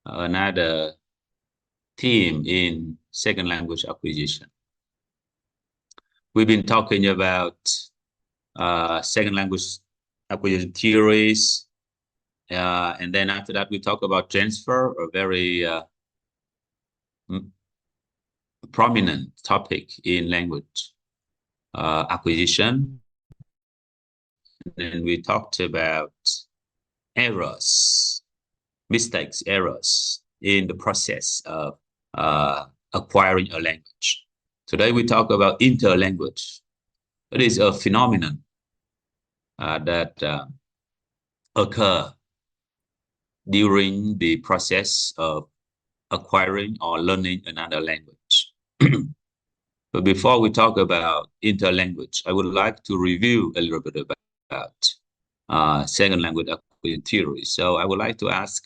another theme in second language acquisition. We've been talking about second language acquisition theories, and then after that we talk about transfer, a very prominent topic in language acquisition. And then we talked about errors, mistakes, errors in the process of acquiring a language. Today we talk about interlanguage. It is a phenomenon that occur during the process of acquiring or learning another language. But before we talk about interlanguage, I would like to review a little bit about second language acquisition theory. So I would like to ask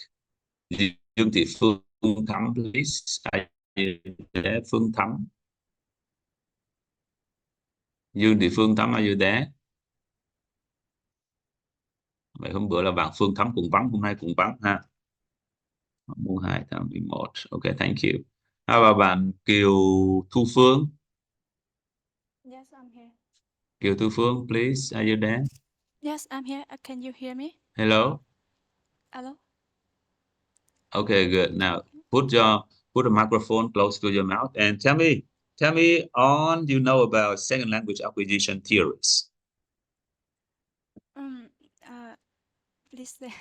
Dương Thị Phương Thắm, please. Are you there, Phương Thắm? Dương Thị Phương Thắm, are you there? Vậy hôm bữa là bạn Phương Thắm cũng vắng, hôm nay cũng vắng ha. Mùng 2 tháng 11. Okay, thank you. How about bạn Kiều Thu Phương? Yes, I'm here. Kiều Thu Phương, please, are you there? Yes, I'm here. Can you hear me? Hello? Hello? Okay, good. Now put the microphone close to your mouth and tell me on you know about second language acquisition theories. Please say.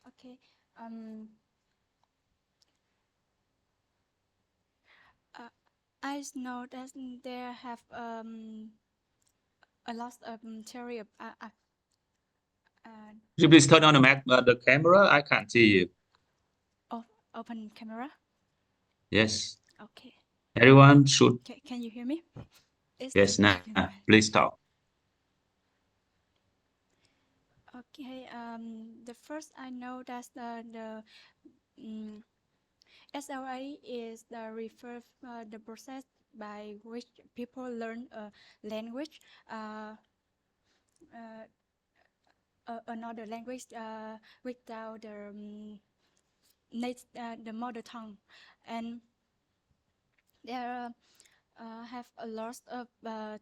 Okay. I know that there have a lot of theory of Could you please turn on the camera? I can't see you. open camera. Yes. Okay. Everyone should. Can you hear me? Yes. Now, please talk. Okay. The first I know that the SLA is the process by which people learn a language, another language without the mother tongue, and there have a lot of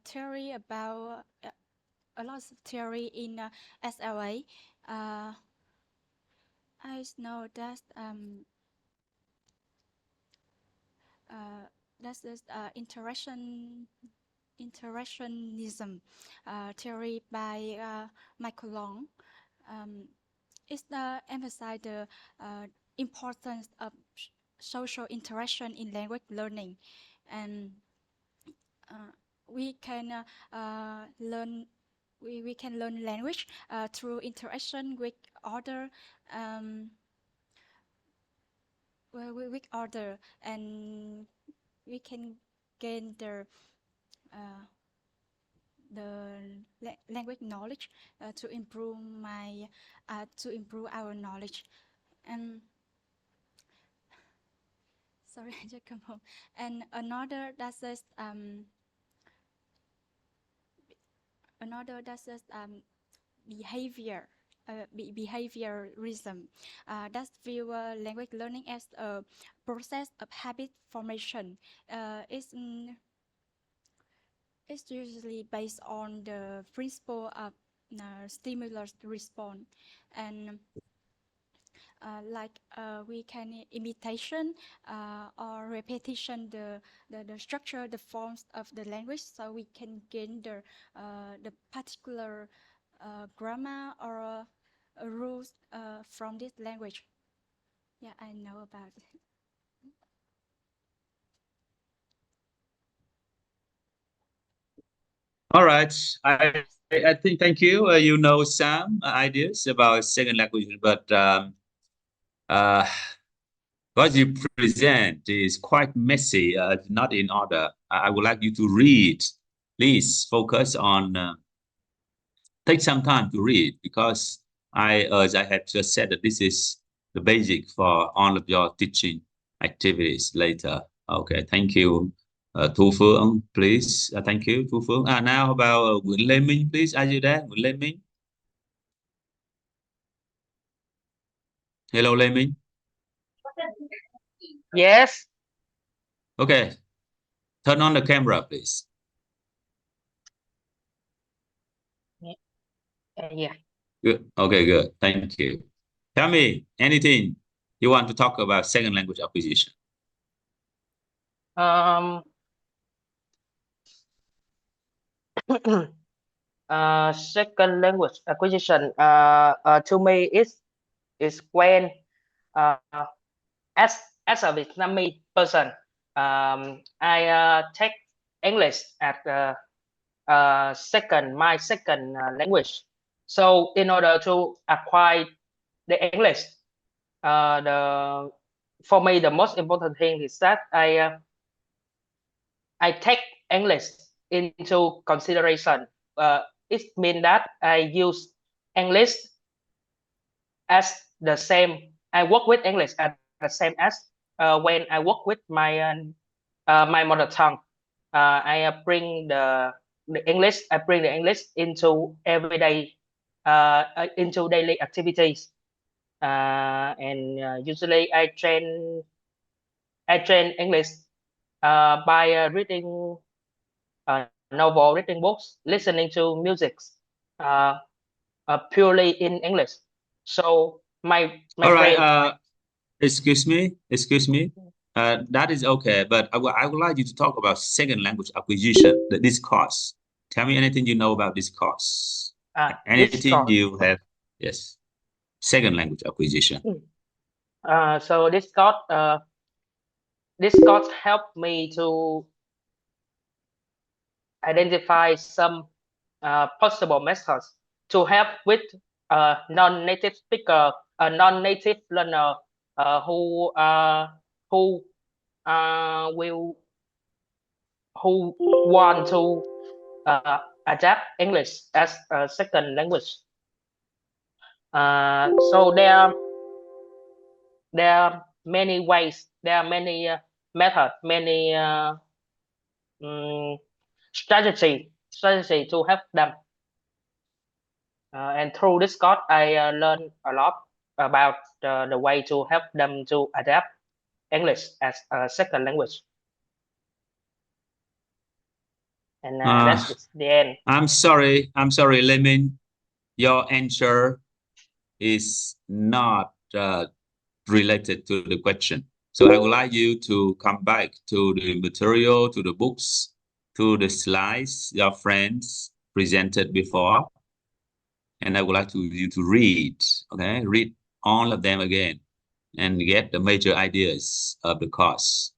theory about a lot of theory in SLA. I know that that's interactionism theory by Michael Long. It's emphasize the importance of social interaction in language learning, and we can learn language through interaction with other and we can gain the language knowledge to improve our knowledge. And sorry, I just come home. And another that's behavior. Behaviorism that view language learning as a process of habit formation. It's usually based on the principle of stimulus response, and we can imitation or repetition the structure, the forms of the language, so we can gain the particular grammar or rules from this language. Yeah, I know about it. All right. I think, thank you. You know some ideas about second language, but what you present is quite messy, not in order. I would like you to read. Please focus on, take some time to read, because as I had just said, that this is the basic for all of your teaching activities later. Okay, thank you. Thu Phương, please. Thank you, Thu Phương. Now about Nguyễn Lê Minh, please. Are you there, Nguyễn Lê Minh? Hello, Lê Minh. Yes. Okay. Turn on the camera, please. Yeah. Good. Okay, good. Thank you. Tell me anything you want to talk about second language acquisition. Second language acquisition to me is when uh, as a Vietnamese person, I take English as my second language. So in order to acquire the English, the for me the most important thing is that I take English into consideration. It means that I use English as the same. I work with English as the same as when I work with my mother tongue. I bring the English. I bring the English into everyday into daily activities. And usually I train English by reading novel, reading books, listening to music, uh, purely in English. So my All right. friend, Excuse me. That is okay, but I would like you to talk about second language acquisition, this course. Tell me anything you know about this course. Anything Discord. you have, yes, second language acquisition. So Discord helped me to identify some possible methods to help with non-native speaker, non-native learner who will who want to adapt English as a second language. So there are many ways, there are many methods, many strategy to help them. And through Discord, I learned a lot about the way to help them to adapt English as a second language. And that's the end. I'm sorry, Lemon. Your answer is not related to the question. So I would like you to come back to the material, to the books, to the slides your friends presented before. And I would like you to read, okay? Read all of them again and get the major ideas of the course.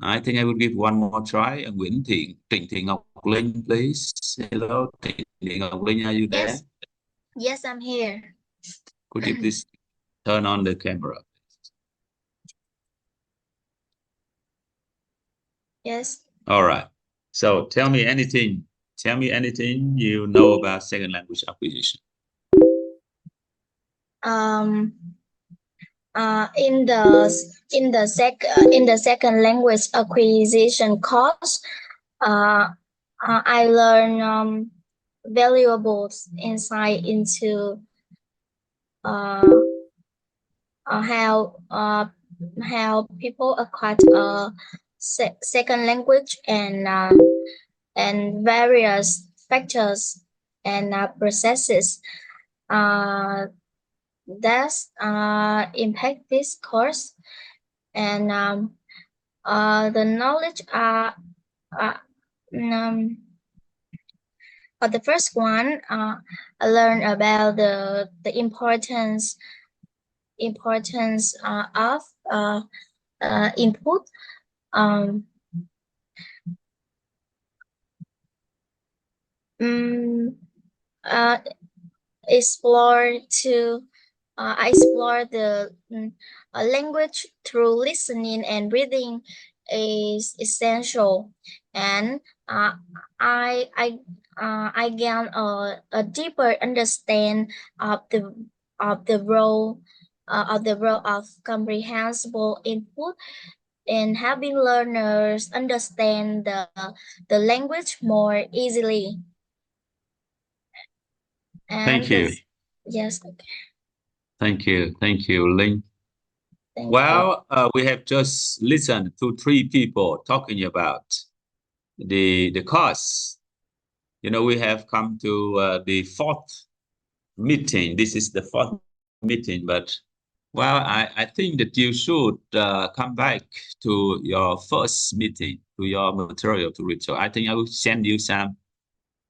I think I will give one more try. And Nguyễn Thị, Trịnh Thị Ngọc Linh, please. Hello, Trịnh Thị Ngọc Linh, are you there? Yes. Yes, I'm here. Could you please turn on the camera? Yes. All right. So tell me anything. Tell me anything you know about second language acquisition. In the second language acquisition course, I learned valuable insight into how people acquire a second language and various factors and processes that impact this course, and the knowledge the first one, I learned about the importance of input. Explore to I explore the language through listening and reading is essential, and I gain a deeper understand of the role of comprehensible input in helping learners understand the language more easily. And Thank you. yes. Okay. Thank you, Linh. Thank you. Well, we have just listened to 3 people talking about the costs. You know, we have come to the 4th meeting. This is the 4th meeting, but well, I think that you should come back to your first meeting, to your material to read. So I think I will send you some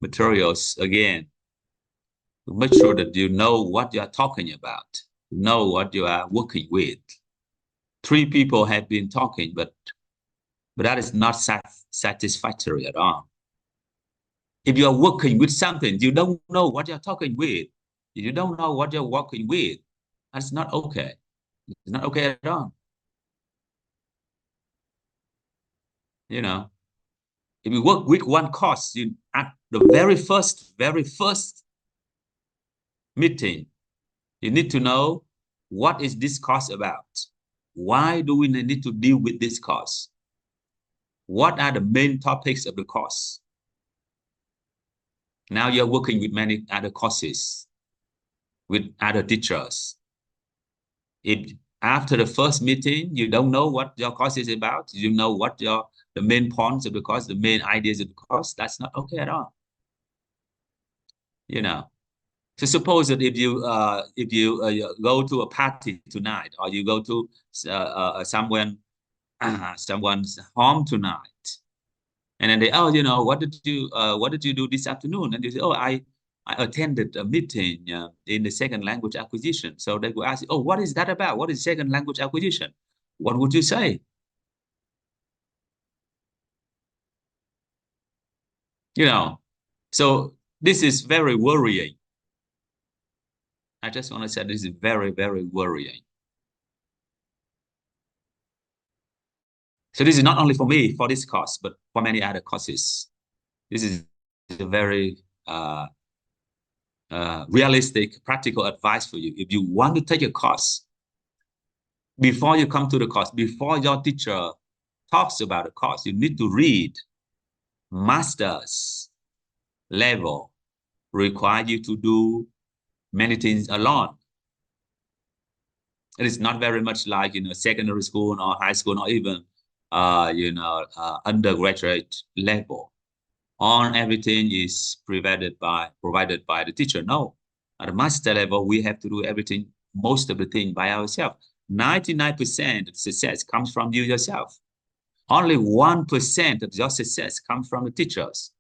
materials again to make sure that you know what you are talking about, know what you are working with. 3 people have been talking, but that is not satisfactory at all. If you are working with something, you don't know what you're talking with. You don't know what you're working with. That's not okay. It's not okay at all. You know, if you work with one course, you at the very first meeting, you need to know what is this course about? Why do we need to deal with this course? What are the main topics of the course? Now you're working with many other courses, with other teachers. If after the first meeting, you don't know what your course is about, you know what the main points of the course, the main ideas of the course, that's not okay at all. You know, so suppose that if you go to a party tonight, or you go to someone's home tonight, and then they, oh, you know, what did you do this afternoon? And you say, oh, I attended a meeting in the second language acquisition. So they will ask you, oh, what is that about? What is second language acquisition? What would you say? You know, so this is very worrying. I just want to say this is very, very worrying. So this is not only for me, for this course, but for many other courses. This is a very realistic, practical advice for you. If you want to take a course, before you come to the course, before your teacher talks about the course, you need to read master's level, require you to do many things alone. It is not very much like, you know, secondary school or high school or even, you know, undergraduate level. All everything is provided by the teacher. No, at the master level, we have to do everything, most of the thing by ourselves. 99% of success comes from you yourself. Only 1% of your success comes from the teachers.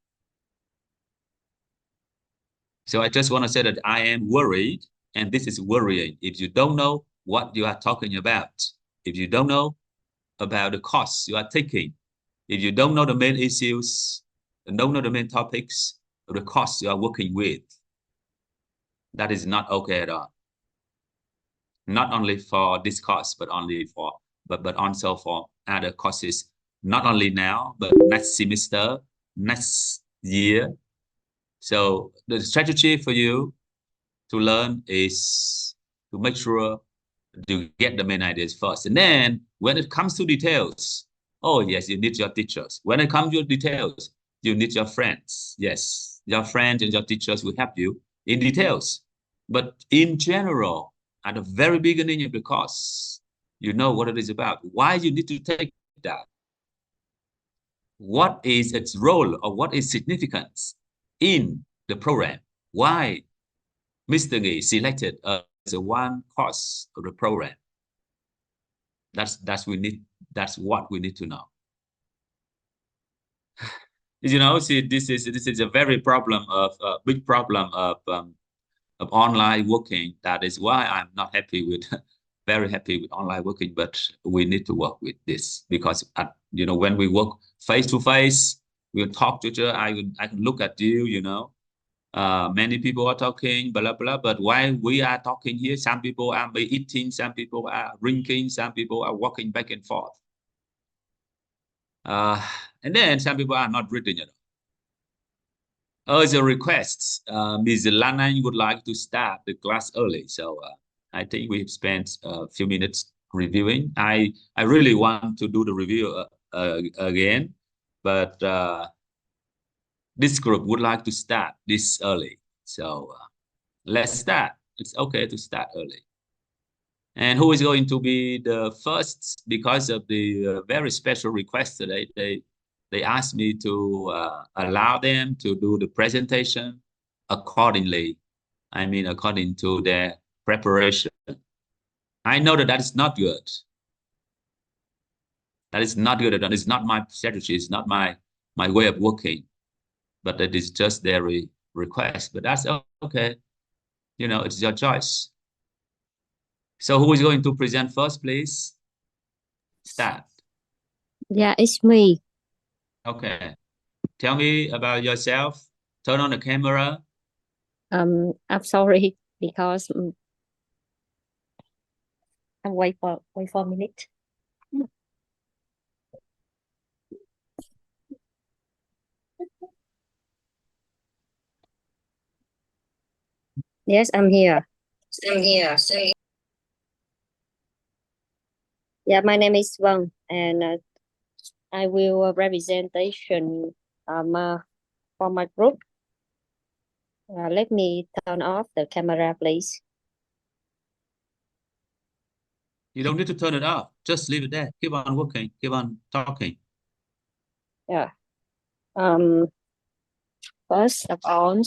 So I just want to say that I am worried, and this is worrying. If you don't know what you are talking about, if you don't know about the course you are taking, if you don't know the main issues, don't know the main topics of the course you are working with, that is not okay at all. Not only for this course, but also for other courses, not only now, but next semester, next year. So the strategy for you to learn is to make sure you get the main ideas first. And then when it comes to details, oh yes, you need your teachers. When it comes to details, you need your friends. Yes, your friends and your teachers will help you in details. But in general, at the very beginning of the course, you know what it is about. Why you need to take that? What is its role or what is significance in the program? Why Mr. Gee selected as a one course of the program? That's what we need to know. You know, see, this is a very big problem of online working. That is why I'm not happy with very happy with online working, but we need to work with this because you know, when we work face to face, we'll talk to each other. I can look at you, you know. Many people are talking, blah, blah, but while we are talking here, some people are eating, some people are drinking, some people are walking back and forth. And then some people are not reading it. As a request, Ms. Lana would like to start the class early. So I think we've spent a few minutes reviewing. I really want to do the review again, but this group would like to start this early. So let's start. It's okay to start early. And who is going to be the first? Because of the very special request today, they asked me to allow them to do the presentation accordingly. I mean, according to their preparation. I know that is not good. That is not good. That is not my strategy. It's not my way of working. But that is just their request. But that's okay. You know, it's your choice. So who is going to present first, please? Start. Yeah, it's me. Okay. Tell me about yourself. Turn on the camera. I'm sorry because I'm wait for a minute. Yes, I'm here. Yeah, my name is Vân, and I will representation for my group. Let me turn off the camera, please. You don't need to turn it off. Just leave it there. Keep on working. Keep on talking. Yeah. First of all,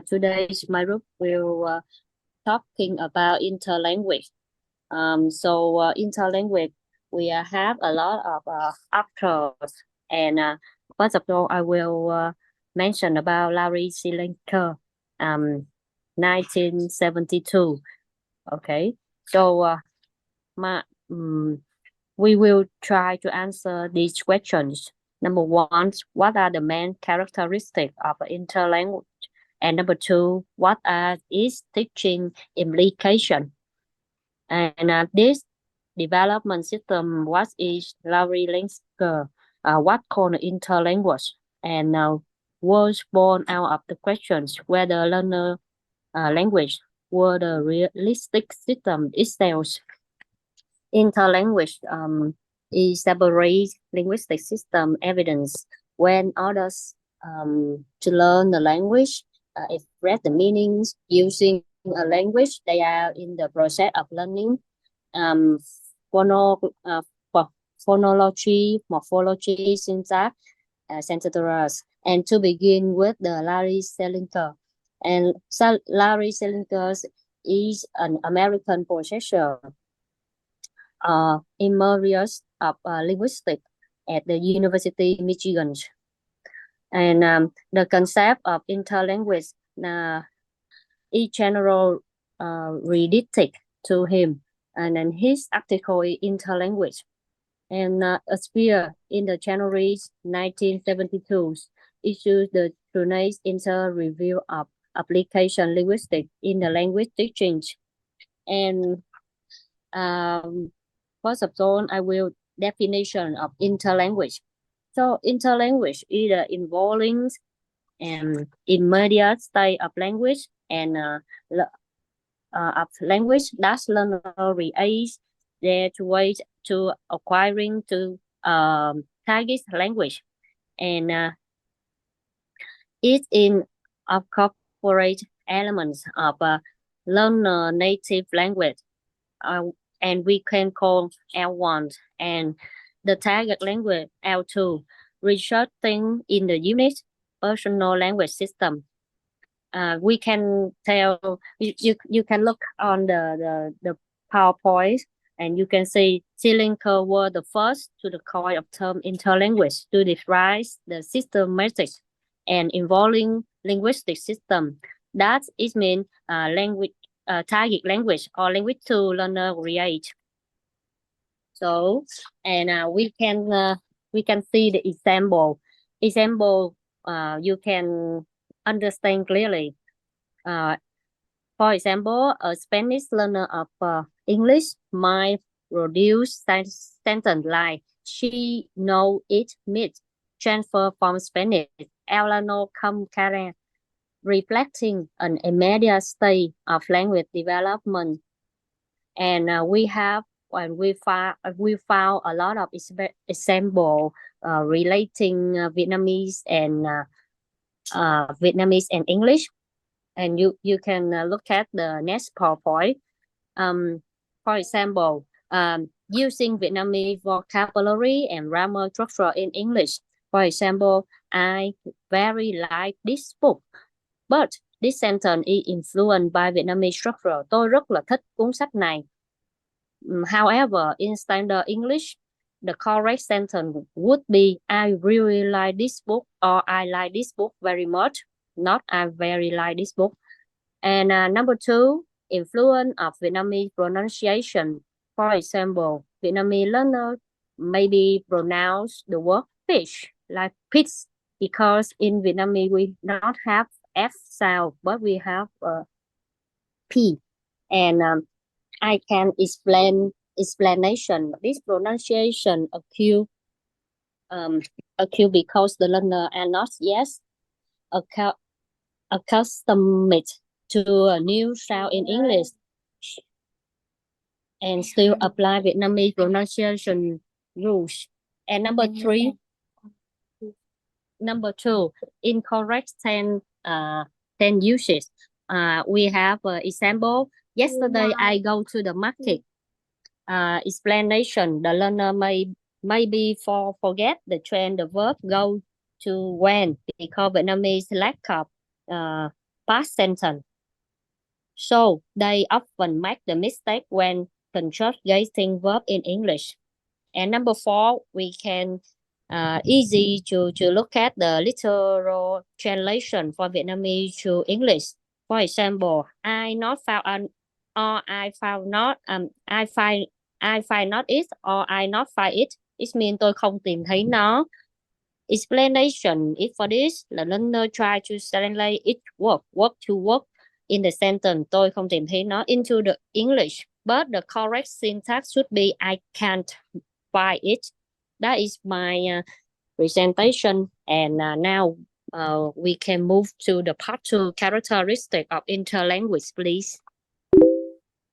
today's my group will talking about interlanguage. So interlanguage, we have a lot of actors, and first of all, I will mention about Larry Selinker, 1972. Okay, so we will try to answer these questions. Number one, what are the main characteristics of interlanguage? And number two, what are its teaching implications? And this development system, what is Larry Linsker, what called interlanguage, and was born out of the questions whether learner language were the realistic system itself. Interlanguage is separate linguistic system evidence when others to learn the language, express the meanings using a language. They are in the process of learning phonology, morphology, syntax, etc. And to begin with the Larry Selinker. And Larry Selinker is an American professor emeritus of linguistics at the University of Michigan. And the concept of interlanguage is general related to him. And then his article is interlanguage. And appeared in the January 1972 issued the Trunais Inter Review of Application Linguistics in the Language Teaching. And first of all, I will definition of interlanguage. So interlanguage is involving an immediate state of language and of language that learner reacts their way to acquiring to target language, and it incorporate elements of learner native language, and we can call L1 and the target language L2, resulting in the unit personal language system. We can tell you can look on the PowerPoint, and you can see Selinker were the first to the coin of term interlanguage to describe the systematic and involving linguistic system. That is mean language target language or language to learner create. So, and we can see the example. You can understand clearly. For example, a Spanish learner of English might produce sentence like "She know it means transfer from Spanish. Ella no come care," reflecting an immediate state of language development. And we found a lot of example relating Vietnamese and English. And you can look at the next PowerPoint. For example, using Vietnamese vocabulary and grammar structure in English. For example, I very like this book, but this sentence is influenced by Vietnamese structure. Tôi rất là thích cuốn sách này. However, in standard English, the correct sentence would be I really like this book or I like this book very much, not I very like this book. And number two, influence of Vietnamese pronunciation. For example, Vietnamese learner maybe pronounce the word fish like fish because in Vietnamese we not have F sound, but we have P. And I can explanation. This pronunciation occur because the learner are not yet accustomed to a new sound in English and still apply Vietnamese pronunciation rules. And number two, incorrect tense usage. We have example. Yesterday I go to the market. Explanation: the learner maybe forget the trend, the verb go to when because Vietnamese lack of past sentence. So they often make the mistake when conjugating verb in English. And number four, we can easy to look at the literal translation for Vietnamese to English. For example, I not found or I found not I find not it or I not find it. It means tôi không tìm thấy nó. Explanation is for this. The learner try to translate each word to word in the sentence tôi không tìm thấy nó into the English, but the correct syntax should be I can't find it. That is my presentation, and now we can move to the part two, characteristic of interlanguage, please.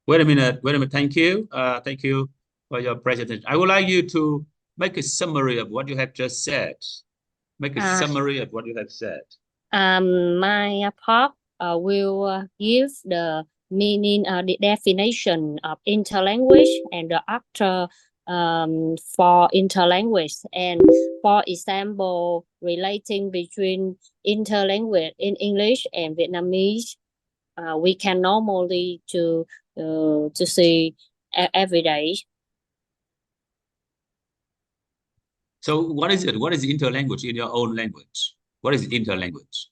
Wait a minute. Thank you. Thank you for your presentation. I would like you to make a summary of what you have just said. Make a summary of what you have said. My part will give the meaning, the definition of interlanguage and the actor for interlanguage, and for example, relating between interlanguage in English and Vietnamese, we can normally to see every day. So what is it? What is interlanguage in your own language? What is interlanguage?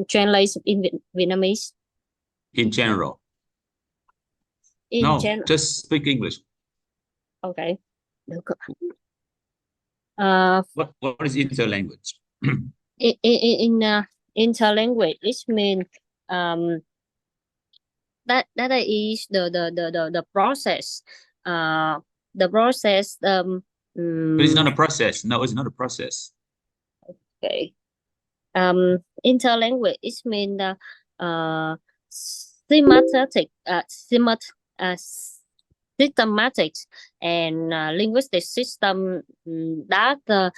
Translate in Vietnamese. In general. Just speak English. Okay. What is interlanguage? In interlanguage, it means that is the process. The process. But it's not a process. No, it's not a process. Okay. Interlanguage, it means systematic and linguistic system that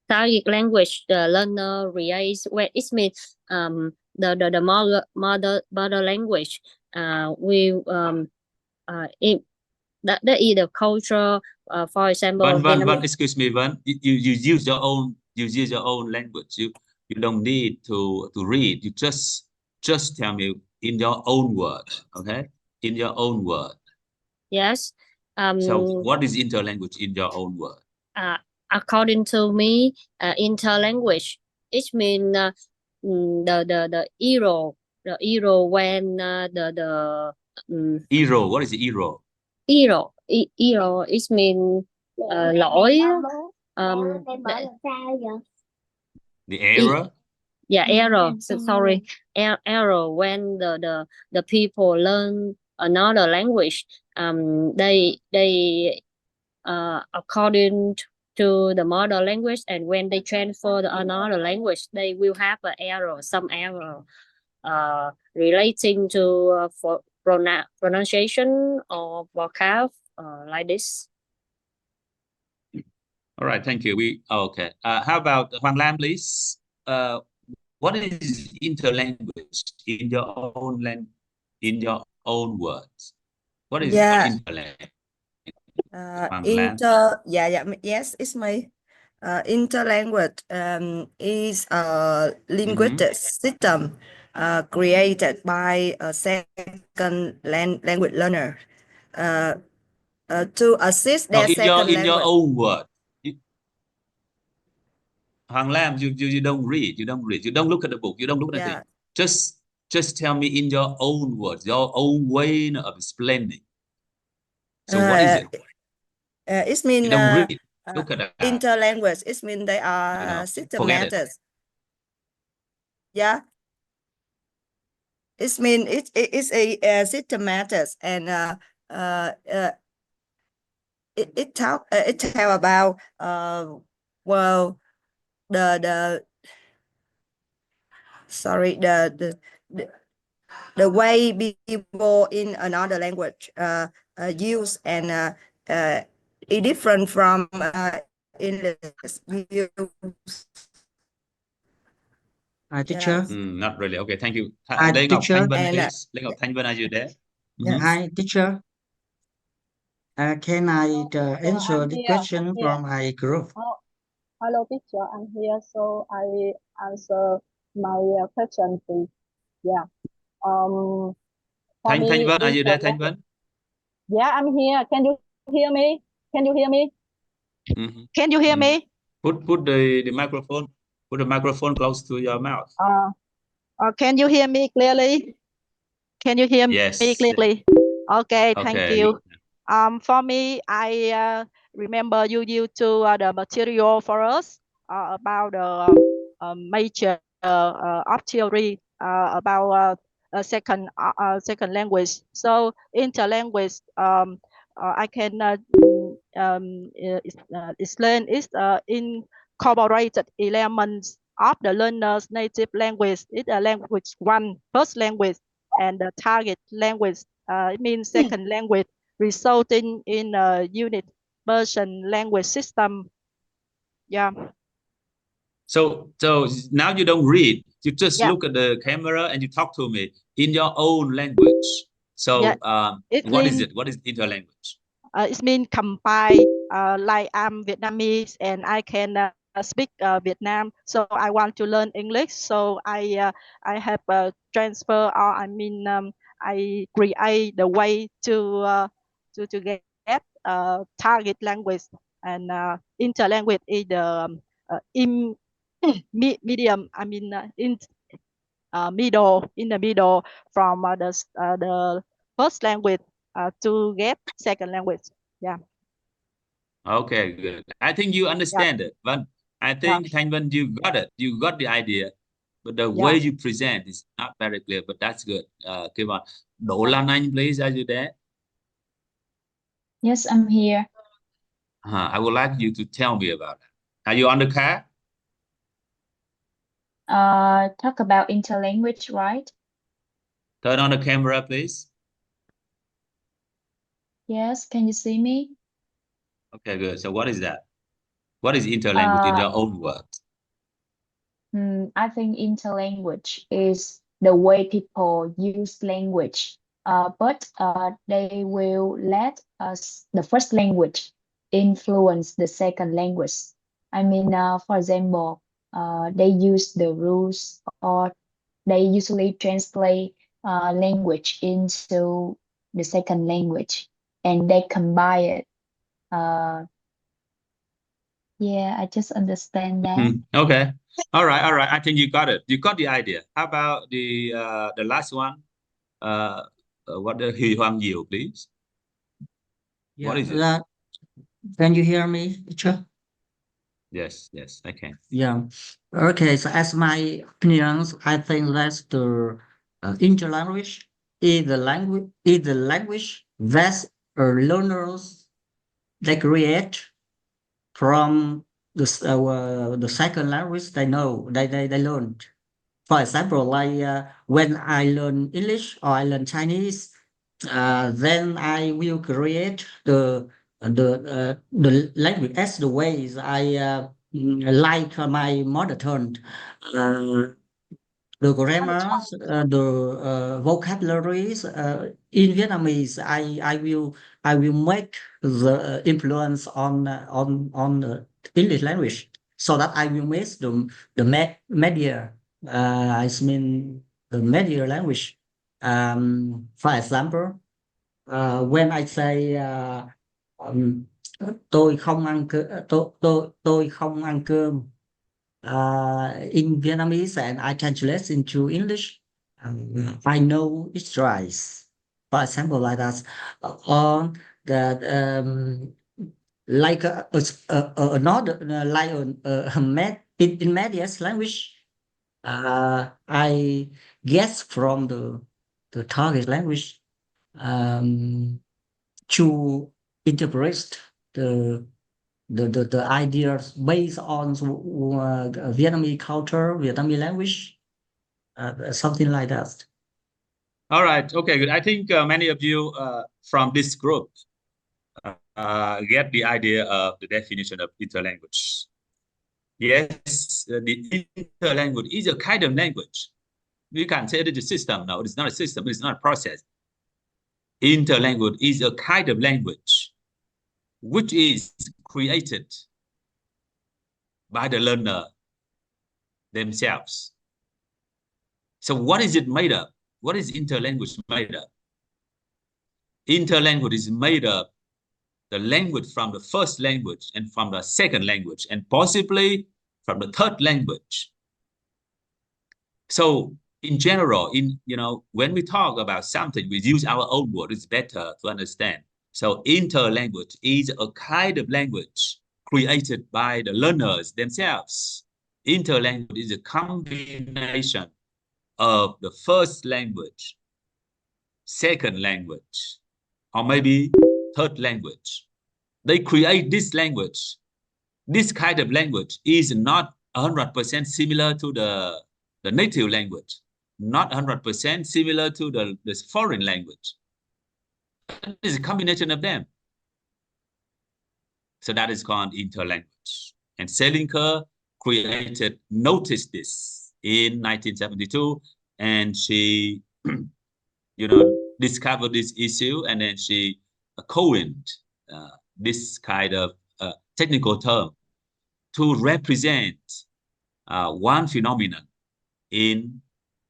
target language the learner realize where it means the mother language will that is the culture. For example, Vân, excuse me, Vân. You use your own language. You don't need to read. You just tell me in your own word. Okay, in your own word. Yes. So what is interlanguage in your own word? According to me, interlanguage, it means the hero when the hero. What is the hero? Hero it means lỗi. The error. Yeah, error. So sorry, error when the people learn another language. They according to the mother language, and when they transfer to another language, they will have an error, some error relating to for pronunciation or vocab like this. All right, thank you. Okay. How about Hoàng Lam, please? What is interlanguage in your own words? What is Yeah. interlanguage? Yes, it's me. Interlanguage is a linguistic system created by a second language learner to assist No, their in your second language. own word. Hoàng Lam, you don't read. You don't read. You don't look at the book. You don't look at anything. Just tell me in your own words, your own way of explaining. So what is it? It means You don't read. Look at that. interlanguage. It means they are system forget it. matters. Yeah. It means it's a system matters, and it tell about well the sorry the way people in another language use and it different from English use. Teacher. Not really. Okay, thank you. Hi, Lê Ngọc teacher. Thanh Vân, please. Lê Ngọc Thanh Vân, are you there? Hi, teacher. Can I answer the question from my group? Hello, teacher. I'm here, so I answer my question, please. Yeah. For Thanh me, Vân, are you there, Thanh interlanguage- Vân? Yeah, I'm here. Can you hear me? Can you hear me? Can you hear me? Put the microphone. Put the microphone close to your mouth. Can you hear me clearly? Can you hear Yes. me clearly? Okay, thank Okay, you. good. For me, I remember you used to the material for us about the major of theory about second language. So interlanguage, I can explain is incorporated elements of the learner's native language. It's a language one, first language, and the target language. It means second language, resulting in a unit version language system. Yeah. So now you don't read. You just Yeah. look at the camera and you talk to me in your own language. So what is it? What is interlanguage? It means combine, like I'm Vietnamese and I can speak Vietnam. So I want to learn English. So I have transfer, or I create the way to get target language, and interlanguage is the in medium. In the middle from the first language to get second language. Yeah. Okay, good. I think you understand it, but I think Thanh Vân, you got it. You got the idea, but the way you present is not very clear. But that's good. Keep on. Đỗ Lan Anh, please, are you there? Yes, I'm here. I would like you to tell me about it. Are you on the car? Talk about interlanguage, right? Turn on the camera, please. Yes, can you see me? Okay, good. So what is that? What is interlanguage in your own words? I think interlanguage is the way people use language, but they will let us the first language influence the second language. For example, they use the rules, or they usually translate language into the second language, and they combine it. Yeah, I just understand that. Okay. All right. I think you got it. You got the idea. How about the last one? What the Huy Hoàng Diệu, please? What is it? Can you hear me, teacher? Yes, I can. Yeah. Okay. So as my opinions, I think that's the interlanguage is the language that learners they create from the second language they know they learned. For example, like when I learn English or I learn Chinese, then I will create the language as the ways I like my mother tongue. the grammar, the vocabularies in Vietnamese. I will make the influence on the English language, so that I will make the media. I mean the media language. For example, when I say tôi không ăn tôi không ăn cơm. In Vietnamese, and I translate into English. I know it's rice, for example, like that. Or that like another like in media's language. I guess from the target language to interpret the ideas based on Vietnamese culture, Vietnamese language, something like that. All right. Okay, good. I think many of you from this group get the idea of the definition of interlanguage. Yes, the interlanguage is a kind of language. We can't say it's a system. No, it's not a system. It's not a process. Interlanguage is a kind of language which is created by the learner themselves. So what is it made of? What is interlanguage made of? Interlanguage is made of the language from the first language and from the second language and possibly from the third language. So in general, when we talk about something, we use our own word. It's better to understand. So interlanguage is a kind of language created by the learners themselves. Interlanguage is a combination of the first language, second language, or maybe third language. They create this language. This kind of language is not 100% similar to the native language, not 100% similar to the foreign language. It is a combination of them. So that is called interlanguage. And Selinker noticed this in 1972, and she, discovered this issue, and then she coined this kind of technical term to represent one phenomenon in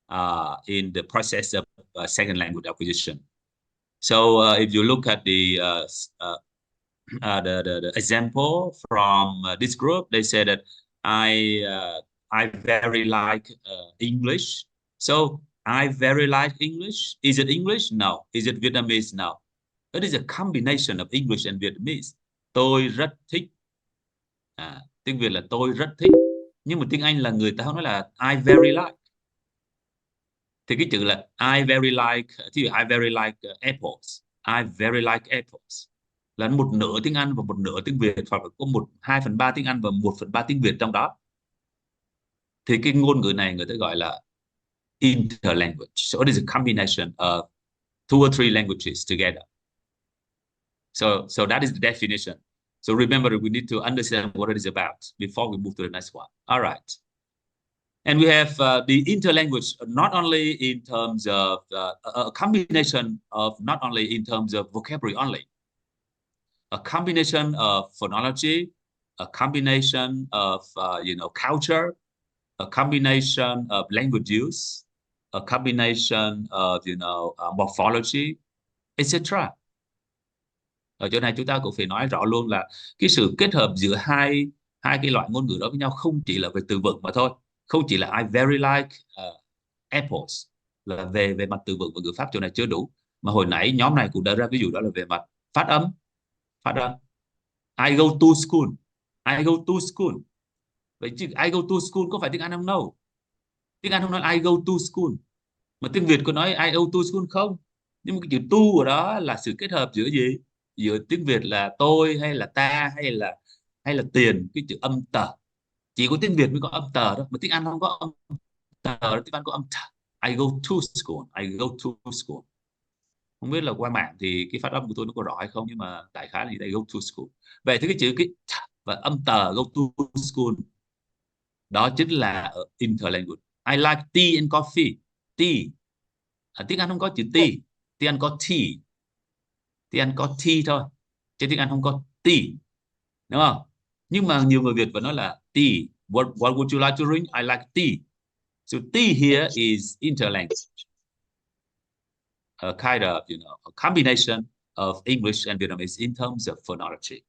the process of second language acquisition. So if you look at the example from this group, they said that I very like English. So I very like English. Is it English? No. Is it Vietnamese? No. It is a combination of English and Vietnamese. Tôi rất thích. Tiếng Việt là tôi rất thích. Nhưng mà tiếng Anh là người ta nói là I very like. Thì cái chữ là I very like, thì I very like apples. I very like apples. Là một nửa tiếng Anh và một nửa tiếng Việt, hoặc là có 2/3 tiếng Anh và 1/3 tiếng Việt trong đó. Thì cái ngôn ngữ này người ta gọi là interlanguage. So it is a combination of 2 or 3 languages together. So that is the definition. So remember, we need to understand what it is about before we move to the next one. All right. And we have the interlanguage, not only in terms of a combination of, not only in terms of vocabulary only, a combination of phonology, a combination of, culture, a combination of language use, a combination of, morphology, etc. Ở chỗ này chúng ta cũng phải nói rõ luôn là cái sự kết hợp giữa hai cái loại ngôn ngữ đó với nhau không chỉ là về từ vựng mà thôi, không chỉ là I very like apples là về mặt từ vựng và ngữ pháp, chỗ này chưa đủ, mà hồi nãy nhóm này cũng đã ra ví dụ đó là về mặt phát âm. I go to school, I go to school. Vậy chứ I go to school có phải tiếng Anh không? No, tiếng Anh không nói I go to school, mà tiếng Việt có nói I go to school không? Nhưng mà cái chữ to ở đó là sự kết hợp giữa gì? Giữa tiếng Việt là tôi hay là ta hay là tiền, cái chữ âm tờ. Chỉ có tiếng Việt mới có âm tờ đó, mà tiếng Anh không có âm tờ, tiếng Anh có âm tờ. I go to school, I go to school. Không biết là qua mạng thì cái phát âm của tôi nó có rõ hay không, nhưng mà đại khái là I go to school. Vậy thì cái chữ và âm tờ go to school đó chính là interlanguage. I like tea and coffee. Tea. Tiếng Anh không có chữ tea. Tiếng Anh có tea. Tiếng Anh có tea thôi. Chứ tiếng Anh không có tea. Đúng không? Nhưng mà nhiều người Việt vẫn nói là tea. What would you like to drink? I like tea. So tea here is interlanguage. A kind of, a combination of English and Vietnamese in terms of phonology.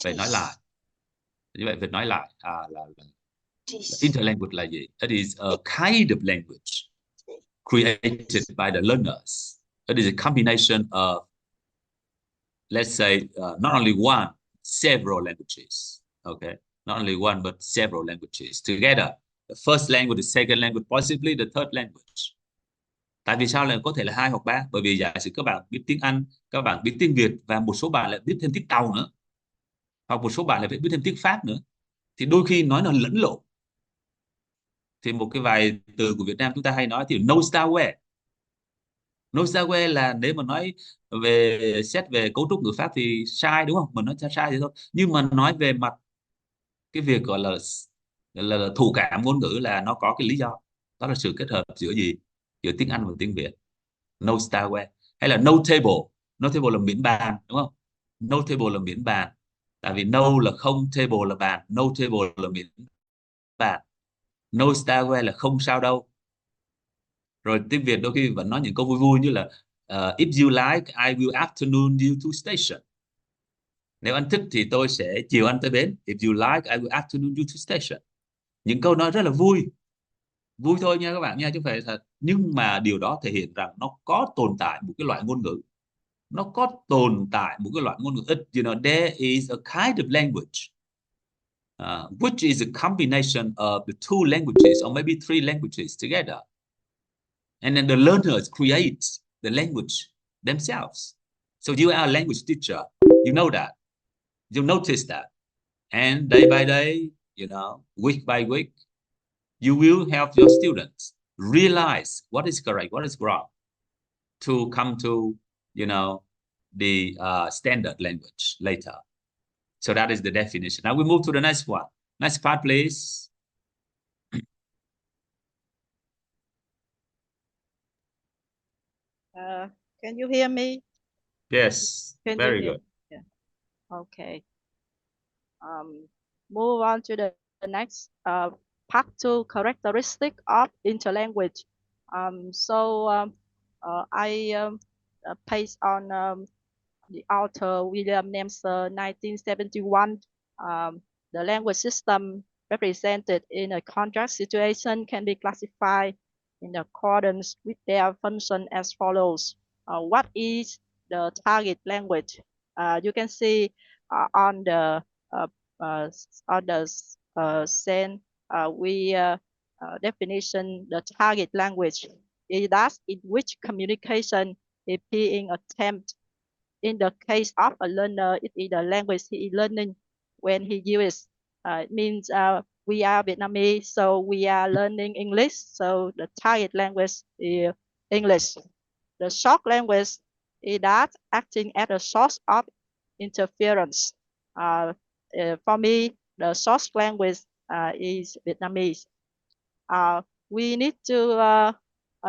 Vậy nói lại. Như vậy Việt nói lại là interlanguage là gì? It is a kind of language created by the learners. It is a combination of, let's say, not only one, several languages. Okay, not only one but several languages together. The first language, the second language, possibly the third language. Tại vì sao lại có thể là 2 hoặc 3? Bởi vì giả sử các bạn biết tiếng Anh, các bạn biết tiếng Việt và một số bạn lại biết thêm tiếng Tàu nữa, hoặc một số bạn lại biết thêm tiếng Pháp nữa, thì đôi khi nói nó lẫn lộn. Thì một cái vài từ của Việt Nam chúng ta hay nói thì no style way. No style way là nếu mà nói về xét về cấu trúc ngữ pháp thì sai, đúng không? Mình nói sai thì thôi. Nhưng mà nói về mặt cái việc gọi là thụ cảm ngôn ngữ là nó có cái lý do. Đó là sự kết hợp giữa gì? Giữa tiếng Anh và tiếng Việt. No style way. Hay là no table. No table là miễn bàn, đúng không? No table là miễn bàn. Tại vì no là không, table là bàn. No table là miễn bàn. No style way là không sao đâu. Rồi tiếng Việt đôi khi vẫn nói những câu vui vui như là if you like, I will afternoon you to station. Nếu anh thích thì tôi sẽ chiều anh tới bến. If you like, I will afternoon you to station. Những câu nói rất là vui. Vui thôi nha các bạn nha, chứ không phải thật. Nhưng mà điều đó thể hiện rằng nó có tồn tại một cái loại ngôn ngữ. Nó có tồn tại một cái loại ngôn ngữ. There is a kind of language which is a combination of the 2 languages or maybe 3 languages together. And then the learners create the language themselves. So you are a language teacher. You know that. You notice that. And day by day, week by week, you will help your students realize what is correct, what is wrong, to come to, the standard language later. So that is the definition. Now we move to the next one. Next part, please. Can you hear me? Yes, very good. Yeah. Okay. Move on to the next part 2, characteristic of interlanguage. I based on the author William Nemser, 1971. The language system represented in a contract situation can be classified in accordance with their function as follows. What is the target language? You can see on the same definition, the target language is that in which communication is being attempted. In the case of a learner, it is the language he is learning when he uses. It means we are Vietnamese, so we are learning English. So the target language is English. The short language is that acting as a source of interference. For me, the short language is Vietnamese. We need to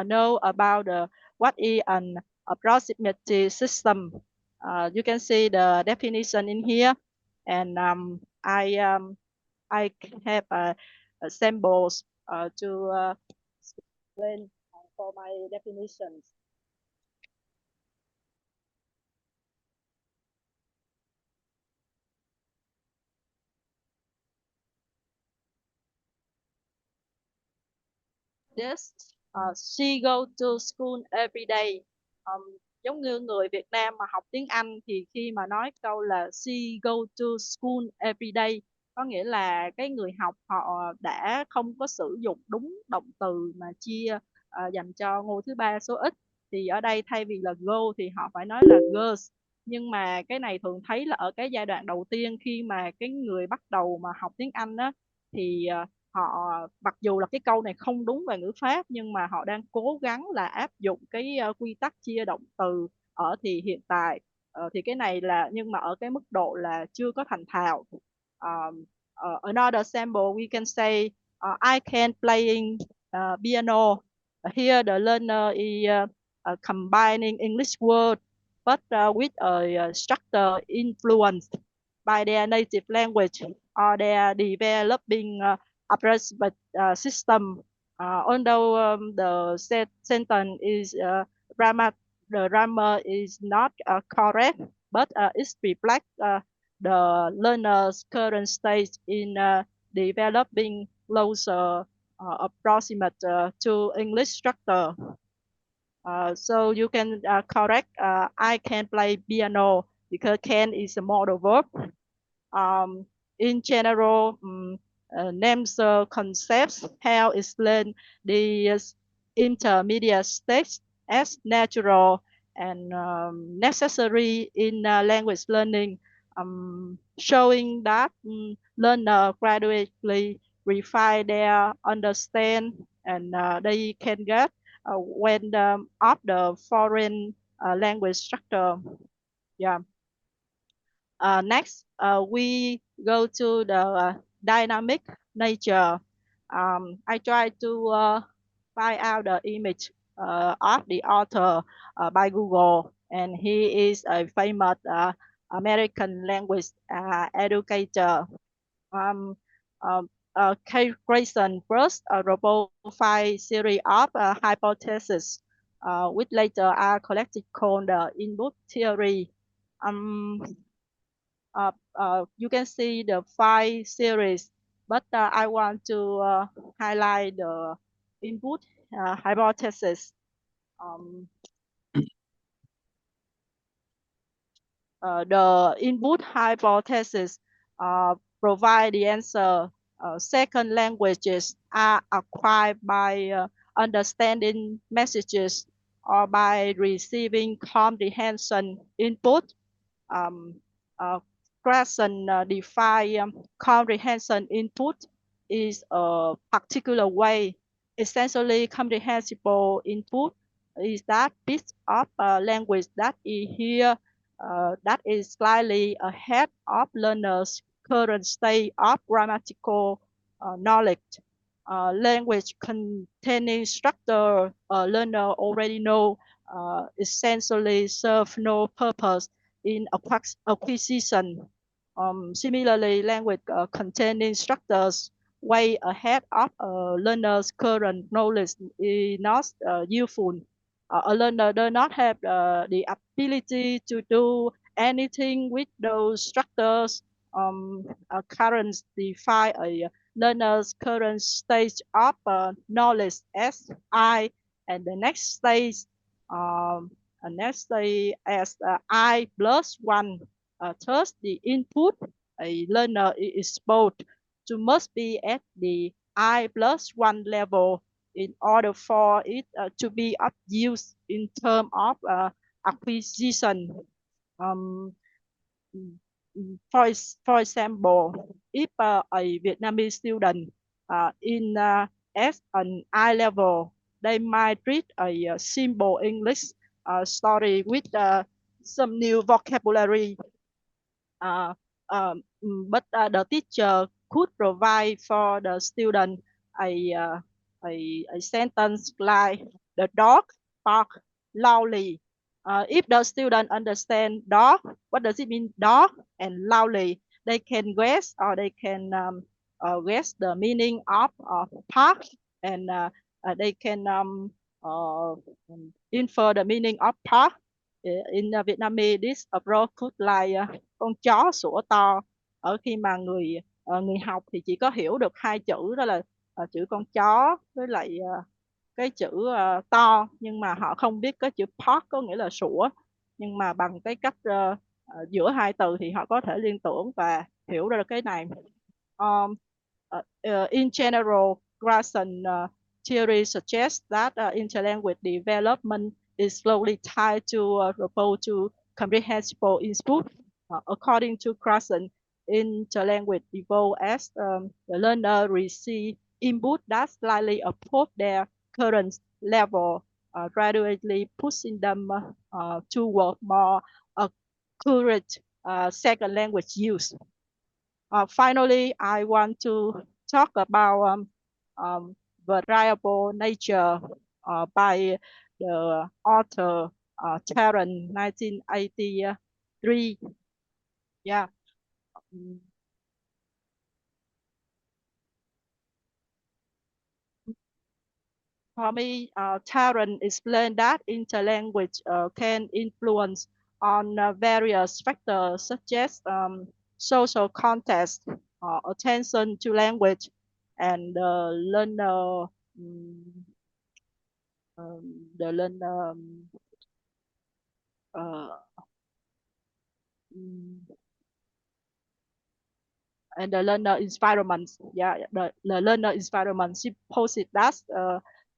know about what is an approximate system. You can see the definition in here, and I have samples to explain for my definitions. Yes, she go to school every day. Giống như người Việt Nam mà học tiếng Anh thì khi mà nói câu là she go to school every day, có nghĩa là cái người học họ đã không có sử dụng đúng động từ mà chia dành cho ngôi thứ ba số ít. Thì ở đây thay vì là go thì họ phải nói là goes. Nhưng mà cái này thường thấy là ở cái giai đoạn đầu tiên khi mà cái người bắt đầu mà học tiếng Anh á, thì họ mặc dù là cái câu này không đúng về ngữ pháp nhưng mà họ đang cố gắng là áp dụng cái quy tắc chia động từ ở thì hiện tại. Thì cái này là nhưng mà ở cái mức độ là chưa có thành thạo. Another sample we can say I can playing piano. Here the learner is combining English word, but with a structure influenced by their native language or their developing approximate system. Although the sentence is the grammar is not correct, but it reflects the learner's current stage in developing closer approximate to English structure. So you can correct I can play piano because can is a modal verb. In general, names concepts help explain the intermediate states as natural and necessary in language learning, showing that learner gradually refine their understand and they can get when of the foreign language structure. Yeah. Next, we go to the dynamic nature. I try to find out the image of the author by Google, and he is a famous American language educator. Um, K. Grayson first profile series of hypotheses, which later are collected called the input theory. Um, you can see the 5 series, but I want to highlight the input hypothesis. The input hypothesis provide the answer. Second languages are acquired by understanding messages or by receiving comprehension input. um, uh, Grayson define comprehension input is a particular way. Essentially, comprehensible input is that piece of language that is here that is slightly ahead of learners' current state of grammatical knowledge. Language containing structure learner already know essentially serve no purpose in acquisition. Similarly, language containing structures way ahead of a learner's current knowledge is not useful. A learner does not have the ability to do anything with those structures. Currents define a learner's current stage of knowledge as I, and the next stage and next say as I plus 1. Thus, the input a learner is exposed to must be at the I plus 1 level in order for it to be of use in terms of acquisition. Um, for example, if a Vietnamese student in as an I level, they might read a simple English story with some new vocabulary. But the teacher could provide for the student a, uh, a sentence like the dog bark loudly. If the student understand dog, what does it mean dog and loudly, they can guess or they can guess the meaning of park and they can infer the meaning of park. In Vietnamese, this approach could like con chó sủa to. Ở khi mà người học thì chỉ có hiểu được 2 chữ, đó là chữ con chó với lại cái chữ to, nhưng mà họ không biết cái chữ park có nghĩa là sủa. Nhưng mà bằng cái cách giữa 2 từ thì họ có thể liên tưởng và hiểu ra được cái này. In general, Grayson theory suggests that interlanguage development is slowly tied to comprehensible input. According to Grayson, interlanguage evolve as the learner receive input that slightly above their current level, gradually pushing them toward more accurate second language use. Finally, I want to talk about variable nature by the author Tarrant 1983. Yeah. For me, Tarrant explained that interlanguage can influence on various factors such as social context, attention to language, and learner, the learner, uh, and the learner environment. Yeah, the learner environment. She posits that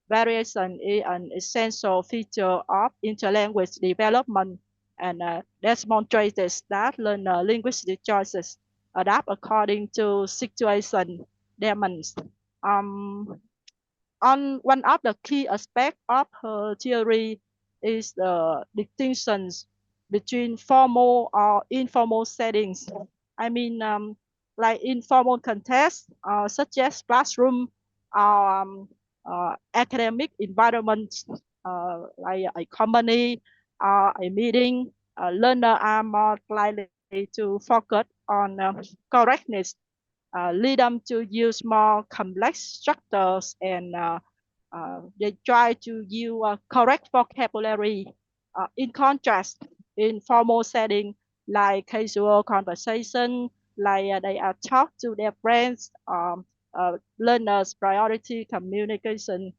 variation is an essential feature of interlanguage development and demonstrates that learner linguistic choices adapt according to situation demands. On one of the key aspects of her theory is the distinctions between formal or informal settings. I mean, like informal contexts, such as classroom or academic environments, like a company or a meeting. Learners are more likely to focus on correctness, lead them to use more complex structures, and they try to use correct vocabulary. In contrast, in formal setting like casual conversation, like they are talk to their friends, learners priority communication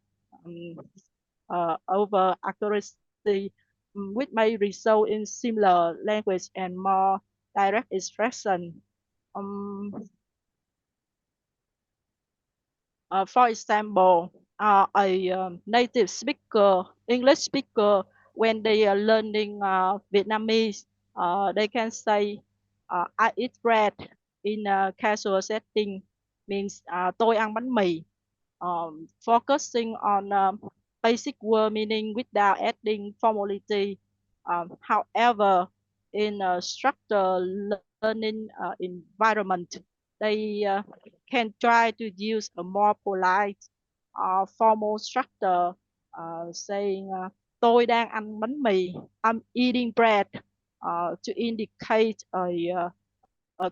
over accuracy, which may result in similar language and more direct expression. For example, a native speaker, English speaker, when they are learning Vietnamese, they can say, I eat bread in a casual setting, means tôi ăn bánh mì, focusing on basic word meaning without adding formality. However, in a structured learning environment, they can try to use a more polite, formal structure, saying tôi đang ăn bánh mì, I'm eating bread, to indicate a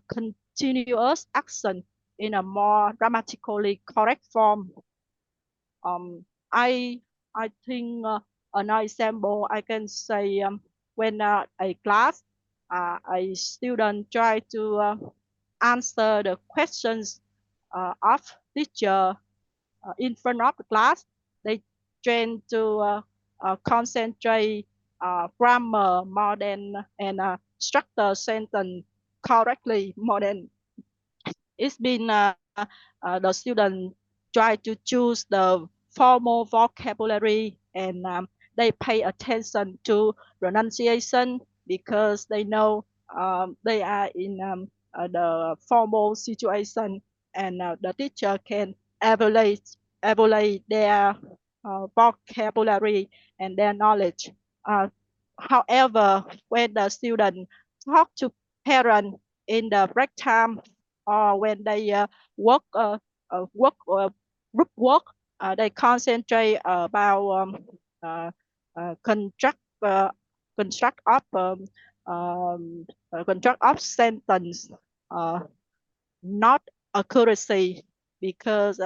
continuous action in a more grammatically correct form. I think another example I can say, when a class, a student try to answer the questions of teacher in front of the class, they tend to concentrate grammar more than and structure sentence correctly more than it's been the student try to choose the formal vocabulary, and they pay attention to pronunciation because they know they are in the formal situation, and the teacher can evaluate their vocabulary and their knowledge. However, when the student talk to parent in the break time, or when they work group work, they concentrate about construct construct of construct of sentence, not accuracy, because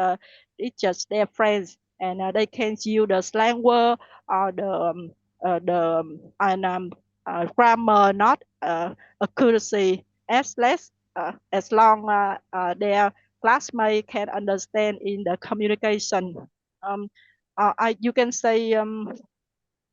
it's just their friends, and they can use the slang word or the grammar, not accuracy, as long their classmate can understand in the communication. You can say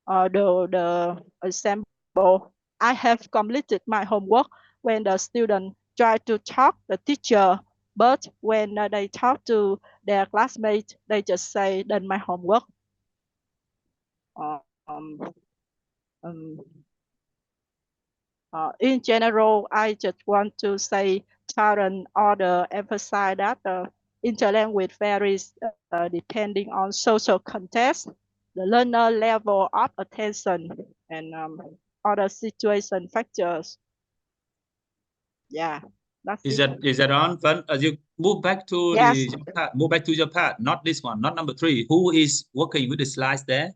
the example, I have completed my homework when the student try to talk the teacher, but when they talk to their classmates, they just say done my homework. In general, I just want to say Tarrant order emphasize that interlanguage varies depending on social context, the learner level of attention, and other situation factors. Yeah. That's Is it. that on? Fun? You move back to Yes. your part. Move back to your part. Not this one. Not number 3. Who is working with the slides there?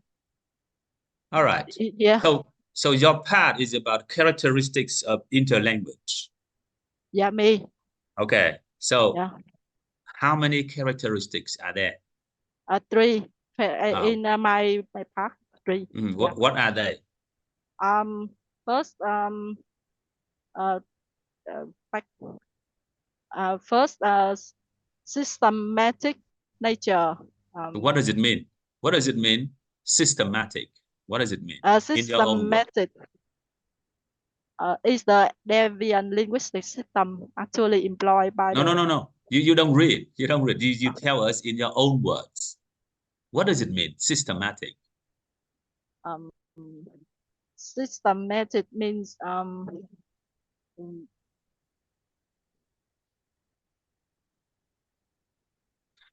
All right. Yeah. So your part is about characteristics of interlanguage. Yeah, me. Okay. So Yeah. how many characteristics are there? 3 in my part. 3. What are they? First, first, systematic nature. What does it mean? What does it mean? Systematic. What does it mean? In your own words. Systematic is the Debian linguistic system actually employed by No. You don't read. You don't read. You tell us in your own words. What does it mean? Systematic. Systematic means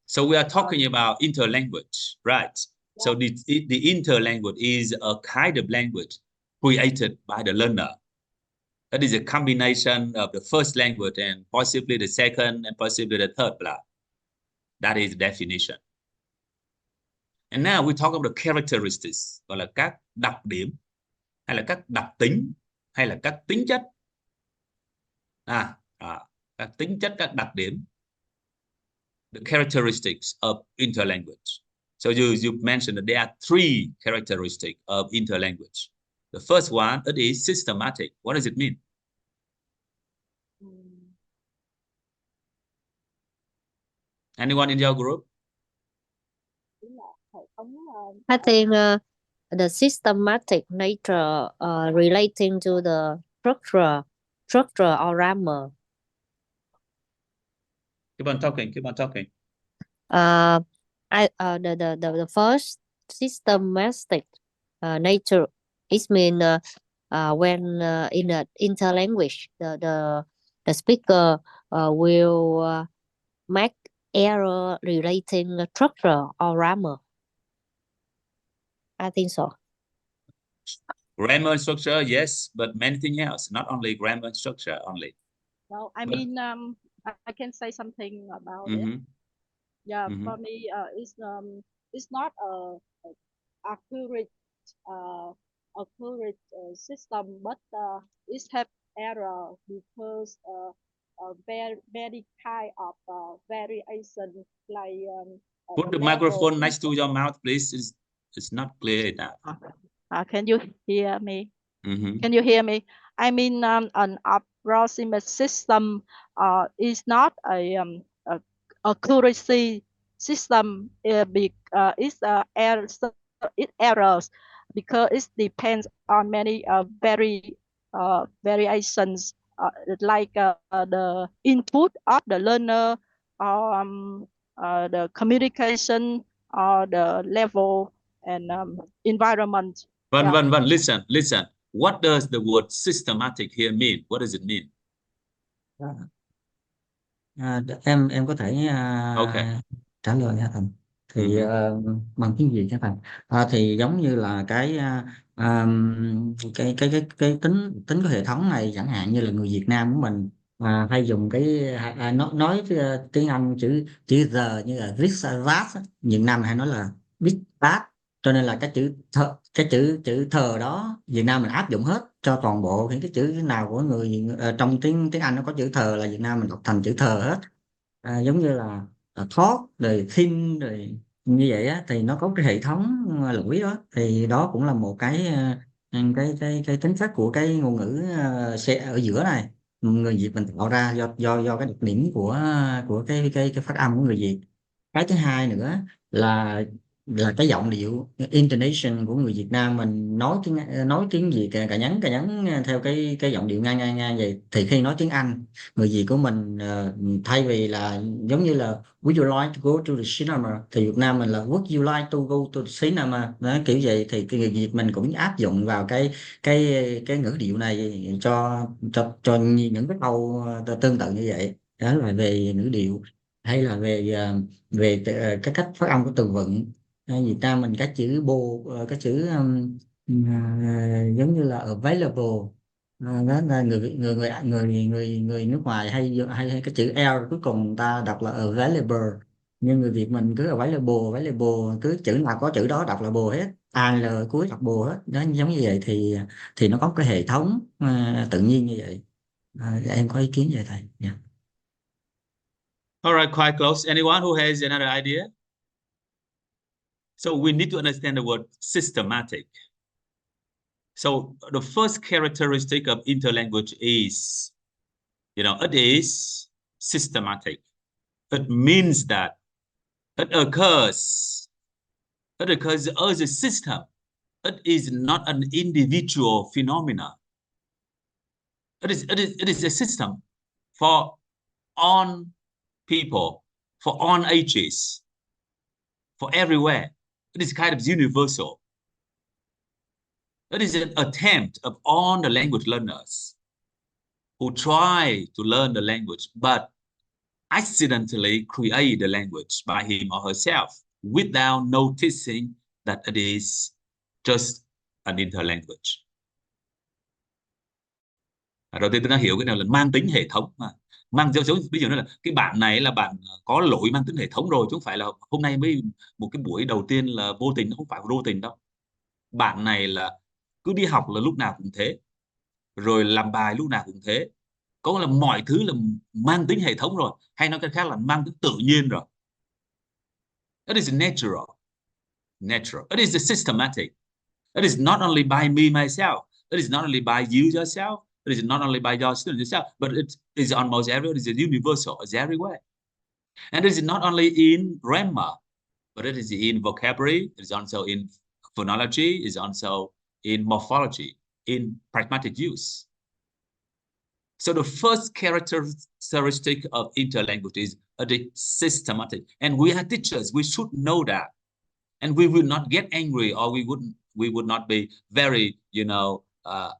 So we are talking about interlanguage, right? So the interlanguage is a kind of language created by the learner. That is a combination of the first language and possibly the second and possibly the third blah. That is the definition. And now we talk about the characteristics, gọi là các đặc điểm, hay là các đặc tính, hay là các tính chất. Các tính chất, các đặc điểm. The characteristics of interlanguage. So you mentioned that there are 3 characteristics of interlanguage. The first one, it is systematic. What does it mean? Anyone in your group? I think the systematic nature relating to the structure or grammar. Keep on talking. The first systematic nature is mean when in the interlanguage the speaker will make error relating structure or grammar. I think so. Grammar and structure, yes, but anything else, not only grammar and structure only. No, I mean, I can say something about it. Yeah, for me, it's not a accurate system, but it have error because very kind of variation like. Put the microphone next to your mouth, please. It's not clear enough. Can you hear me? Can you hear me? I mean, an approximate system is not a accuracy system. It's it errors because it depends on many variations like the input of the learner, the communication, the level and environment. Listen. What does the word systematic here mean? What does it mean? Em có thể trả lời nha Thành. Thì bằng tiếng Việt nha Thành. Thì giống như là cái tính của hệ thống này, chẳng hạn như là người Việt Nam của mình hay dùng nói tiếng Anh chữ the như là this that, Việt Nam hay nói là this that, cho nên là cái chữ thờ đó Việt Nam mình áp dụng hết cho toàn bộ những cái chữ nào của người trong tiếng Anh nó có chữ thờ là Việt Nam mình đọc thành chữ thờ hết. Giống như là thought rồi thin rồi như vậy á, thì nó có cái hệ thống lỗi đó, thì đó cũng là một cái tính chất của cái ngôn ngữ ở giữa này người Việt mình tạo ra do cái đặc điểm của cái phát âm của người Việt. Cái thứ hai nữa là cái giọng điệu intonation của người Việt Nam mình nói tiếng Việt cà nhắn theo cái giọng điệu ngang vậy, thì khi nói tiếng Anh người Việt của mình thay vì là giống như là would you like to go to the cinema thì Việt Nam mình là would you like to go to the cinema đó, kiểu vậy, thì người Việt mình cũng áp dụng vào cái ngữ điệu này cho những cái câu tương tự như vậy. Đó là về ngữ điệu, hay là về cái cách phát âm của từ vựng. Việt Nam mình cái chữ cái chữ giống như là available Đó là người nước ngoài hay cái chữ L cuối cùng người ta đọc là available, nhưng người Việt mình cứ available, cứ chữ nào có chữ đó đọc là bồ hết, al cuối đọc bồ hết, nó giống như vậy thì nó có cái hệ thống tự nhiên như vậy. Em có ý kiến về thầy? Yeah. All right, quite close. Anyone who has another idea? So we need to understand the word systematic. So the first characteristic of interlanguage is, it is systematic. It means that it occurs as a system. It is not an individual phenomenon. It is a system for all people, for all ages, for everywhere. It is kind of universal. It is an attempt of all the language learners who try to learn the language but accidentally create the language by him or herself without noticing that it is just an interlanguage. Đầu tiên tôi đã hiểu cái nào là mang tính hệ thống mà mang dấu ví dụ như là cái bạn này là bạn có lỗi mang tính hệ thống rồi, chứ không phải là hôm nay mới một cái buổi đầu tiên là vô tình, nó không phải vô tình đâu. Bạn này là cứ đi học là lúc nào cũng thế, rồi làm bài lúc nào cũng thế, có nghĩa là mọi thứ là mang tính hệ thống rồi, hay nói cách khác là mang tính tự nhiên rồi. It is natural. It is systematic. It is not only by me myself. It is not only by you yourself. It is not only by your student yourself, but it is almost everywhere. It is universal. It's everywhere. And it is not only in grammar, but it is in vocabulary. It is also in phonology. It is also in morphology, in pragmatic use. So the first characteristic of interlanguage is systematic. And we are teachers. We should know that. And we will not get angry, or we would not be very,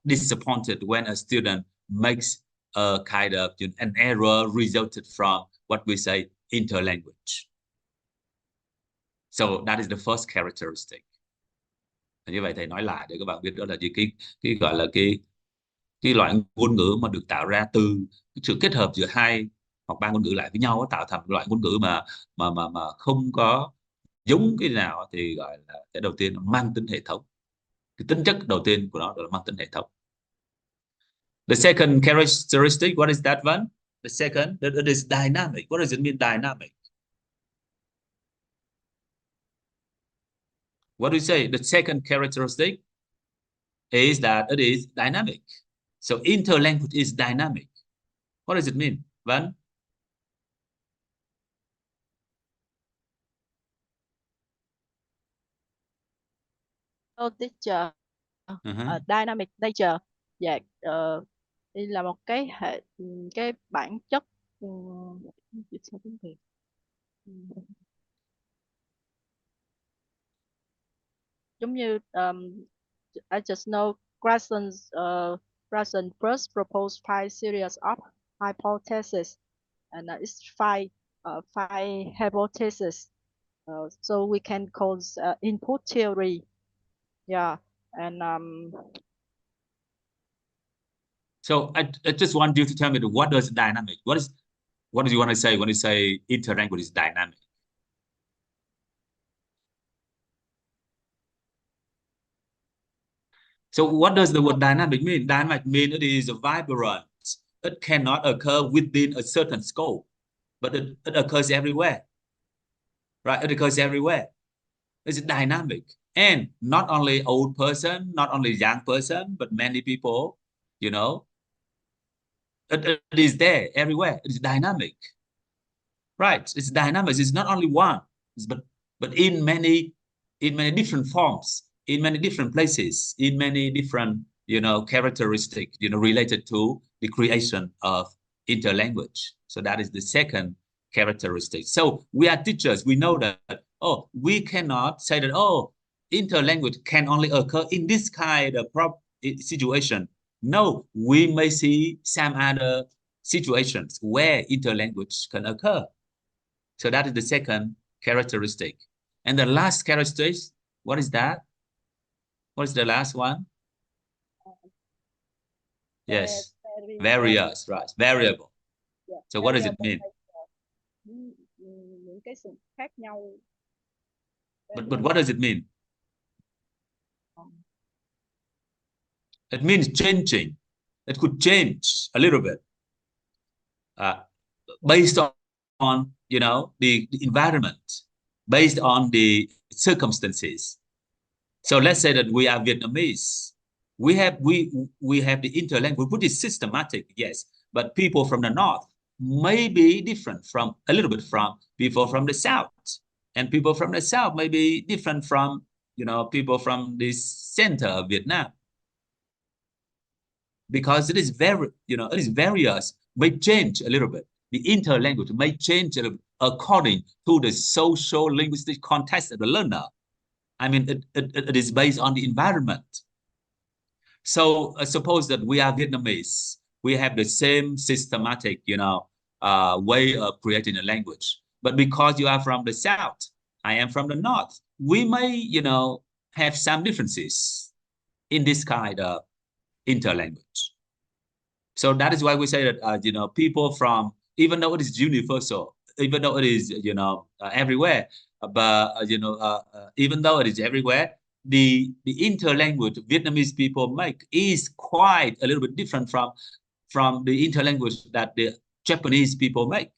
disappointed when a student makes a kind of an error resulted from what we say interlanguage. So that is the first characteristic. Như vậy thầy nói lại để các bạn biết đó là cái gọi là cái loại ngôn ngữ mà được tạo ra từ cái sự kết hợp giữa hai hoặc ba ngôn ngữ lại với nhau, tạo thành loại ngôn ngữ mà không có giống cái nào thì gọi là cái đầu tiên nó mang tính hệ thống. Cái tính chất đầu tiên của nó là mang tính hệ thống. The second characteristic, what is that one? The second, that it is dynamic. What does it mean, dynamic? What do you say? The second characteristic is that it is dynamic. So interlanguage is dynamic. What does it mean, Văn? So teacher, dynamic nature, dạ, đây là một cái cái bản chất giống như I just know Grayson first proposed 5 series of hypotheses, and it's 5 hypotheses. So we can call input theory. Yeah, and so I just want you to tell me what does dynamic? What do you want to say when you say interlanguage is dynamic? So what does the word dynamic mean? Dynamic means it is vibrant. It cannot occur within a certain scope, but it occurs everywhere. Right? It occurs everywhere. It's dynamic. And not only old person, not only young person, but many people, it is there everywhere. It is dynamic. Right? It's dynamic. It's not only one, but in many different forms, in many different places, in many different, characteristics, related to the creation of interlanguage. So that is the second characteristic. So we are teachers. We know that, we cannot say that, interlanguage can only occur in this kind of situation. No, we may see some other situations where interlanguage can occur. So that is the second characteristic. And the last characteristic, what is that? What is the last one? Yes. very Various, right? Variable. yeah, So what does it variable mean? những cái sự khác nhau. But what does it mean? It means changing. It could change a little bit based on the environment, based on the circumstances. So let's say that we are Vietnamese. We have the interlanguage, which is systematic, yes, but people from the north may be different from a little bit from people from the south, and people from the south may be different from people from the center of Vietnam, because it is various, may change a little bit. The interlanguage may change a little bit according to the social linguistic context of the learner. I mean, it is based on the environment. So suppose that we are Vietnamese, we have the same systematic, way of creating a language. But because you are from the south, I am from the north, we may, have some differences in this kind of interlanguage. So that is why we say that, people from, even though it is universal, even though it is, everywhere, but, even though it is everywhere, the interlanguage Vietnamese people make is quite a little bit different from the interlanguage that the Japanese people make.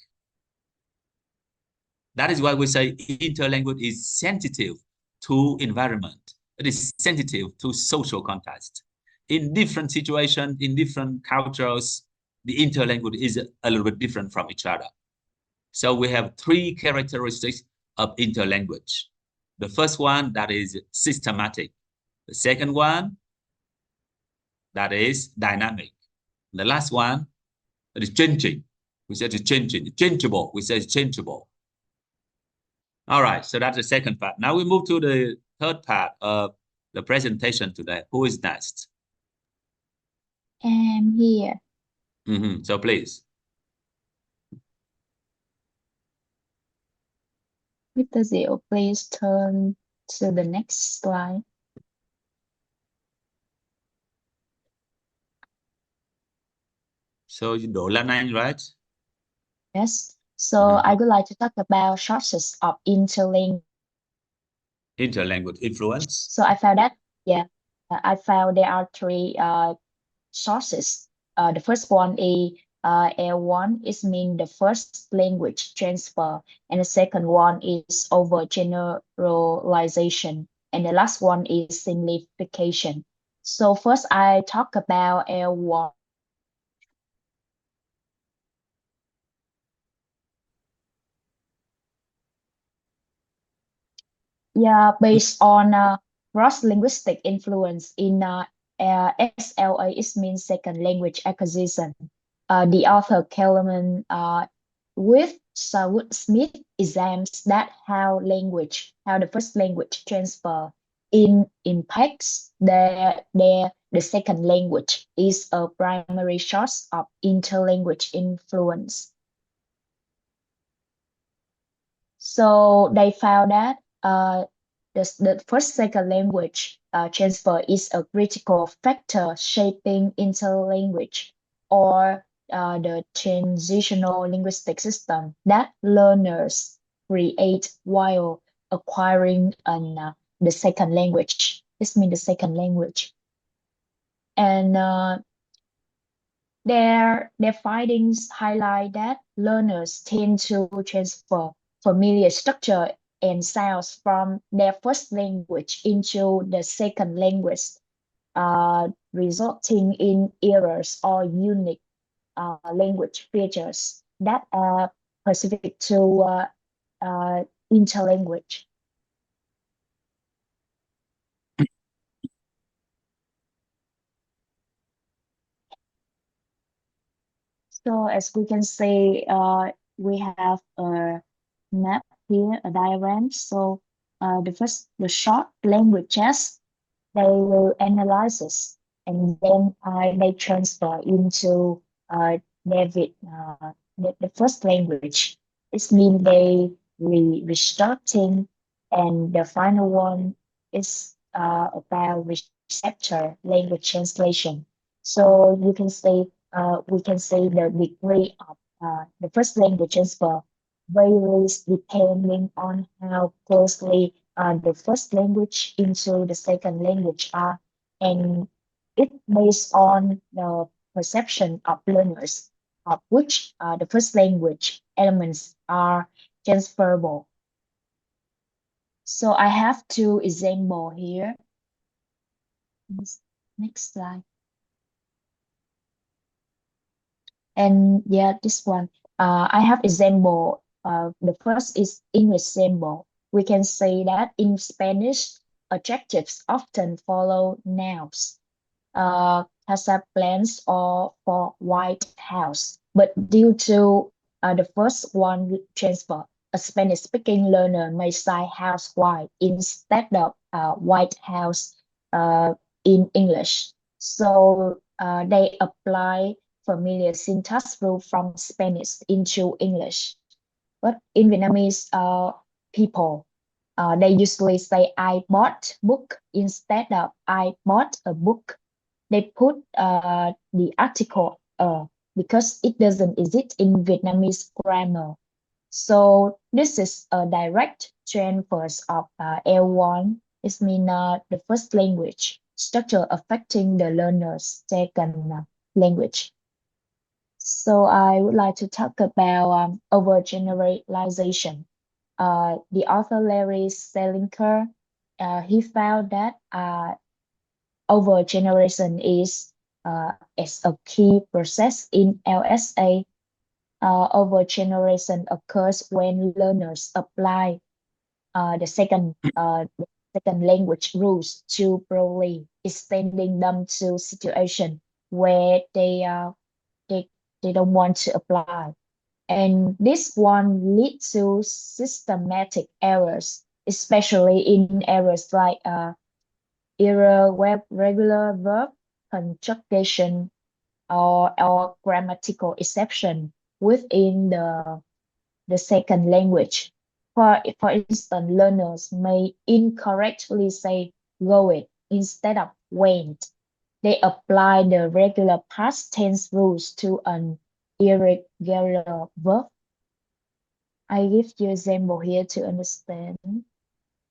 That is why we say interlanguage is sensitive to environment. It is sensitive to social context. In different situations, in different cultures, the interlanguage is a little bit different from each other. So we have three characteristics of interlanguage. The first one, that is systematic. The second one, that is dynamic. The last one, that is changing. We said it's changing. Changeable. We say it's changeable. All right, so that's the second part. Now we move to the third part of the presentation today. Who is next? I'm here. So please. Mr. Diệu, please turn to the next slide. So you Đỗ Lan Anh, right? Yes. So I would like to talk about sources of interlanguage. Interlanguage influence. So I found that, I found there are three sources. The first one is L1 is mean the first language transfer, and the second one is overgeneralization, and the last one is simplification. So first I talk about L1. Yeah, based on cross-linguistic influence in SLA, it means second language acquisition. The author Kellerman with Sawood Smith examines that how the first language transfer impacts the second language is a primary source of interlanguage influence. So they found that the first second language transfer is a critical factor shaping interlanguage or the transitional linguistic system that learners create while acquiring the second language. This means the second language. And their findings highlight that learners tend to transfer familiar structure and sounds from their first language into the second language, resulting in errors or unique language features that are specific to interlanguage. So as we can see, we have a map here, a diagram. So the short languages, they will analyze this, and then they transfer into the first language. It means they restarting, and the final one is about receptor language translation. So you can say we can say the degree of the first language transfer varies depending on how closely the first language into the second language are, and it based on the perception of learners of which the first language elements are transferable. So I have two example here. Next slide. And yeah, this one, I have example. The first is English symbol. We can say that in Spanish, adjectives often follow nouns. Casablanca or for White House. But due to the first one transfer, a Spanish-speaking learner may say house white instead of White House in English. So they apply familiar syntax rule from Spanish into English. But in Vietnamese people, they usually say I bought book instead of I bought a book. They put the article because it doesn't exist in Vietnamese grammar. So this is a direct transfer of L1. It means the first language structure affecting the learner's second language. So I would like to talk about overgeneralization. The author Larry Selinker, he found that overgeneration is a key process in LSA. Overgeneration occurs when learners apply the second language rules too broadly, extending them to situations where they they don't want to apply. And this one leads to systematic errors, especially in errors like irregular verb conjugation or grammatical exception within the second language. For instance, learners may incorrectly say going instead of went. They apply the regular past tense rules to an irregular verb. I give you example here to understand.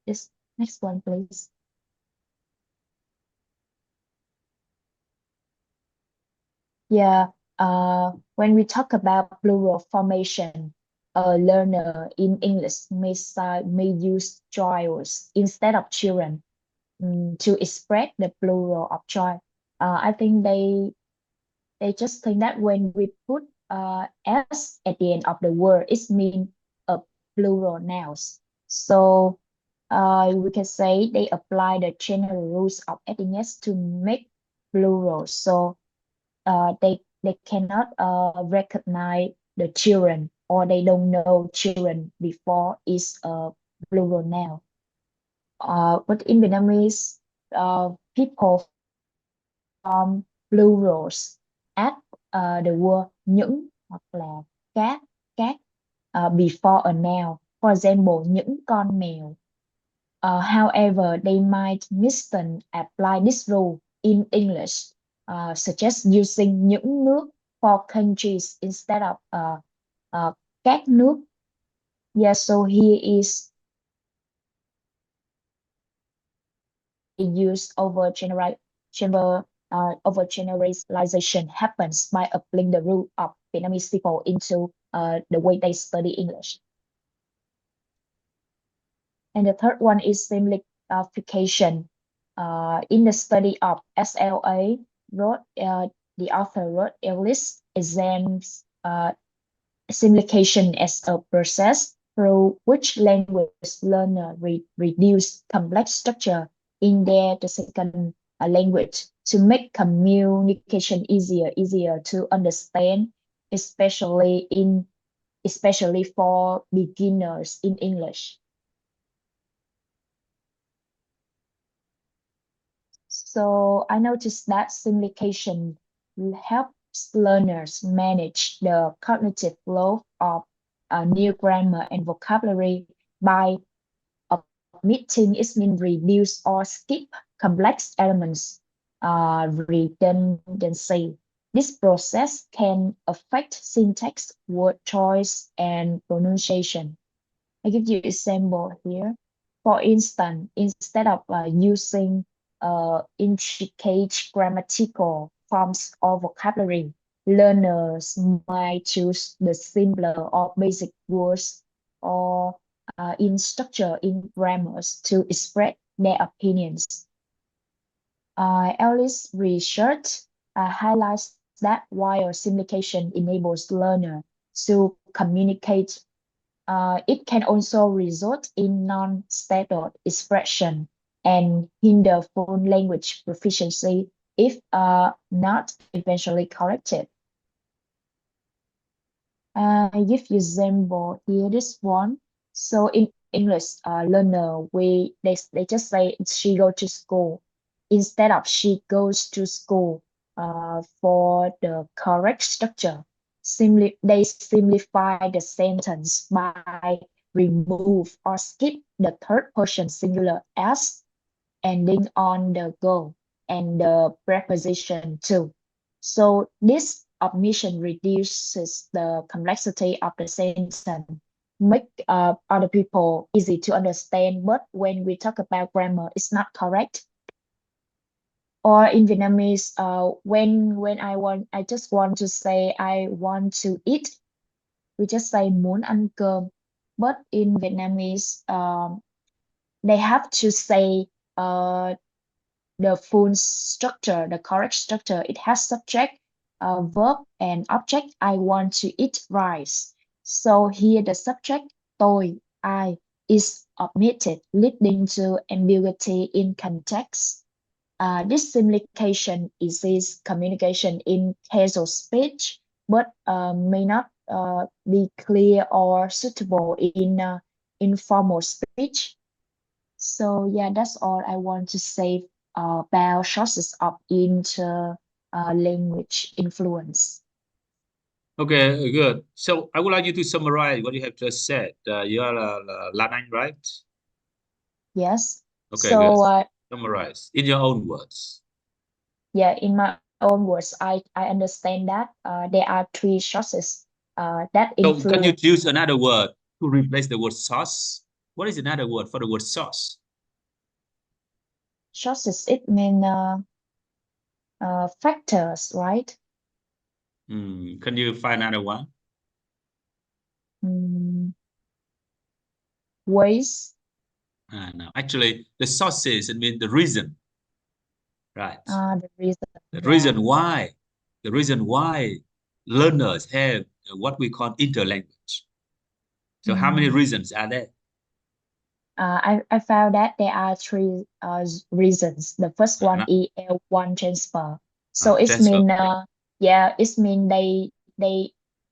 This next one, please. Yeah, when we talk about plural formation, a learner in English may use childs instead of children to express the plural of child. I think they just think that when we put s at the end of the word, it means a plural nouns. So we can say they apply the general rules of adding s to make plural. So they cannot recognize the children, or they don't know children before is a plural noun. But in Vietnamese, people form plurals add the word những hoặc là các before a noun. For example, những con mèo. However, they might apply this rule in English, such as using những nước for countries instead of các nước. Yeah, so here is use overgeneralization happens by applying the rule of Vietnamese people into the way they study English. And the third one is simplification. In the study of SLA, the author wrote a list exams simplification as a process through which language learner reduce complex structure in the second language to make communication easier to understand, especially for beginners in English. So I noticed that simplification helps learners manage the cognitive load of new grammar and vocabulary by omitting it means reduce or skip complex elements. redundancy. This process can affect syntax, word choice, and pronunciation. I give you example here. For instance, instead of using intricate grammatical forms or vocabulary, learners might choose the simpler or basic words or in structure in grammars to express their opinions. Ellis' research highlights that while simplification enables learners to communicate, it can also result in non-stated expression and hinder full language proficiency if not eventually corrected. I give you example here, this one. So in English, learner, they just say she go to school instead of she goes to school. For the correct structure, they simplify the sentence by remove or skip the third person singular s ending on the go and the preposition to. So this omission reduces the complexity of the sentence, make other people easy to understand. But when we talk about grammar, it's not correct. Or in Vietnamese, when I just want to say I want to eat, we just say muốn ăn cơm. But in Vietnamese, they have to say the full structure, the correct structure. It has subject, verb, and object. I want to eat rice. So here the subject, tôi, I, is omitted, leading to ambiguity in context. This simplification eases communication in casual speech, but may not be clear or suitable in informal speech. So yeah, that's all I want to say about sources of language influence. Okay, good. So I would like you to summarize what you have just said. You are Lan Anh, right? Yes. Okay, So good. Summarize in your own words. Yeah, in my own words, I understand that there are three sources that So influence. can you choose another word to replace the word source? What is another word for the word source? Sources, it means factors, right? Can you find another one? Ways. No, actually, the sources, it means the reason, right? The reason. The reason why, the reason why learners have what we call interlanguage. So how many reasons are there? I found that there are three reasons. The first one is L1 transfer. So it mean it mean they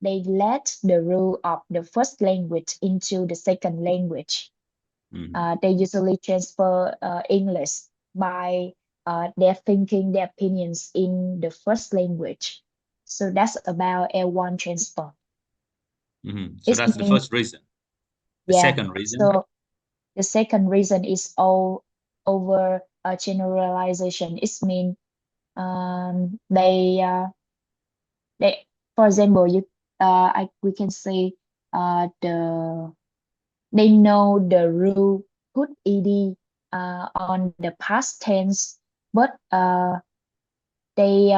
let the rule of the first language into the second language. They usually transfer English by their thinking, their opinions in the first language. So that's about L1 transfer. So that's the first reason. The second reason. So the second reason is over generalization. It means they for example we can say they know the rule put ed on the past tense, but they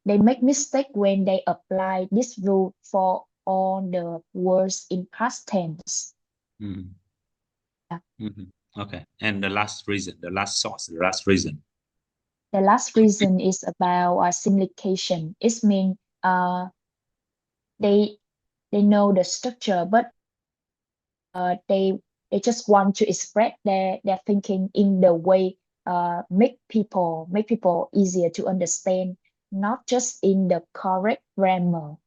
make mistake when they apply this rule for all the words in past tense. Okay, and the last reason, the last source, the last reason. The last reason is about simplification. It means they know the structure, but they just want to express their thinking in the way make people easier to understand, not just in the correct grammar.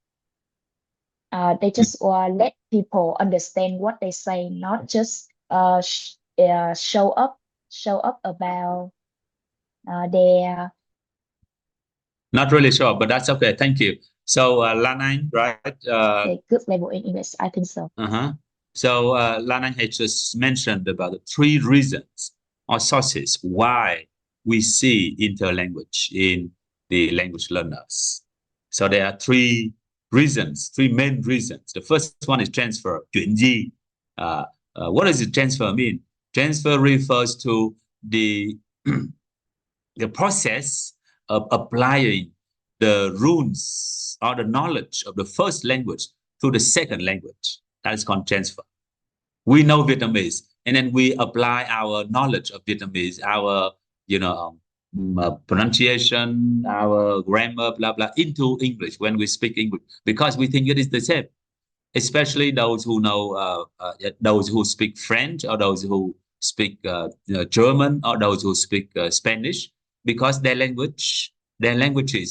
They just let people understand what they say, not just show up about their. Not really sure, but that's okay. Thank you. So Lan Anh, right? Good level in English, I think so. So Lan Anh has just mentioned about the three reasons or sources why we see interlanguage in the language learners? So there are three main reasons. The first one is transfer, chuyển di. What does the transfer mean? Transfer refers to the the process of applying the rules or the knowledge of the first language to the second language. That is called transfer. We know Vietnamese, and then we apply our knowledge of Vietnamese, our pronunciation, our grammar, blah blah, into English when we speak English because we think it is the same. Especially those who know, those who speak French or those who speak German or those who speak Spanish, because their languages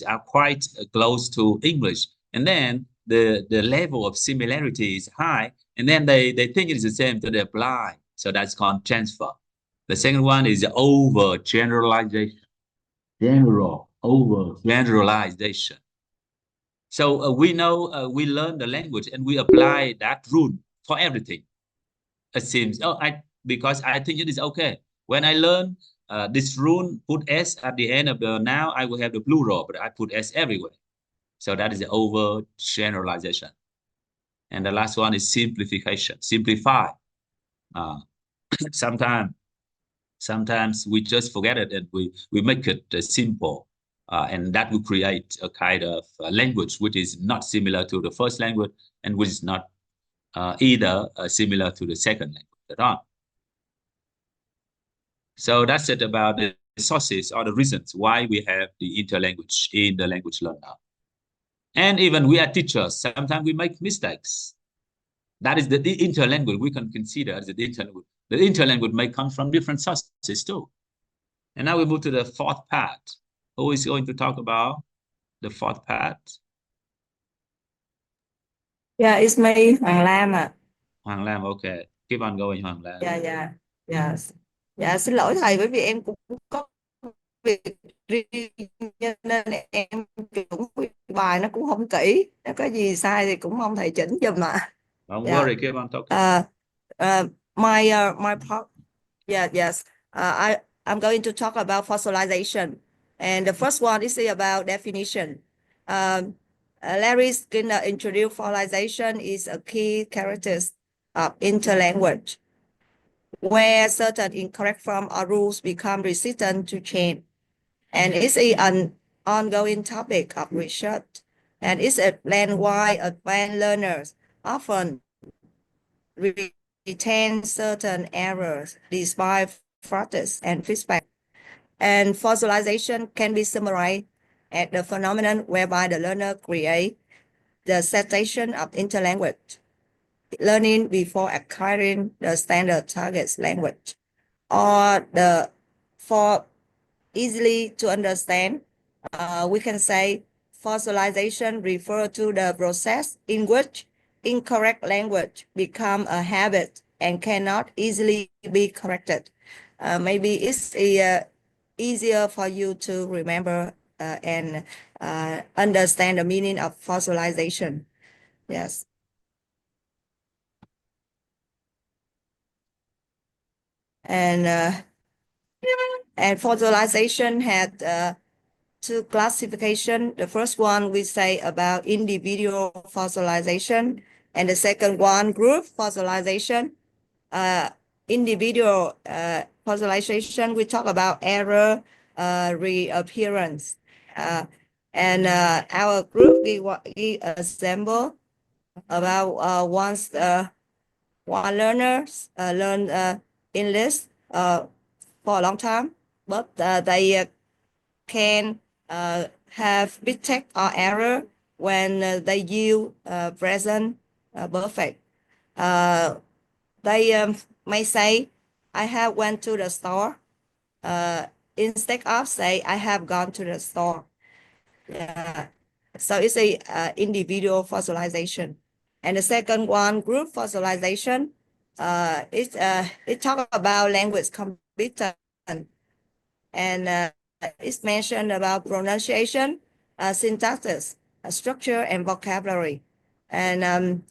are quite close to English, and then the level of similarity is high, and then they think it is the same, so they apply. So that's called transfer. The second one is overgeneralization. Overgeneralization. So we know, we learn the language and we apply that rule for everything. It seems, because I think it is okay. When I learn this rule, put S at the end of the noun, I will have the plural, but I put S everywhere. So that is the overgeneralization. And the last one is simplification. Simplify. Sometimes we just forget it and we make it simple. And that will create a kind of language which is not similar to the first language and which is not either similar to the second language at all. So that's it about the sources or the reasons why we have the interlanguage in the language learner. And even we are teachers, sometimes we make mistakes. That is the interlanguage we can consider as the interlanguage. The interlanguage may come from different sources too. And now we move to the fourth part. Who is going to talk about the fourth part? Yeah, it's me, Hoàng Lam ạ. Hoàng Lam, okay. Keep on going, Hoàng Lam. Dạ, xin lỗi thầy bởi vì em cũng có việc riêng cho nên em chuẩn bị bài nó cũng không kỹ. Nếu có gì sai thì cũng mong thầy chỉnh giùm ạ. Don't Yeah. worry, keep on talking. My part, yes. I'm going to talk about fossilization, and the first one is about definition. Larry Skinner introduced fossilization is a key characteristic of interlanguage, where certain incorrect form or rules become resistant to change, and it's an ongoing topic of research, and it's explained why advanced learners often retain certain errors despite practice and feedback. And fossilization can be summarized as the phenomenon whereby the learner creates the citation of interlanguage learning before acquiring the standard target language, or for easily to understand, we can say fossilization refers to the process in which incorrect language become a habit and cannot easily be corrected. Maybe it's easier for you to remember and understand the meaning of fossilization. Yes. And fossilization had two classification. The first one we say about individual fossilization, and the second one group fossilization. Individual fossilization, we talk about error, reappearance, and our group we assemble about once one learners learn English for a long time, but they can have mistake or error when they use present perfect. They may say, I have went to the store, instead of say, I have gone to the store. Yeah. So it's a individual fossilization. And the second one, group fossilization, it talk about language competence, and it's mentioned about pronunciation, syntax, structure, and vocabulary. And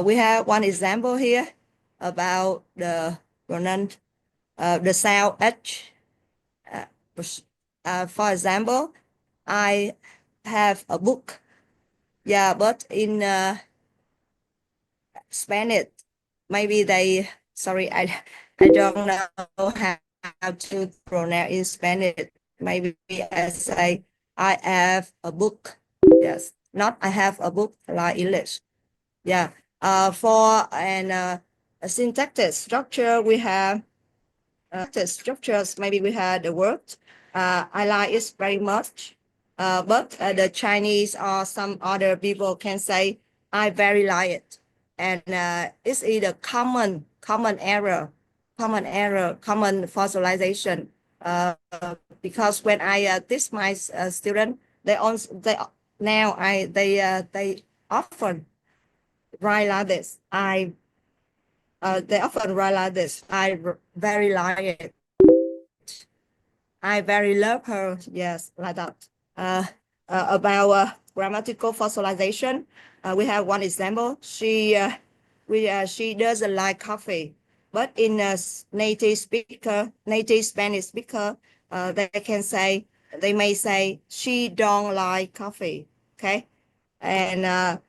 we have one example here about the sound H. For example, I have a book. Yeah, but in Spanish, maybe sorry, I don't know how to pronounce in Spanish. Maybe I say I have a book. Yes, not I have a book like English. Yeah. For a syntactic structure, we have structures. Maybe we have the word. I like it very much. But the Chinese or some other people can say I very like it, and it's either common error, common fossilization. Because when I teach my student, they often write like this. They often write like this. I very like it. I very love her. Yes, like that. About grammatical fossilization, we have one example. She doesn't like coffee, but in a native Spanish speaker, they may say she don't like coffee. Okay, and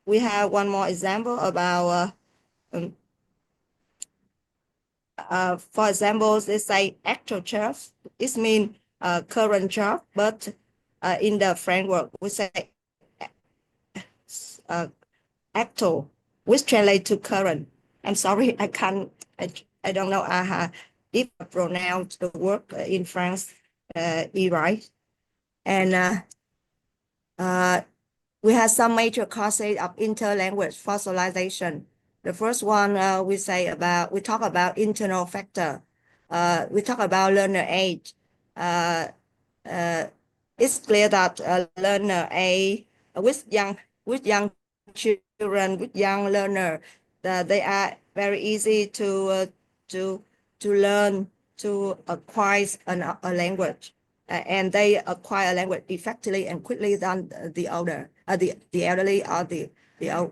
we have one more example about for example, they say actual job. It means current job, but in the framework, we say actual, which translate to current. I'm sorry, I don't know if I pronounce the word in France right. And we have some major causes of interlanguage fossilization. The first one we talk about internal factor. We talk about learner age. It's clear that learner age with young children, with young learner, they are very easy to learn, to acquire a language. And they acquire a language effectively and quickly than the elderly or the old.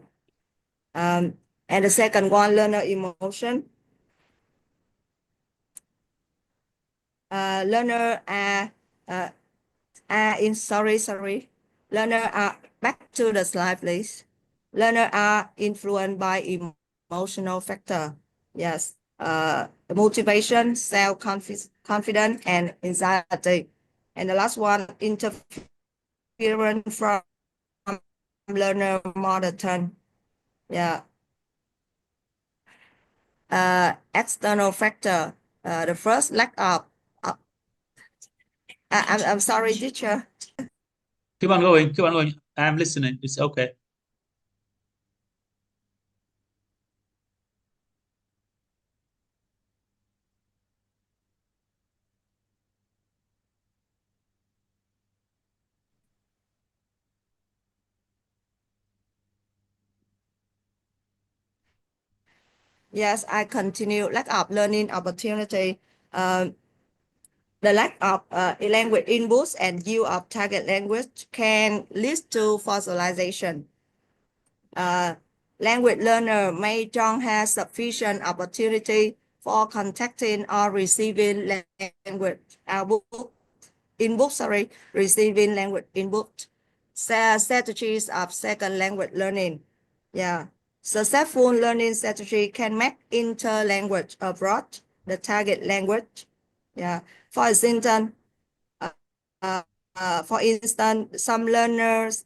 And the second one, learner emotion. Learner sorry. Learner are back to the slide, please. Learner are influenced by emotional factor. Yes. Motivation, self-confidence, and anxiety. And the last one, interference from learner mother tongue. Yeah. External factor. The first lack of. I'm sorry, teacher. Keep on going. Keep on going. I'm listening. It's okay. Yes, I continue. Lack of learning opportunity. The lack of language inputs and use of target language can lead to fossilization. Language learner may don't have sufficient opportunity for contacting or receiving language receiving language input. Strategies of second language learning. Yeah. Successful learning strategy can make interlanguage abroad the target language. Yeah. For instance, some learners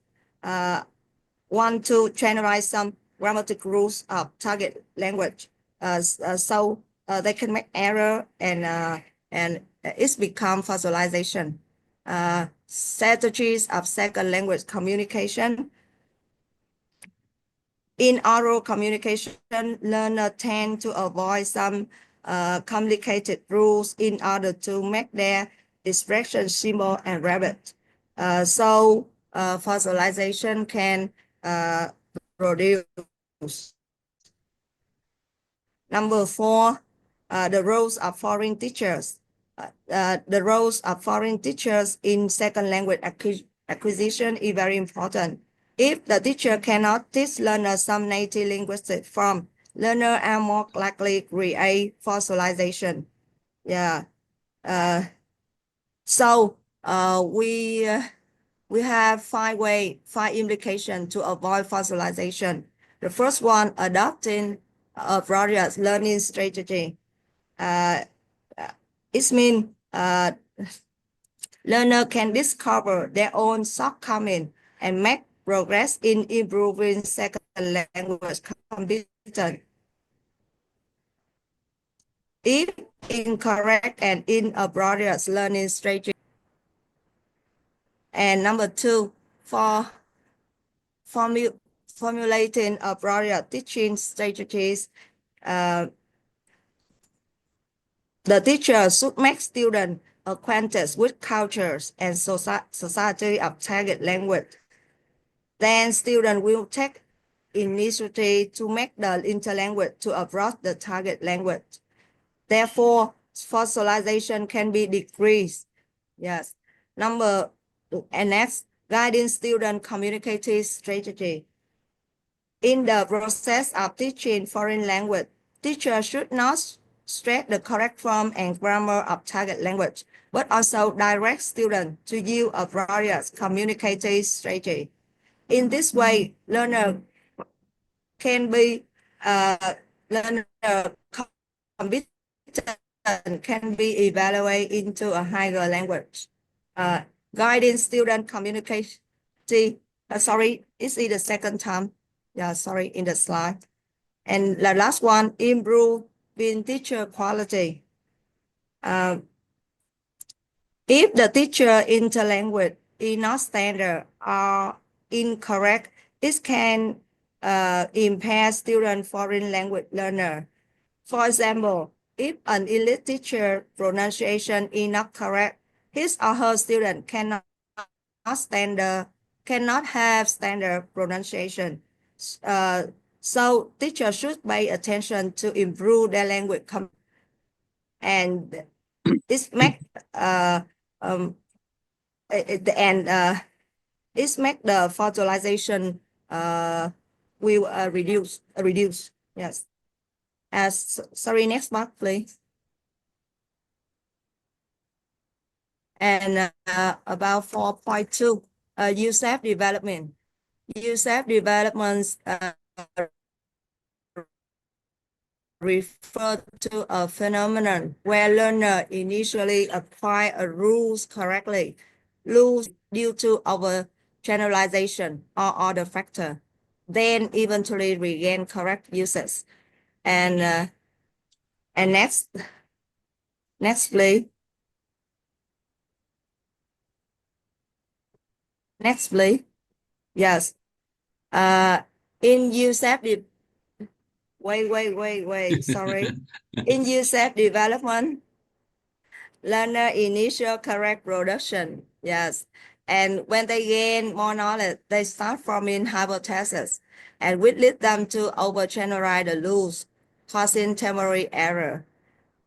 want to generalize some grammatical rules of target language, so they can make error and it's become fossilization. Strategies of second language communication. In oral communication, learners tend to avoid some complicated rules in order to make their expression simple and rapid. So fossilization can produce. Number 4, the roles of foreign teachers. The roles of foreign teachers in second language acquisition is very important. If the teacher cannot teach learners some native linguistic form, learners are more likely create fossilization. Yeah. So we have five implications to avoid fossilization. The first one, adopting a broader learning strategy. It means learner can discover their own shortcomings and make progress in improving second language competence. If incorrect and in a broader learning strategy. And number two, for formulating a broader teaching strategies, the teacher should make students acquainted with cultures and society of target language. Then students will take initiative to make the interlanguage to approach the target language. Therefore, fossilization can be decreased. Yes. And next, guiding student communicative strategy. In the process of teaching foreign language, teachers should not stress the correct form and grammar of target language, but also direct students to use a broader communicative strategy. In this way, learner can be competence can be evaluated into a higher language. Guiding student communication. Sorry, is it the second time? Yeah, sorry, in the slide. And the last one, improving teacher quality. If the teacher interlanguage is not standard or incorrect, it can impair student foreign language learner. For example, if an English teacher pronunciation is not correct, his or her student cannot have standard pronunciation. So teachers should pay attention to improve their language and this make the fertilization will reduce. Yes. Sorry, next mark, please. And about 4.2, USEF development. USEF developments refer to a phenomenon where learner initially apply a rules correctly, rules due to our generalization or other factor, then eventually regain correct uses. And next please. Next please. Yes. In USEF wait, sorry. In USEF development, learner initial correct production. Yes. And when they gain more knowledge, they start forming hypotheses, and which lead them to overgeneralize the rules, causing temporary error.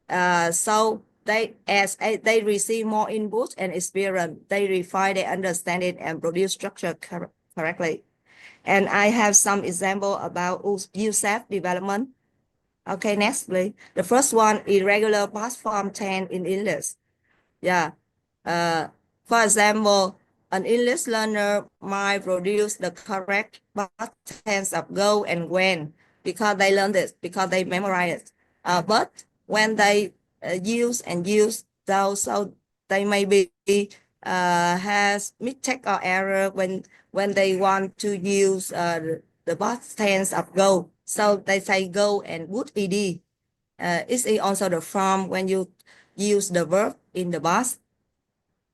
So as they receive more input and experience, they refine their understanding and produce structure correctly. And I have some example about USEF development. Okay, next please. The first one, irregular past form tense in English. Yeah. For example, an English learner might produce the correct past tense of go and went because they learned it, because they memorized it. But when they use those, so they may be has mistake or error when they want to use the past tense of go. So they say go and would ed. It's also the form when you use the verb in the past.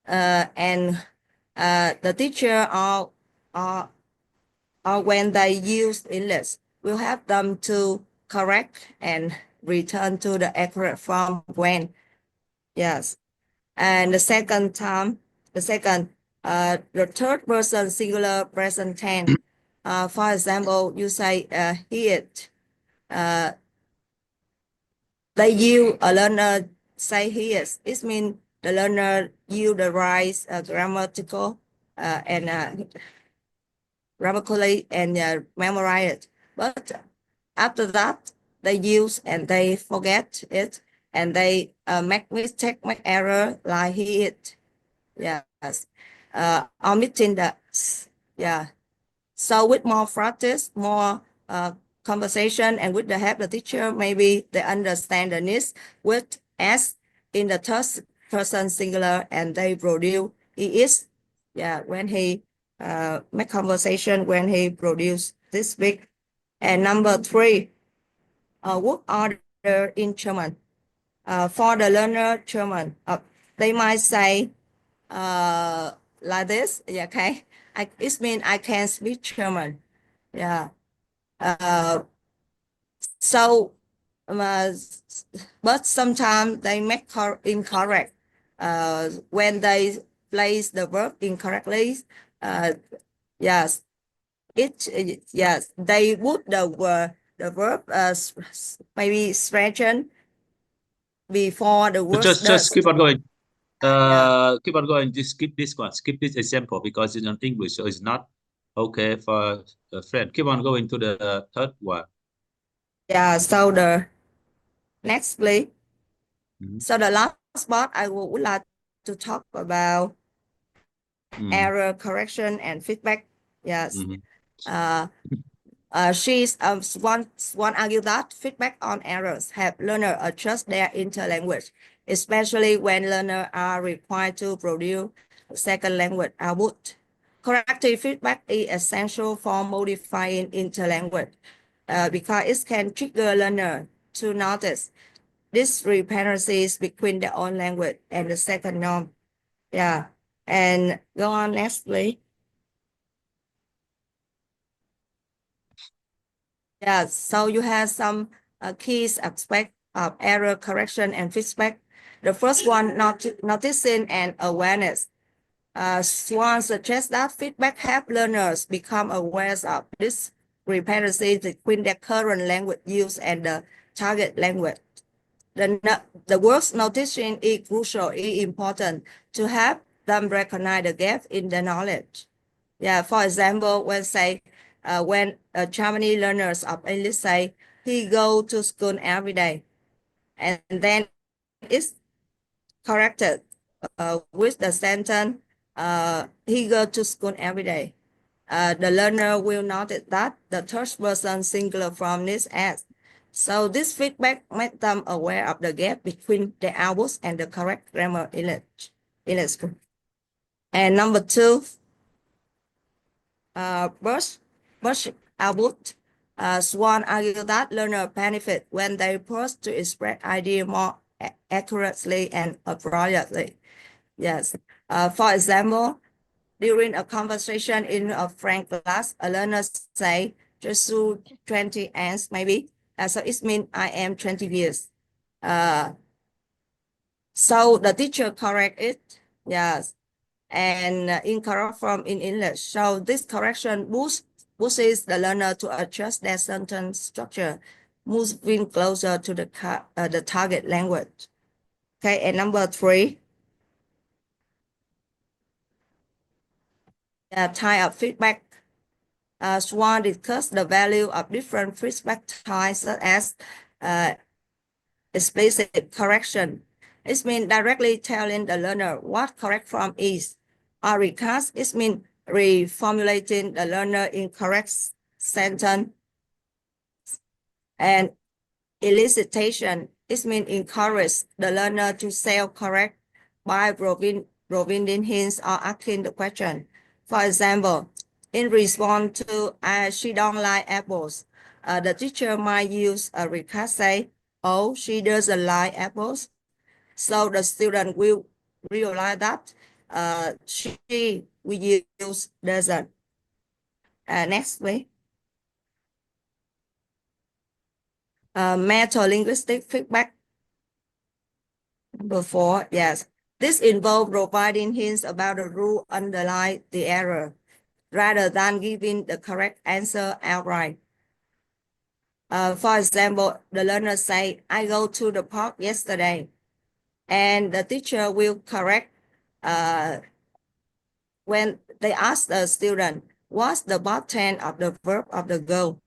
And the teacher or when they use English will help them to correct and return to the accurate form when. Yes. And the third person singular present tense. For example, you say he it. They use a learner say he is. It means the learner use the right grammatical and grammatically and memorize it. But after that, they use and they forget it, and they make mistake, make error like he it. Yes. Omitting the, yeah. So with more practice, more conversation, and with the help of the teacher, maybe they understand the needs with S in the third person singular, and they produce he is. Yeah, when he make conversation, when he produce this big. And number 3, work order in German. For the learner German, they might say like this. Yeah, okay. It means I can speak German. Yeah. So, but sometimes they make incorrect. When they place the verb incorrectly, yes, yes, they put the verb maybe straighten before the word Just does. keep on going. Yeah. Keep on going. Just skip this one. Skip this example because it's in English, so it's not okay for a friend. Keep on going to the third one. Yeah. So the next, please. Mhm. So the last part I would like to talk about error correction and feedback. Yes. Mhm. She's one argue that feedback on errors help learner adjust their interlanguage, especially when learners are required to produce second language output. Corrective feedback is essential for modifying interlanguage because it can trigger learner to notice discrepancies between their own language and the second norm. Yeah. And go on next, please. Yeah, so you have some key aspects of error correction and feedback. The first one, noticing and awareness. Swan suggests that feedback helps learners become aware of this discrepancy between their current language use and the target language. The words noticing is crucial, is important to help them recognize the gap in the knowledge. Yeah, for example, when Germany learners of English say he go to school every day, and then it's corrected with the sentence he go to school every day. The learner will notice that the third person singular form is as. So this feedback makes them aware of the gap between the outputs and the correct grammar in it. And number 2, burst output. Swan argued that learners benefit when they pause to express ideas more accurately and appropriately. Yes. For example, during a conversation in a French class, a learner say, "Je suis 20 ans," maybe. So it means I am 20 years. So the teacher correct it. Yes. And incorrect form in English. So this correction pushes the learner to adjust their sentence structure, moving closer to the target language. Okay, and number 3, type of feedback. Swan discussed the value of different feedback types, such as explicit correction. It means directly telling the learner what correct form is. Or recast, it means reformulating the learner in correct sentence. And elicitation, it means encourage the learner to self-correct by providing hints or asking the question. For example, in response to she don't like apples, the teacher might use a recast say, "Oh, she doesn't like apples." So the student will realize that she will use doesn't. Next, please. Meta-linguistic feedback. Number 4, yes. This involves providing hints about the rule underlying the error, rather than giving the correct answer outright. For example, the learner say, "I go to the park yesterday," and the teacher will correct when they ask the student, "What's the past tense of the verb of the go?"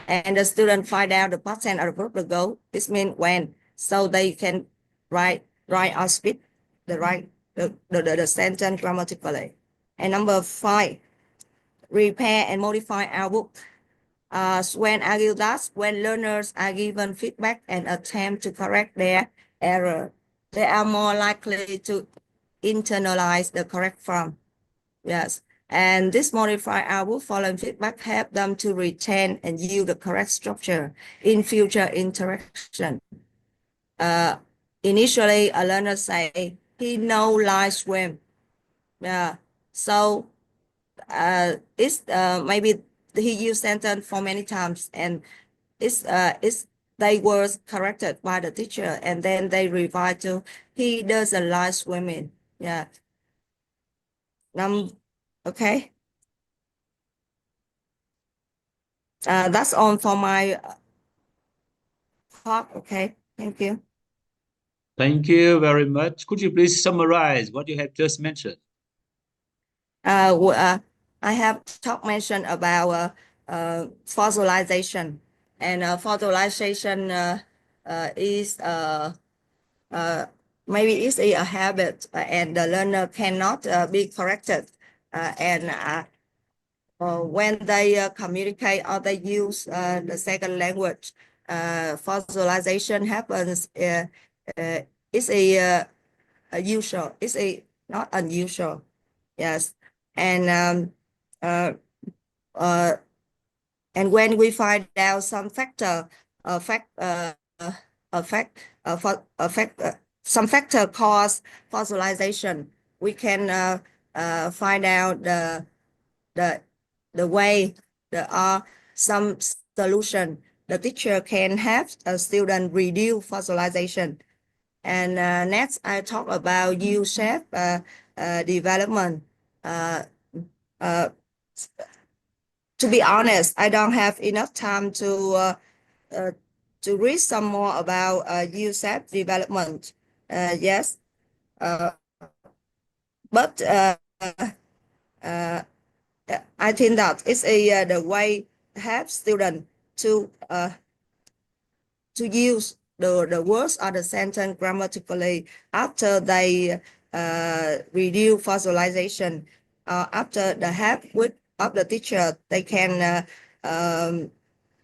And the student find out the past tense of the verb to go. This means when, so they can write or speak. the right the sentence grammatically. And number 5, repair and modify output. When argued that when learners are given feedback and attempt to correct their error, they are more likely to internalize the correct form. Yes. And this modified output following feedback help them to retain and use the correct structure in future interaction. Initially, a learner say he know line swim. Yeah. So it's maybe he used sentence for many times, and it's they were corrected by the teacher, and then they revise to he doesn't like swimming. Yeah. Okay. That's all for my talk. Okay. Thank you. Thank you very much. Could you please summarize what you have just mentioned? I have mentioned about fossilization, and fossilization is maybe it's a habit, and the learner cannot be corrected, and when they communicate or they use the second language, fossilization happens. It's a usual. It's a not unusual. Yes, and and when we find out some some factor cause fossilization, we can find out the way there are some solution. The teacher can have a student reduce fossilization. And next, I talk about U-shape development. To be honest, I don't have enough time to read some more about U-shape development. Yes, but I think that it's the way help students to use the words or the sentence grammatically after they review fossilization. After the help of the teacher, they can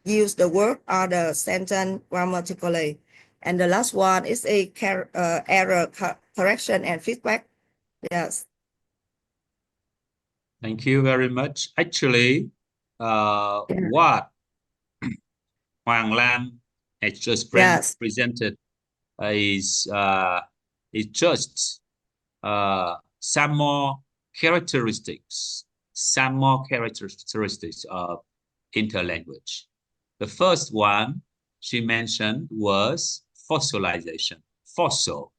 use the word or the sentence grammatically. And the last one is a error correction and feedback. Yes. Thank you very much. Actually, what Hoàng Lam has just presented is just some more characteristics of interlanguage. The first one she mentioned was fossilization. Fossil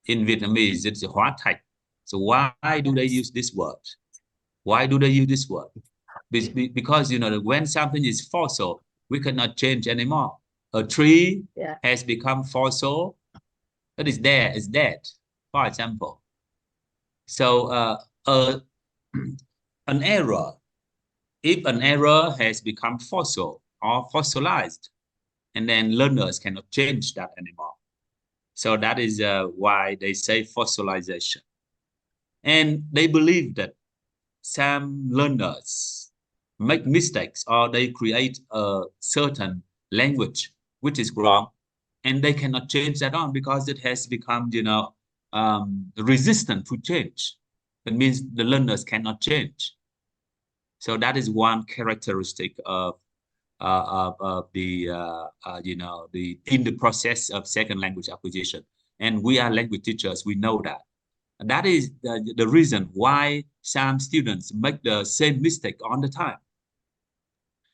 in Vietnamese, it's hóa thạch. So why do they use this word? Why do they use this word? Because, you know, when something is fossil, we cannot change anymore. A tree has become fossil. It is there, it's dead, for example. So an error, if an error has become fossil or fossilized, and then learners cannot change that anymore. So that is why they say fossilization. And they believe that some learners make mistakes or they create a certain language which is wrong, and they cannot change that on because it has become, you know, resistant to change. That means the learners cannot change. So that is one characteristic of the you know, in the process of second language acquisition. And we are language teachers, we know that. And that is the reason why some students make the same mistake all the time.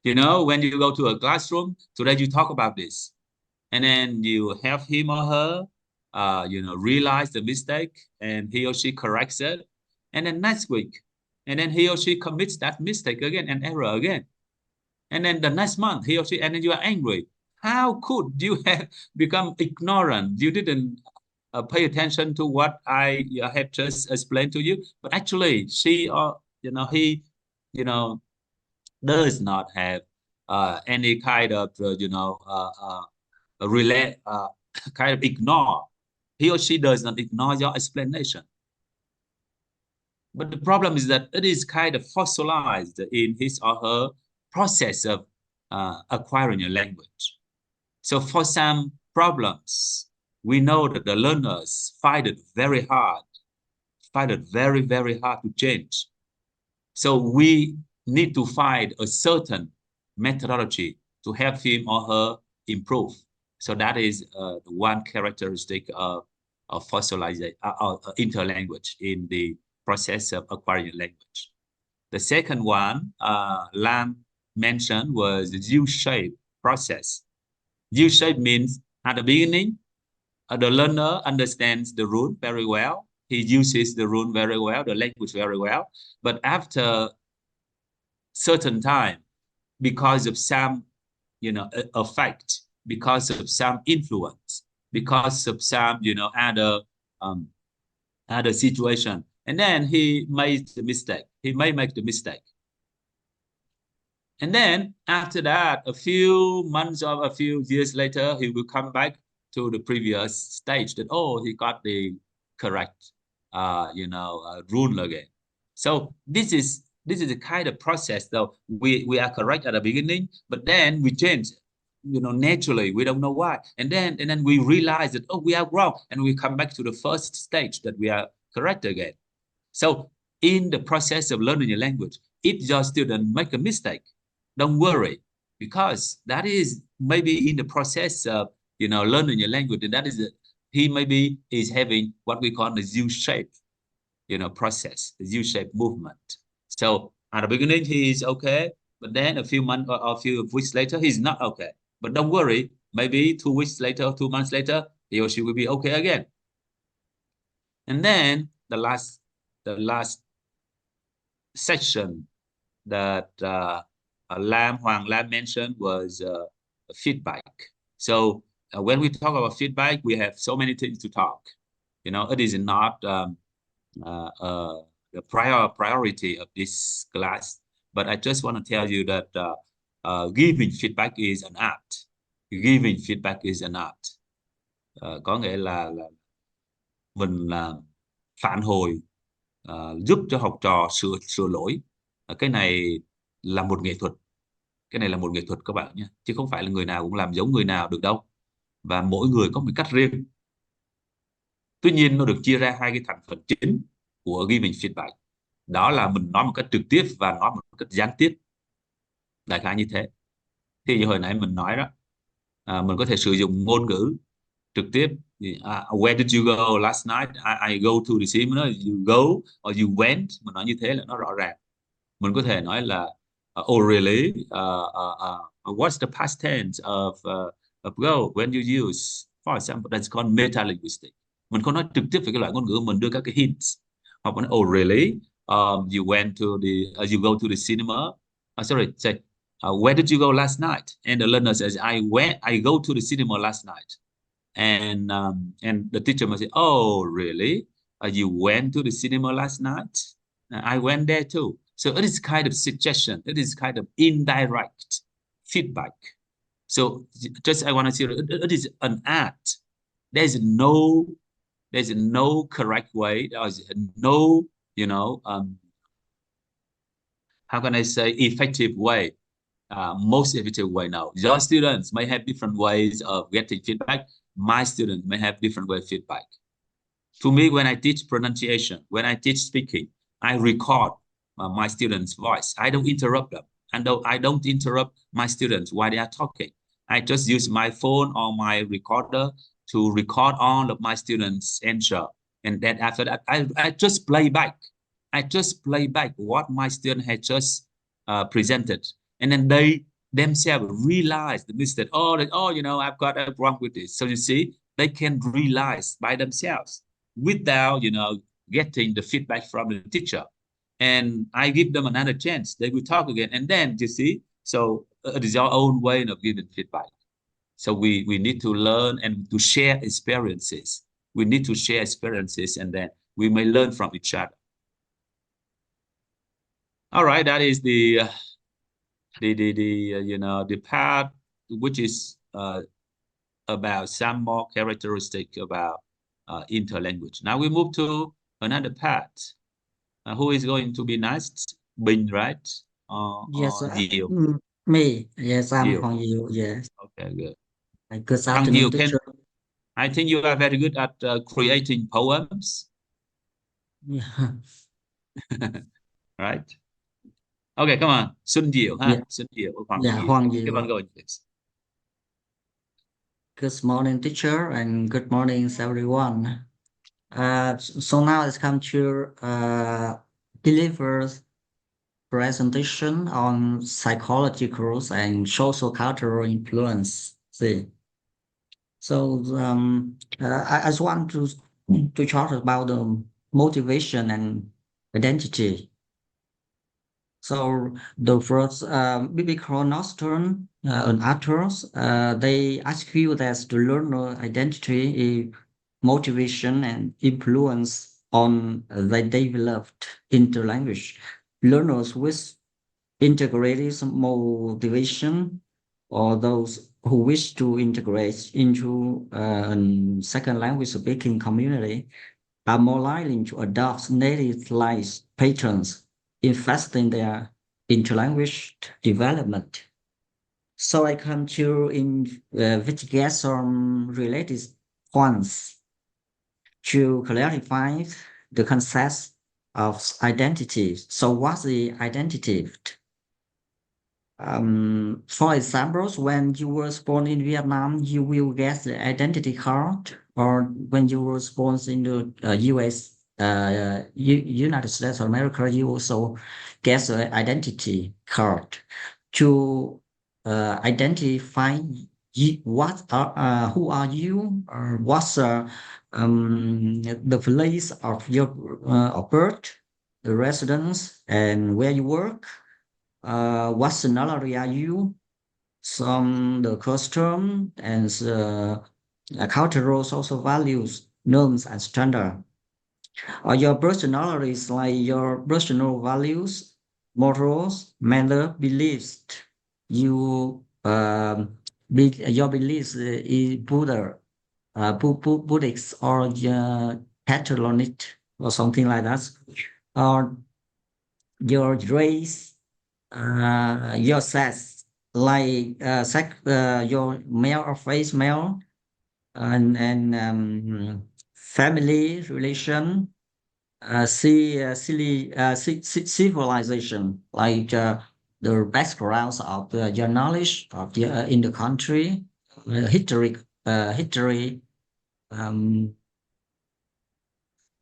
You know, when you go to a classroom, today you talk about this, and then you help him or her, you know, realize the mistake, and he or she corrects it. And then next week, and then he or she commits that mistake again, an error again. And then the next month, he or she, and then you are angry. How could you have become ignorant? You didn't pay attention to what I have just explained to you. But actually, she or, you know, he, you know, does not have any kind of, you know, kind of ignore he or she does not ignore your explanation. But the problem is that it is kind of fossilized in his or her process of acquiring a language. So for some problems, we know that the learners find it very hard to change. So we need to find a certain methodology to help him or her improve. So that is one characteristic of fossilization, interlanguage in the process of acquiring language. The second one, Lam mentioned, was the U-shaped process. U-shaped means at the beginning, the learner understands the rule very well. He uses the rule very well, the language very well. But after certain time, because of some, effect, because of some influence, because of some, other situation, and then he made the mistake. He may make the mistake. And then after that, a few months or a few years later, he will come back to the previous stage that, oh, he got the correct, rule again. So this is a kind of process, though. We are correct at the beginning, but then we change, naturally. We don't know why. And then we realize that, oh, we are wrong. And we come back to the first stage that we are correct again. So in the process of learning a language, if your student make a mistake, don't worry, because that is maybe in the process of, learning a language, and that is he maybe is having what we call the U-shaped, process, the U-shaped movement. So at the beginning, he is okay, but then a few months or a few weeks later, he's not okay. But don't worry, maybe 2 weeks later, 2 months later, he or she will be okay again. And then the last section that Hoàng Lam mentioned was feedback. So when we talk about feedback, we have so many things to talk. It is not the priority of this class, but I just want to tell you that giving feedback is an art. Giving feedback is an art. Có nghĩa là mình phản hồi, giúp cho học trò sửa lỗi. Cái này là một nghệ thuật. Cái này là một nghệ thuật các bạn nhé, chứ không phải là người nào cũng làm giống người nào được đâu. Và mỗi người có một cách riêng. Tuy nhiên nó được chia ra hai cái thành phần chính của giving feedback. Đó là mình nói một cách trực tiếp và nói một cách gián tiếp. Đại khái như thế. Thì như hồi nãy mình nói đó, mình có thể sử dụng ngôn ngữ trực tiếp. Where did you go last night? I go to the seminar. You go or you went. Mình nói như thế là nó rõ ràng. Mình có thể nói là oh really? What's the past tense of go when you use, for example, that's called meta-linguistic. Mình không nói trực tiếp về cái loại ngôn ngữ, mình đưa các cái hints. Hoặc mình oh really? You went to the you go to the cinema. Say where did you go last night? And the learner says I go to the cinema last night. And the teacher must say, oh really? You went to the cinema last night? I went there too. So it is kind of suggestion. It is kind of indirect feedback. So just I want to say it is an art. There's no correct way. There's no, how can I say, effective way. Most effective way now. Your students may have different ways of getting feedback. My students may have different way of feedback. To me, when I teach pronunciation, when I teach speaking, I record my students' voice. I don't interrupt them. And I don't interrupt my students while they are talking. I just use my phone or my recorder to record all of my students' answer. And then after that, I just play back. I just play back what my student had just presented. And then they themselves realize the mistake. Oh, I've got a wrong with this. So you see, they can realize by themselves without, getting the feedback from the teacher. And I give them another chance. They will talk again. And then, you see, so it is our own way of giving feedback. So we need to learn and to share experiences. We need to share experiences, and then we may learn from each other. All right, that is the part which is about some more characteristic about interlanguage. Now we move to another part. Who is going to be next? Bình, right? Yes, Diệu. me. Yes, I'm Diệu. Hoàng Diệu. Yes. Okay, good. Good Hoàng afternoon, Diệu, teacher. I think you are very good at creating poems, Yeah. right? Okay, come on. Xuân Diệu, huh? Yeah. Xuân Diệu, Hoàng Yeah, Diệu. Hoàng Keep Diệu. on going, please. Good morning, teacher, and good morning, everyone. So now it's come to deliver presentation on psychological and social cultural influence. See. So I just want to talk about the motivation and identity. So the first BB Cornerstone and authors they ask you that the learner identity is motivation and influence on the developed interlanguage. Learners with integrated motivation or those who wish to integrate into a second language speaking community are more likely to adopt native language patterns, invest in their interlanguage development. So I come to investigate some related points to clarify the concept of identity. So what's the identity? For example, when you were born in Vietnam, you will get the identity card, or when you were born in the US, United States of America, you also get the identity card to identify who are you, or what's the place of your of birth, the residence, and where you work. What scenario are you? Some the custom and cultural social values, norms and standard. Or your personalities like your personal values, morals, manner, beliefs. You your beliefs is Buddha, Buddhist or Catholic or something like that. Or your race, your sex, like your male or female, and family relation, civilization, like the backgrounds of your knowledge of in the country, history, um,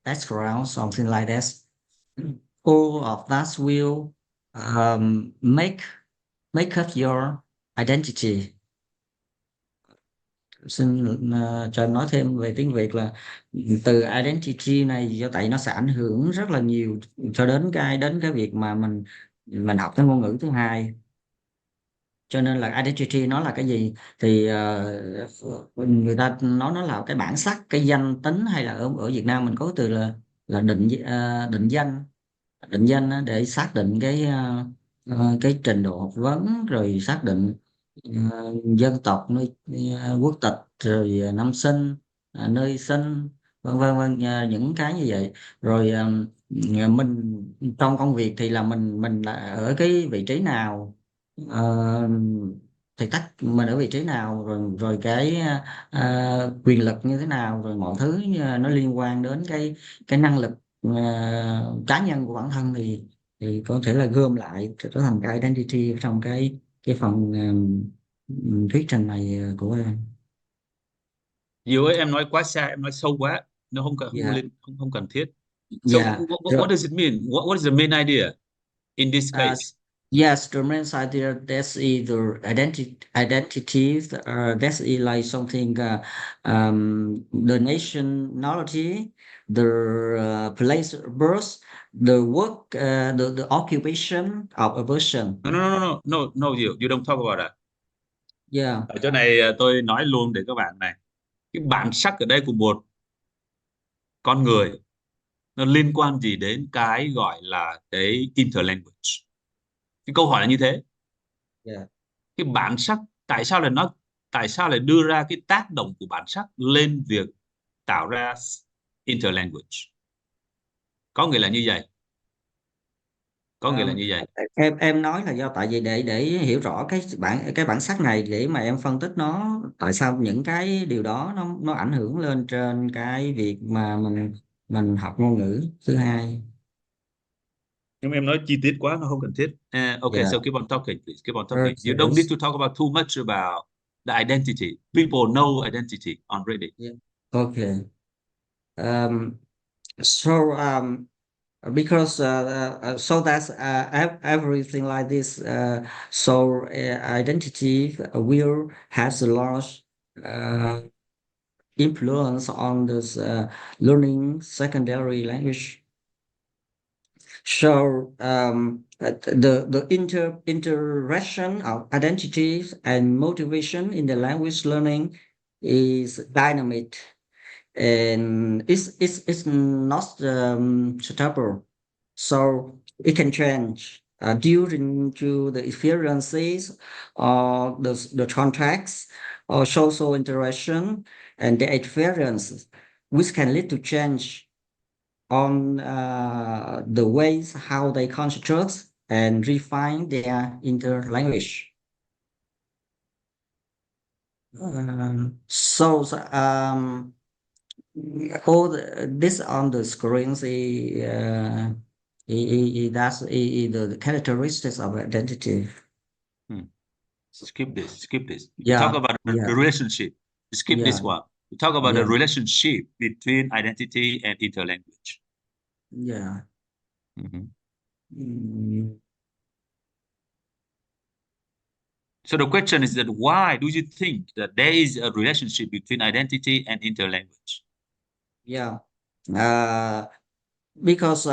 background, something like that. All of that will make up your identity. Xin cho em nói thêm về tiếng Việt là từ identity này do tại nó sẽ ảnh hưởng rất là nhiều cho đến cái việc mà mình học cái ngôn ngữ thứ hai. Cho nên là identity nó là cái gì thì người ta nói nó là cái bản sắc, cái danh tính, hay là ở Việt Nam mình có từ là định danh. Định danh á, để xác định cái trình độ học vấn, rồi xác định dân tộc, nơi quốc tịch, rồi năm sinh, nơi sinh, vân vân, những cái như vậy. Rồi mình trong công việc thì là mình là ở cái vị trí nào, ờ, thì mình ở vị trí nào, rồi cái quyền lực như thế nào, rồi mọi thứ nó liên quan đến cái năng lực cá nhân của bản thân thì có thể là gom lại trở thành cái identity trong cái phần thuyết trình này của em. Diệu ơi, em nói quá xa, em nói sâu quá, nó Yeah. không cần thiết. So Yeah. what does it mean? What is the main idea in this case? Yes, the main idea that's either identity, that's like something the nationality, the place of birth, the work, the occupation of a person. No, Diệu, you don't talk about that. Yeah. Ở chỗ này tôi nói luôn để các bạn này, cái bản sắc ở đây của một con người nó liên quan gì đến cái gọi là cái interlanguage. Cái câu hỏi là như thế. Yeah. Cái bản sắc tại sao lại đưa ra cái tác động của bản sắc lên việc tạo ra interlanguage. Có nghĩa là như vậy. Có nghĩa là như vậy. Em nói là do tại vì để hiểu rõ cái bản sắc này để mà em phân tích nó tại sao những cái điều đó nó ảnh hưởng lên trên cái việc mà mình học ngôn ngữ thứ hai. Nhưng em nói chi tiết quá nó không cần thiết. Okay, Yeah. so keep on talking, please. Keep on talking. You Okay. don't need to talk about too much about the identity. People know identity already. Yeah. Okay. So because so that's everything like this. So identity will have a large influence on this learning secondary language. So the interaction of identities and motivation in the language learning is dynamic and it's not stable. So it can change during to the experiences or the contacts or social interaction and the experiences, which can lead to change on the ways how they construct and refine their interlanguage. All this on the screen that's the characteristics of identity. Skip this. We Yeah, talk about yeah, the relationship. Skip this yeah, one. We talk about yeah, the relationship between identity and interlanguage. yeah. Mhm. Mm, So the question is that why do you think that there is a relationship between identity and interlanguage? yeah. Because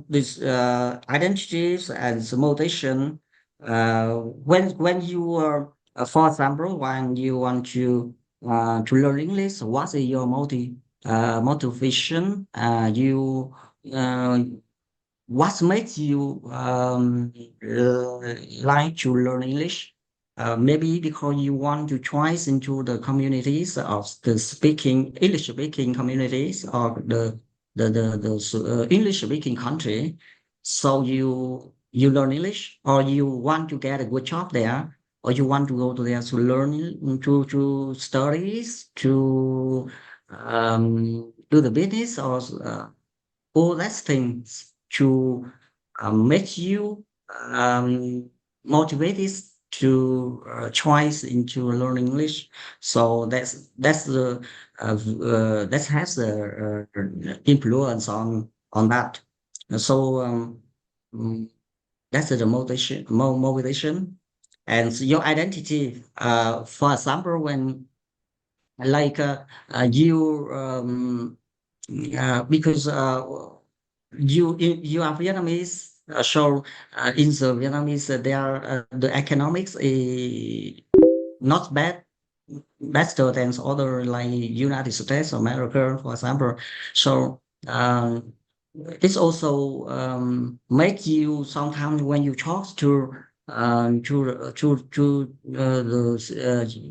this identities and motivation, when you are, for example, when you want to learn English, what is your motivation? You what makes you like to learn English? Maybe because you want to choice into the communities of the speaking English speaking communities or the English speaking country. So you learn English, or you want to get a good job there, or you want to go to there to learn to studies to do the business or all those things to make you motivated to choice into learning English. So that's the that has the influence on that. So that's the motivation and your identity. For example, when like you because you are Vietnamese, so in the Vietnamese they are the economics is not better than other like United States, America, for example. So it's also make you sometimes when you talk to the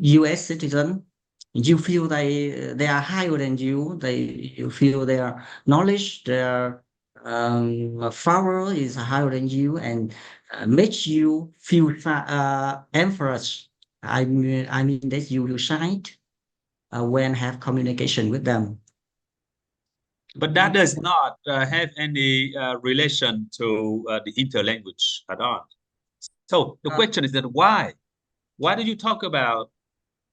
U.S. citizen, you feel they are higher than you. You feel their knowledge, their power is higher than you, and makes you feel embarrassed. I mean that you will shine when have communication with them. But that does not have any relation to the interlanguage at all. So the question is that why? Why do you talk about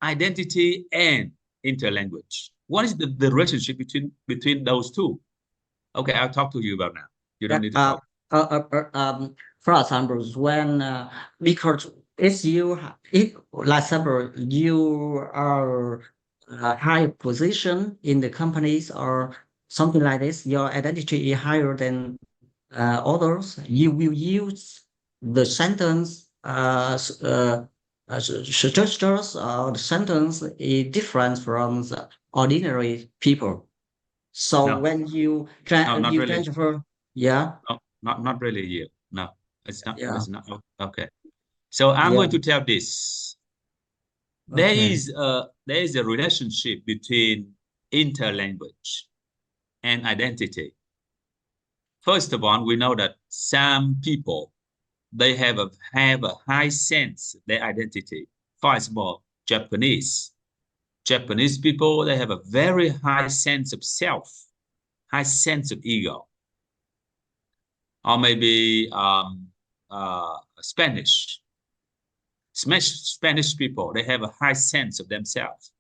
identity and interlanguage? What is the relationship between those two? Okay, I'll talk to you about now. You don't need to talk. For example, when because if like example you are a high position in the companies or something like this, your identity is higher than others. You will use the sentence structures or the sentence is different from the ordinary people. So No. when you No, not really. transfer, yeah, No, not really you. No, it's not. yeah, It's not. Okay. So I'm yeah, going to tell this. There okay, is a relationship between interlanguage and identity. First of all, we know that some people, they have a high sense of their identity. For example, Japanese people, they have a very high sense of self, high sense of ego. Or maybe Spanish people, they have a high sense of themselves.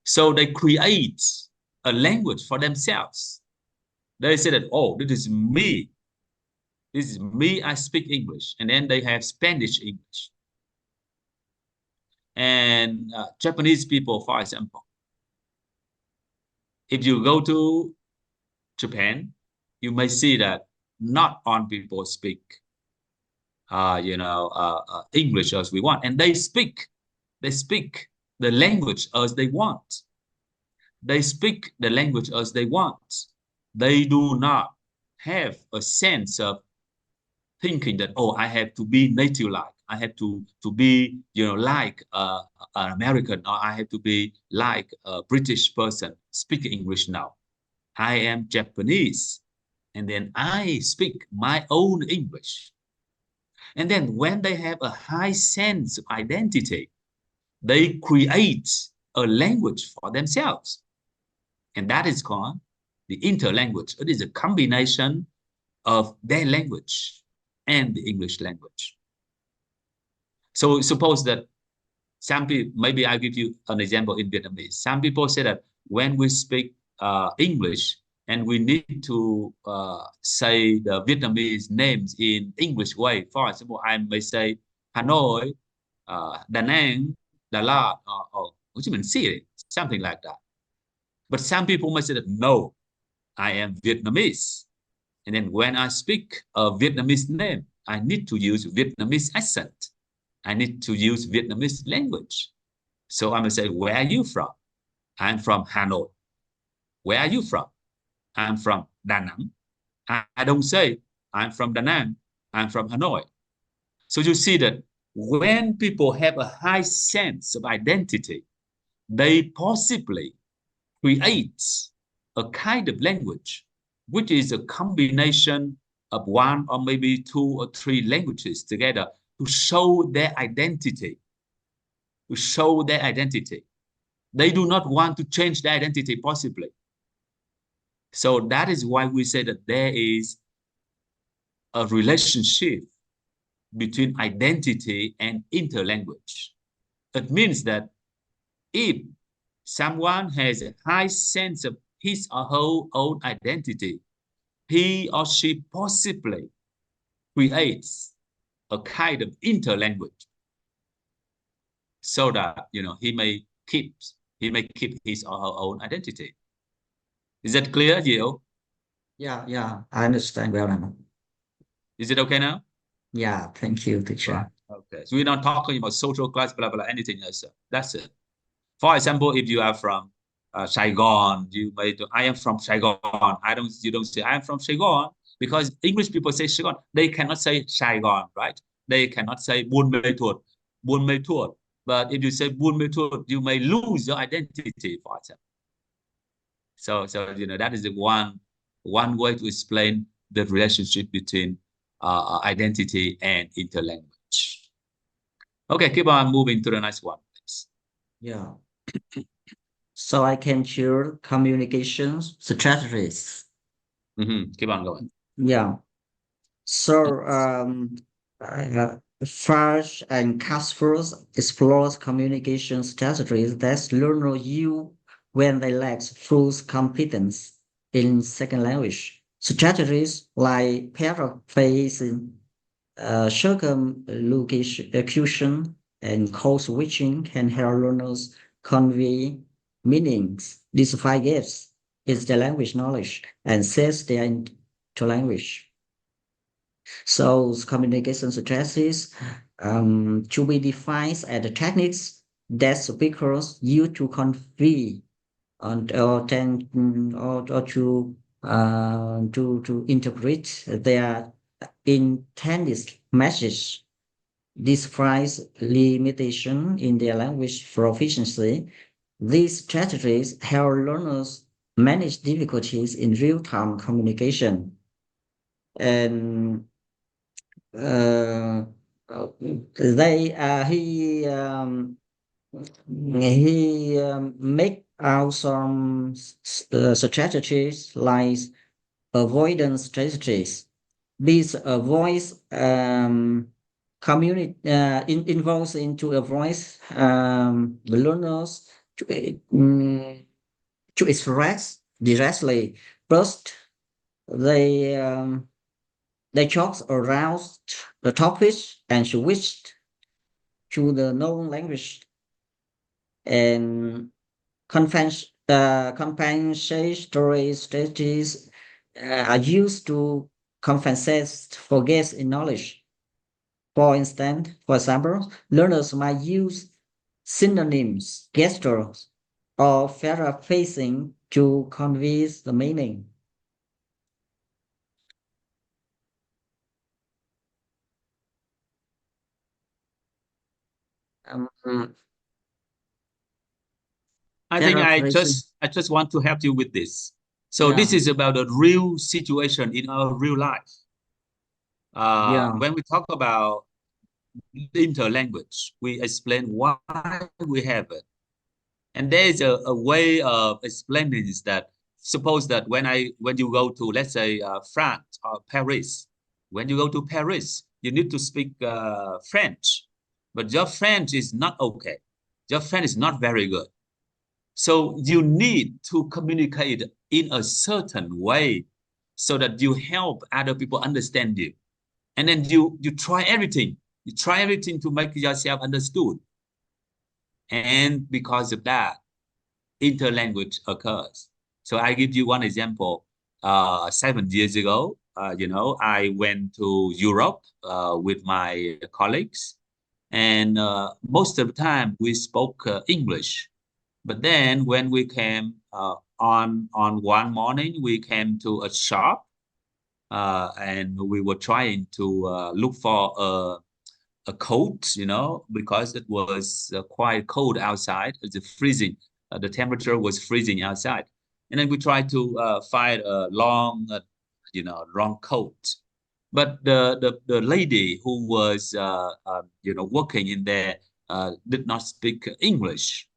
So they create a language for themselves. They say that, oh, this is me. This is me, I speak English. And then they have Spanish English. And Japanese people, for example, if you go to Japan, you may see that not all people speak, English as we want, and they speak the language as they want. They speak the language as they want. They do not have a sense of thinking that, oh, I have to be native-like. I have to be, like an American, or I have to be like a British person speaking English now. I am Japanese, and then I speak my own English. And then when they have a high sense of identity, they create a language for themselves. And that is called the interlanguage. It is a combination of their language and the English language. So suppose that some people, maybe I'll give you an example in Vietnamese. Some people say that when we speak English and we need to say the Vietnamese names in English way. For example, I may say Hanoi, Da Nang, Đà Lạt, or Ho Chi Minh City, something like that. But some people may say that, no, I am Vietnamese. And then when I speak a Vietnamese name, I need to use Vietnamese accent. I need to use Vietnamese language. So I'm going to say, where are you from? I'm from Hanoi. Where are you from? I'm from Da Nang. I don't say I'm from Da Nang. I'm from Hanoi. So you see that when people have a high sense of identity, they possibly create a kind of language, which is a combination of one or maybe two or three languages together to show their identity. To show their identity. They do not want to change their identity possibly. So that is why we say that there is a relationship between identity and interlanguage. It means that if someone has a high sense of his or her own identity, he or she possibly creates a kind of interlanguage so that he may keep his or her own identity. Is that clear, Gio? Yeah, I understand well now. Is it okay now? Yeah, thank you, teacher. Right. Okay, so we're not talking about social class, blah, blah, anything else. That's it. For example, if you are from Saigon, you may do, I am from Saigon. You don't say I am from Saigon, because English people say Saigon. They cannot say Saigon, right? They cannot say Buôn Mê Thuột, Buôn Mê Thuột. But if you say Buôn Mê Thuột, you may lose your identity, for example. So that is the one way to explain the relationship between identity and interlanguage. Okay, keep on moving to the next one, please. Yeah. So I can share communication strategies. Keep on going. Yeah. So Farge and Casper's explores communication strategies that learners use when they lack full competence in second language. Strategies like paraphrasing, circumlocution, and code switching can help learners convey meanings, define gaps in their language knowledge, and set their interlanguage. So communication strategies to be defined as the techniques that speakers use to convey or to interpret their intended message. This provides limitation in their language proficiency These strategies help learners manage difficulties in real-time communication. And they he make out some strategies like avoidance strategies. These avoids community involves into avoid the learners to express directly. First, they talk around the topics and switched to the known language and compensatory strategies are used to compensate for gaps in knowledge. For example, learners might use synonyms, gestures, or paraphrasing to convey the meaning. Um, I think paraphrasing. I just want to help you with this. So this is about a real situation in our real life. When we talk about interlanguage, we explain why we have it. And there is a way of explaining is that suppose that when you go to, let's say, France or Paris, when you go to Paris, you need to speak French, but your French is not okay. Your French is not very good. So you need to communicate in a certain way so that you help other people understand you. And then you try everything. You try everything to make yourself understood. And because of that, interlanguage occurs. So I give you one example. 7 years ago, I went to Europe with my colleagues. And most of the time we spoke English. But then when we came on one morning, we came to a shop and we were trying to look for a coat, because it was quite cold outside. It's freezing. The temperature was freezing outside. And then we tried to find a long coat. But the lady who was working in there did not speak English.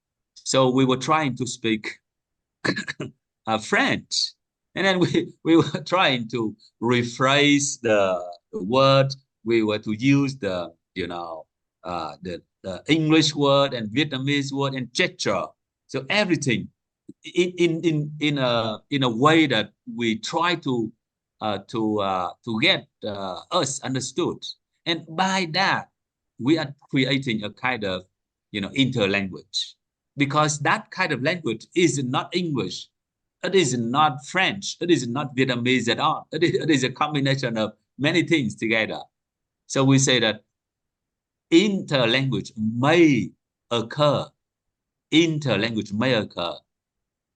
So we were trying to speak French, and then we were trying to rephrase the word. We were to use the English word and Vietnamese word and gesture. So everything in a way that we try to get us understood, and by that we are creating a kind of interlanguage, because that kind of language is not English, it is not French, it is not Vietnamese at all. It is a combination of many things together. So we say that interlanguage may occur. Interlanguage may occur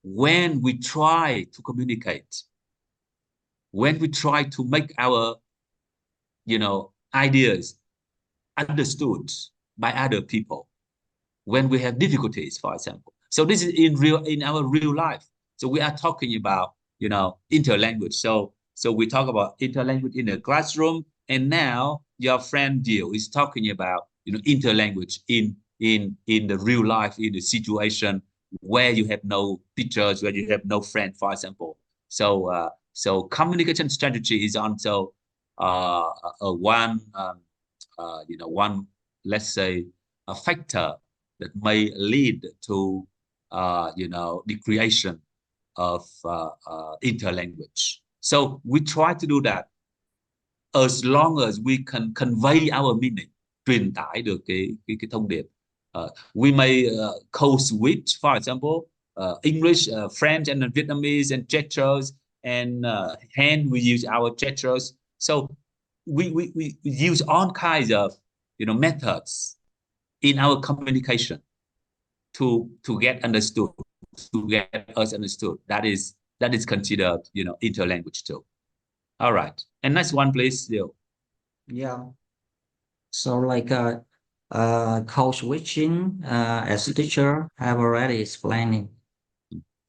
when we try to communicate, when we try to make our ideas understood by other people, when we have difficulties, for example. So this is in our real life. So we are talking about interlanguage. So we talk about interlanguage in the classroom, and now your friend Gio is talking about interlanguage in the real life, in the situation where you have no teachers, where you have no friend, for example. So communication strategy is also one let's say a factor that may lead to the creation of interlanguage. So we try to do that as long as we can convey our meaning, truyền tải được cái thông điệp. We may code switch, for example, English, French, and Vietnamese, and gestures, and hand we use our gestures. So we use all kinds of methods in our communication to get understood, to get us understood. That is considered interlanguage too. All right, and next one, please, Leo. Yeah. So code switching, as teacher have already explained.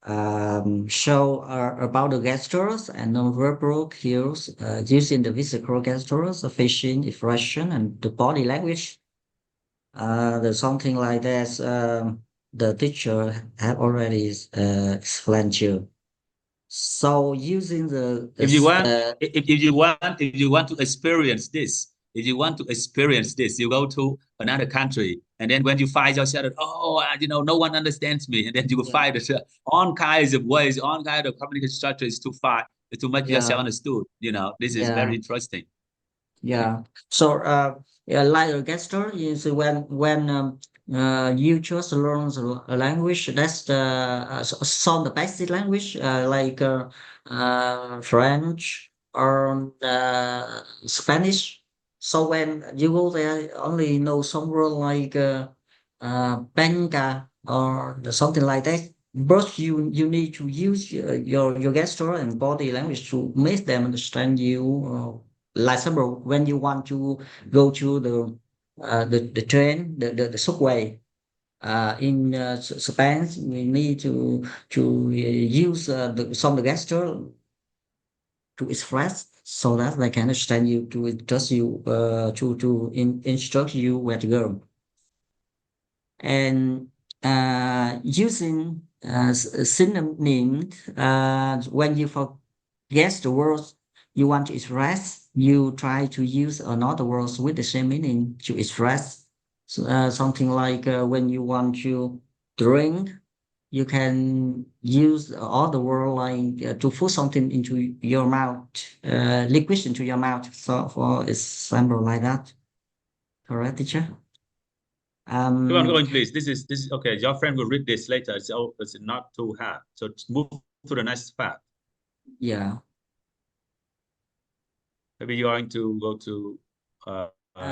So about the gestures and non-verbal cues using the physical gestures, the facial expression, and the body language. There's something like that. The teacher have already explained to you. So using the if you want to experience this, you go to another country, and then when you find yourself, no one understands me, and then you will find all kinds of ways, all kinds of communication structures to make yourself understood. This is very interesting. Yeah. So like a gesture is when you just learn a language, that's some the basic language like French or Spanish. So when you go there, only know some word like benga or something like that. But you need to use your gesture and body language to make them understand you. Like example, when you want to go to the train, the subway, in Spain, we need to use some of the gesture to express so that they can understand you, to just you instruct you where to go. And using synonym, when you forget the words you want to express, you try to use another words with the same meaning to express. Something like when you want to drink, you can use other word like to put something into your mouth, liquid into your mouth. So for example, like that. Correct, teacher? Keep on going, please. This is okay. Your friend will read this later. It's not too hard. So move to the next part. Yeah. Maybe you're going to go to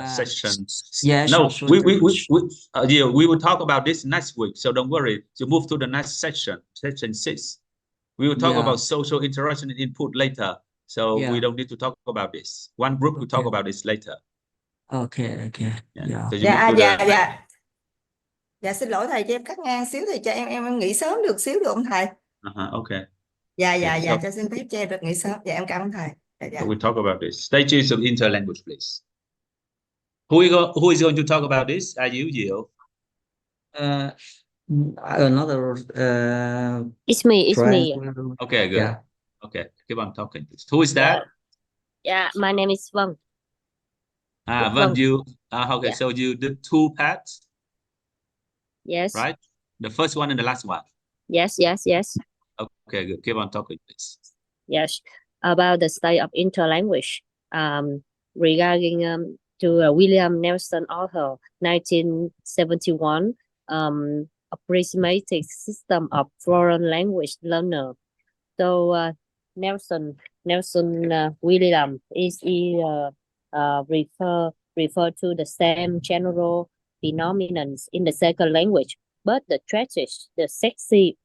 section. Yeah. No, sure, we will talk about this next week. So don't worry. So move to the next section, section 6. We will talk about social interaction and input later. So we don't need to talk about this. One group will talk about this later. Okay. Yeah. So Dạ xin lỗi thầy, cho em cắt ngang xíu thì cho em nghỉ sớm được xíu được không thầy? Okay. Dạ, cho xin phép cho em được nghỉ sớm. Dạ em cảm ơn thầy. So we talk about this. Stages of interlanguage, please. Who is going to talk about this? Are you, Diệu? Another It's me. Okay, good. Yeah. Okay, keep on talking. Who is that? Yeah, my name is Vân. Vân, you okay, so you did 2 parts? Yes. Right? The first one and the last one. Yes. Okay, good. Keep on talking, please. Yes. About the study of interlanguage. Regarding to William Nelson author 1971 approximated system of foreign language learner. So Nelson William is refer to the same general phenomenon in the second language, but the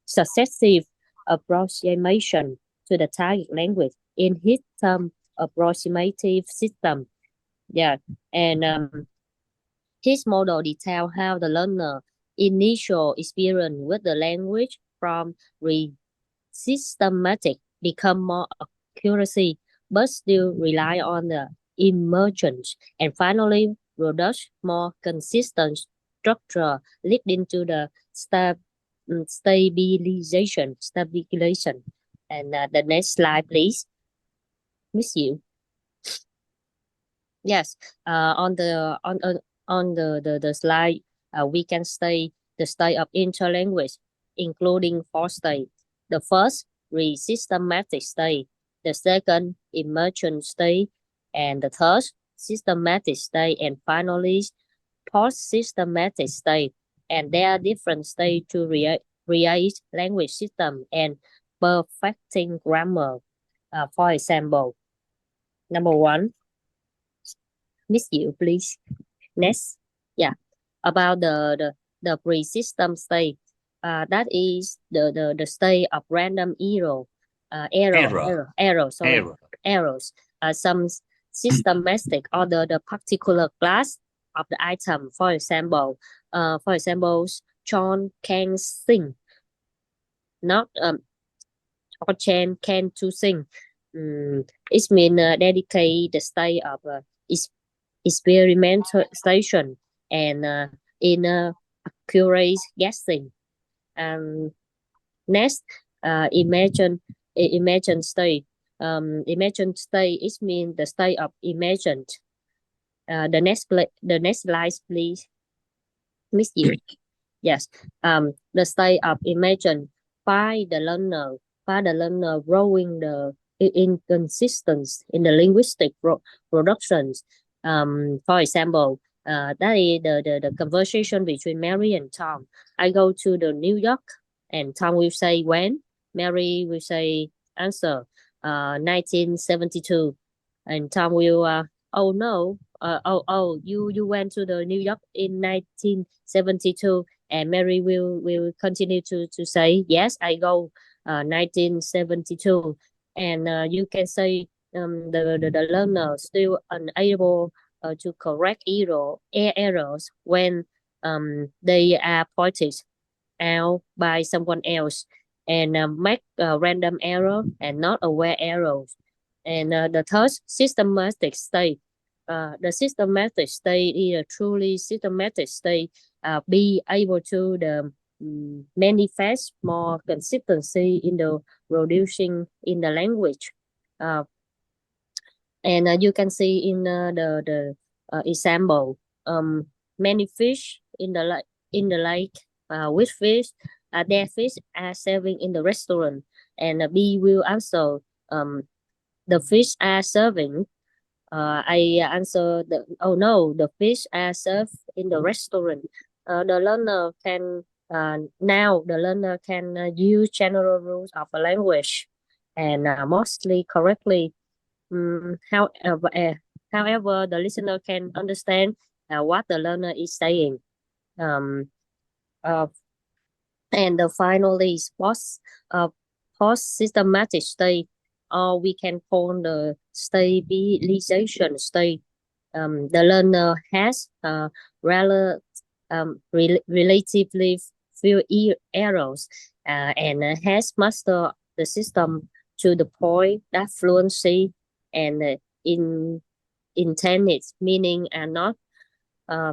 successive approximation to the target language in his term approximative system. Yeah, and his model detail how the learner initial experience with the language from systematic become more accuracy, but still rely on the emergence, and finally produce more consistent structure leading to the stabilization. And the next slide, please. Miss you. Yes. On the slide, we can say the state of interlanguage, including 4 states. The first, systematic state. The second, emergent state. And the third, systematic state. And finally, post-systematic state. And there are different states to create language system and perfecting grammar. For example, number 1. Miss you, please. Next. Yeah. About the pre-system state. That is the state of random errors. Some systematic or the particular class of the item. For example, John can sing, not or Chan can to sing. It means dedicate the state of experimentation and in accurate guessing. Next, imagine state. Imagine state is mean the state of imagined. The next slide, please. Miss you. Yes. The state of imagine by the learner growing the inconsistency in the linguistic productions. For example, that is the conversation between Mary and Tom. I go to the New York, and Tom will say when. Mary will say answer 1972, and Tom will oh no, you went to the New York in 1972, and Mary will continue to say yes, I go 1972, and you can say the learner still unable to correct errors when they are pointed out by someone else, and make random error and not aware errors. And the third, systematic state. The systematic state is a truly systematic state, be able to manifest more consistency in the producing in the language. And you can see in the example, many fish in the lake with fish, their fish are serving in the restaurant, and B will also the fish are serving. I answer oh no, the fish are served in the restaurant. The learner can now the learner can use general rules of a language and mostly correctly. However, the listener can understand what the learner is saying. And finally, post-systematic state, or we can call the stabilization state. The learner has relatively few errors and has mastered the system to the point that fluency and intended meaning are not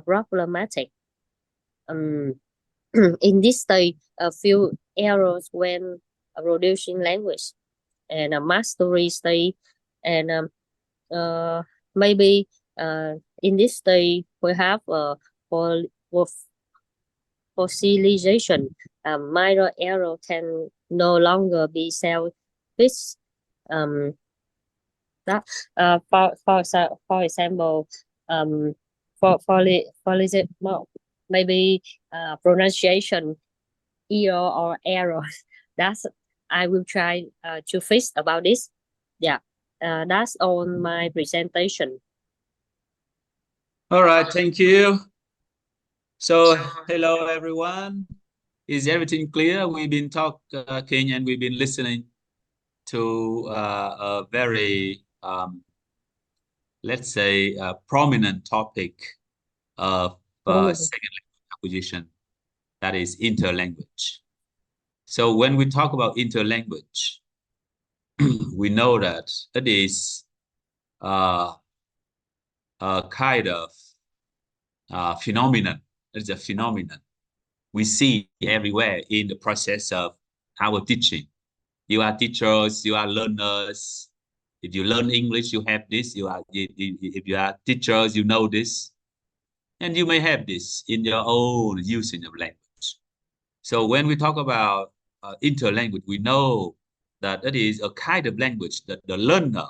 problematic. In this state, a few errors when producing language, and a mastery state, and maybe in this state we have fossilization. Minor error can no longer be self-fixed. That for example, maybe pronunciation error. That's I will try to fix about this. Yeah, that's on my presentation. All right, thank you. So, hello everyone. Is everything clear? We've been talking and we've been listening to a very, let's say, a prominent topic of second language acquisition, that is interlanguage. So when we talk about interlanguage, we know that it is a kind of phenomenon. It's a phenomenon we see everywhere in the process of our teaching. You are teachers, you are learners. If you learn English, you have this. If you are teachers, you know this. And you may have this in your own using of language. So when we talk about interlanguage, we know that it is a kind of language that the learner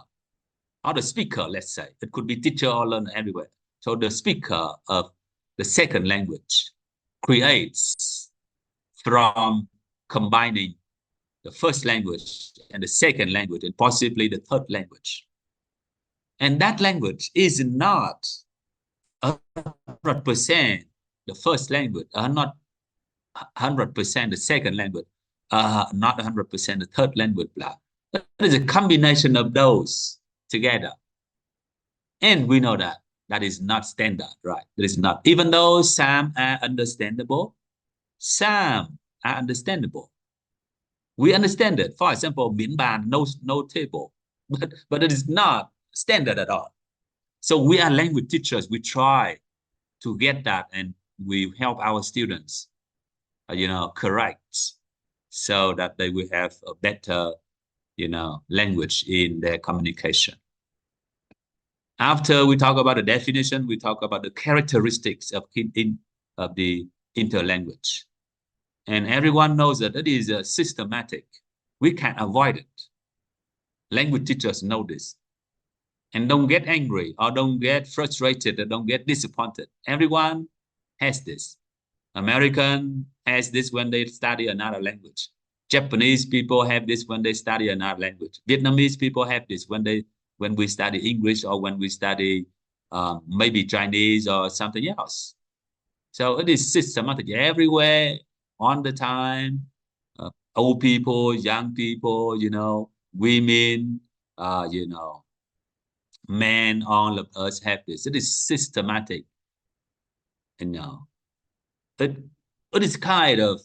or the speaker, let's say, it could be teacher or learner everywhere. So the speaker of the second language creates from combining the first language and the second language and possibly the third language. And that language is not 100% the first language, not 100% the second language, not 100% the third language. It is a combination of those together. And we know that That is not standard, right? That is not. Even though some are understandable, some are understandable. We understand it. For example, miễn bàn, no table, but it is not standard at all. So we are language teachers. We try to get that, and we help our students, correct, so that they will have a better, language in their communication. After we talk about the definition, we talk about the characteristics of the interlanguage. And everyone knows that it is systematic. We can't avoid it. Language teachers know this. And don't get angry, or don't get frustrated, or don't get disappointed. Everyone has this. American has this when they study another language. Japanese people have this when they study another language. Vietnamese people have this when we study English, or when we study maybe Chinese or something else. So it is systematic everywhere, on the time. Old people, young people, women, men, all of us have this. It is systematic. And it is kind of,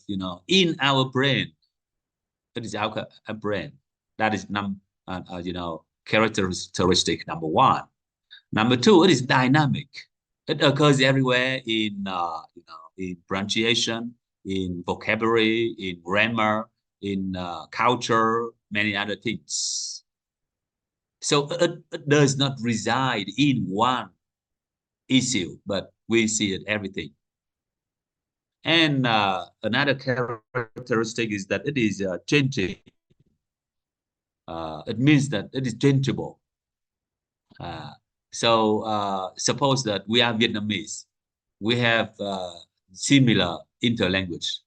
in our brain. It is our brain. That is characteristic number one. Number two, it is dynamic. It occurs everywhere in pronunciation, in vocabulary, in grammar, in culture, many other things. So it does not reside in one issue, but we see it everything. And another characteristic is that it is changing. It means that it is changeable. So suppose that we are Vietnamese. We have similar interlanguage,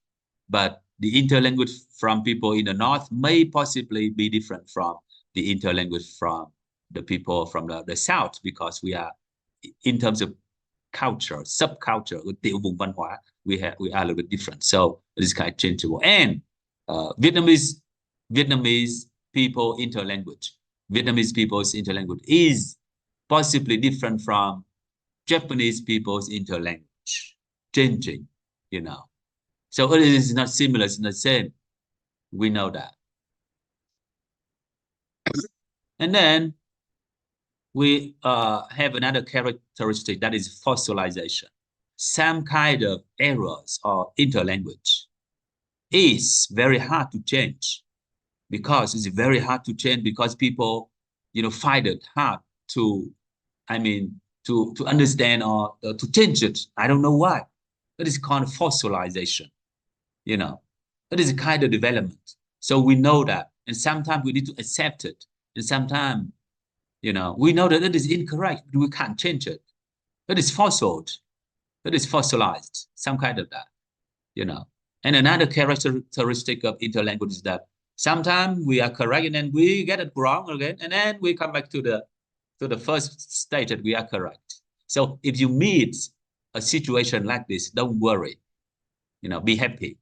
but the interlanguage from people in the north may possibly be different from the interlanguage from the people from the south, because we are, in terms of culture, subculture, tiểu vùng văn hóa, we are a little bit different. So it is kind of changeable. And Vietnamese people interlanguage, Vietnamese people's interlanguage is possibly different from Japanese people's interlanguage, changing, So it is not similar, it's not the same. We know that. And then we have another characteristic, that is fossilization. Some kind of errors or interlanguage is very hard to change, because it's very hard to change because people, find it hard to understand or to change it. I don't know why. It is called fossilization. It is a kind of development. So we know that, and sometimes we need to accept it, and sometimes, we know that it is incorrect, but we can't change it. It is fossiled. It is fossilized, some kind of that, And another characteristic of interlanguage is that sometimes we are correct and then we get it wrong again, and then we come back to the first stage that we are correct. So if you meet a situation like this, don't worry, be happy.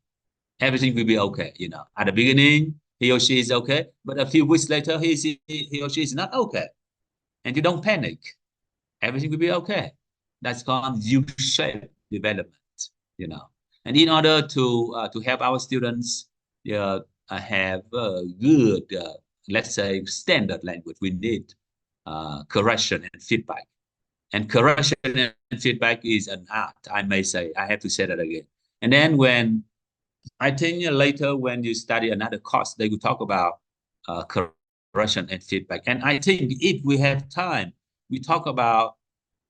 Everything will be okay. At the beginning, he or she is okay, but a few weeks later, he or she is not okay. And you don't panic. Everything will be okay. That's called U-shaped development, And in order to help our students have a good, let's say, standard language, we need correction and feedback. And correction and feedback is an art, I may say. I have to say that again. And then I think later when you study another course, they will talk about correction and feedback. And I think if we have time, we talk about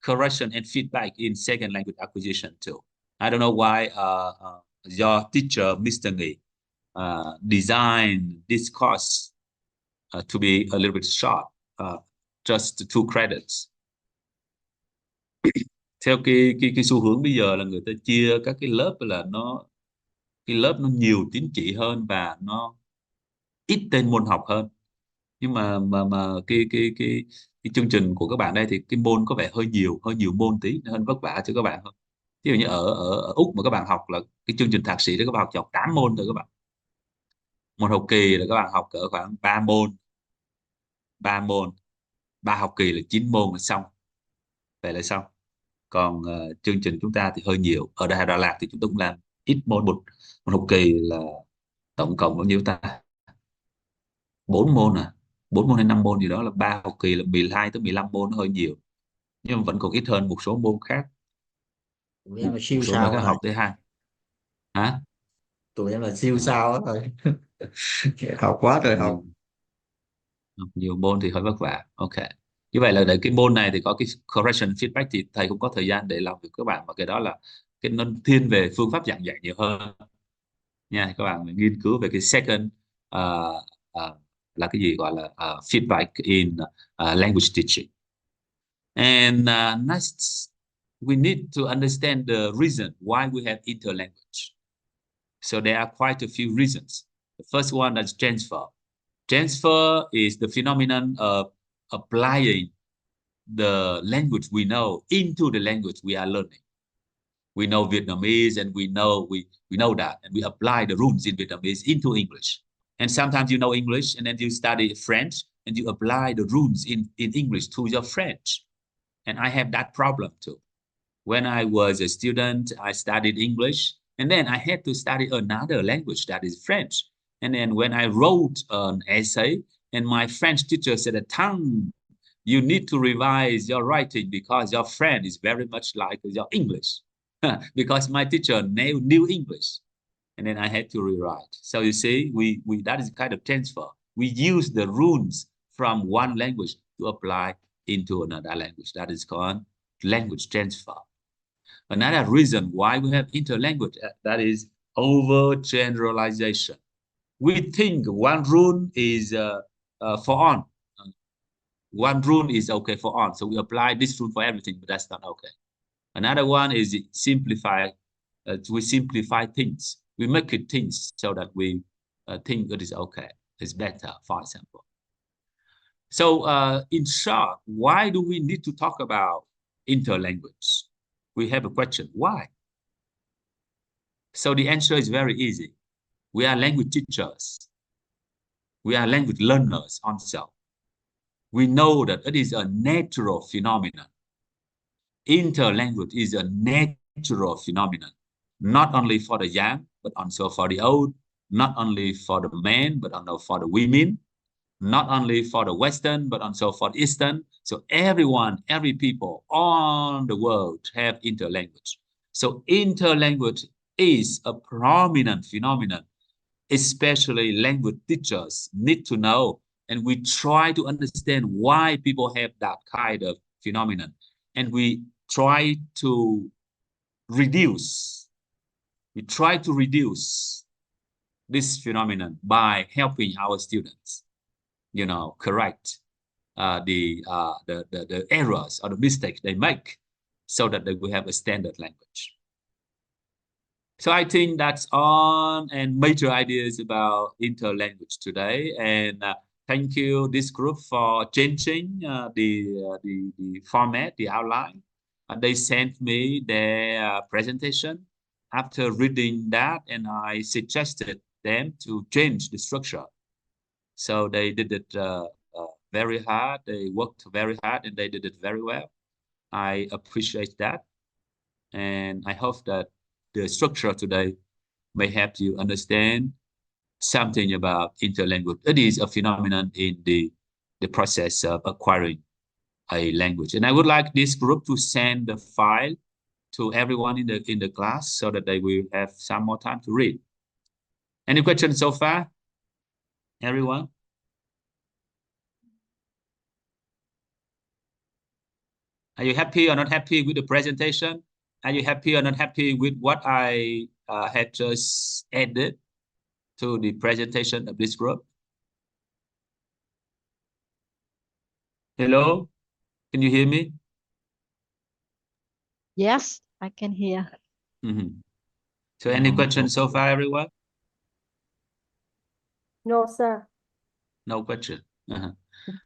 correction and feedback in second language acquisition too. I don't know why your teacher, Mr. Nghi, designed this course to be a little bit short, just 2 credits. Theo cái xu hướng bây giờ là người ta chia các cái lớp là cái lớp nó nhiều tín chỉ hơn và nó ít tên môn học hơn. Nhưng mà cái chương trình của các bạn đây thì cái môn có vẻ hơi nhiều môn tí, hơn vất vả cho các bạn hơn. Ví dụ như ở Úc mà các bạn học là cái chương trình thạc sĩ đó, các bạn học 8 môn thôi các bạn. Một học kỳ là các bạn học cỡ khoảng 3 môn. 3 học kỳ là 9 môn là xong. Vậy là xong. Còn chương trình chúng ta thì hơi nhiều. Ở Đà Lạt thì chúng tôi cũng làm ít môn, một học kỳ là tổng cộng bao nhiêu ta, 4 môn 4 môn hay 5 môn gì đó, là 3 học kỳ là 12 tới 15 môn, nó hơi nhiều, nhưng mà vẫn còn ít hơn một số môn khác. Tụi em là Một siêu số nơi sao khác rồi, học tới hai hả. tụi em là siêu Ừ. sao đó rồi. Học quá trời học. Học nhiều môn thì hơi vất vả. Ok, như vậy là để cái môn này thì có cái correction feedback thì thầy cũng có thời gian để làm việc các bạn, và cái đó là cái nó thiên về phương pháp giảng dạy nhiều hơn nha. Các bạn nghiên cứu về cái second là cái gì gọi là feedback in language teaching. And next, we need to understand the reason why we have interlanguage. So there are quite a few reasons. The first one is transfer. Transfer is the phenomenon of applying the language we know into the language we are learning. We know Vietnamese, and we know that, and we apply the rules in Vietnamese into English. And sometimes you know English, and then you study French, and you apply the rules in English to your French. And I have that problem too. When I was a student, I studied English, and then I had to study another language, that is French. And then when I wrote an essay, and my French teacher said, "Tang, you need to revise your writing because your French is very much like your English." Because my teacher knew English, and then I had to rewrite. So you see, we that is kind of transfer. We use the rules from one language to apply into another language. That is called language transfer. Another reason why we have interlanguage, that is overgeneralization. We think one rule is for on. One rule is okay for on, so we apply this rule for everything, but that's not okay. Another one is simplify. We simplify things. We make it things so that we think it is okay. It's better, for example. So in short, why do we need to talk about interlanguage? We have a question, why? So the answer is very easy. We are language teachers. We are language learners also. We know that it is a natural phenomenon. Interlanguage is a natural phenomenon, not only for the young, but also for the old, not only for the men, but also for the women, not only for the Western, but also for the Eastern. So everyone, every people on the world have interlanguage. So interlanguage is a prominent phenomenon, especially language teachers need to know. And we try to understand why people have that kind of phenomenon. And we try to reduce this phenomenon by helping our students, correct the errors or the mistakes they make, so that they will have a standard language. So I think that's all and major ideas about interlanguage today. And thank you this group for changing the format, the outline. They sent me their presentation. After reading that, and I suggested them to change the structure. So they did it very hard. They worked very hard, and they did it very well. I appreciate that. And I hope that the structure today may help you understand something about interlanguage. It is a phenomenon in the process of acquiring a language. And I would like this group to send the file to everyone in the class so that they will have some more time to read. Any questions so far, everyone? Are you happy or not happy with the presentation? Are you happy or not happy with what I had just added to the presentation of this group? Hello, can you hear me? Yes, I can hear. So any questions so far, everyone? No, sir. No question.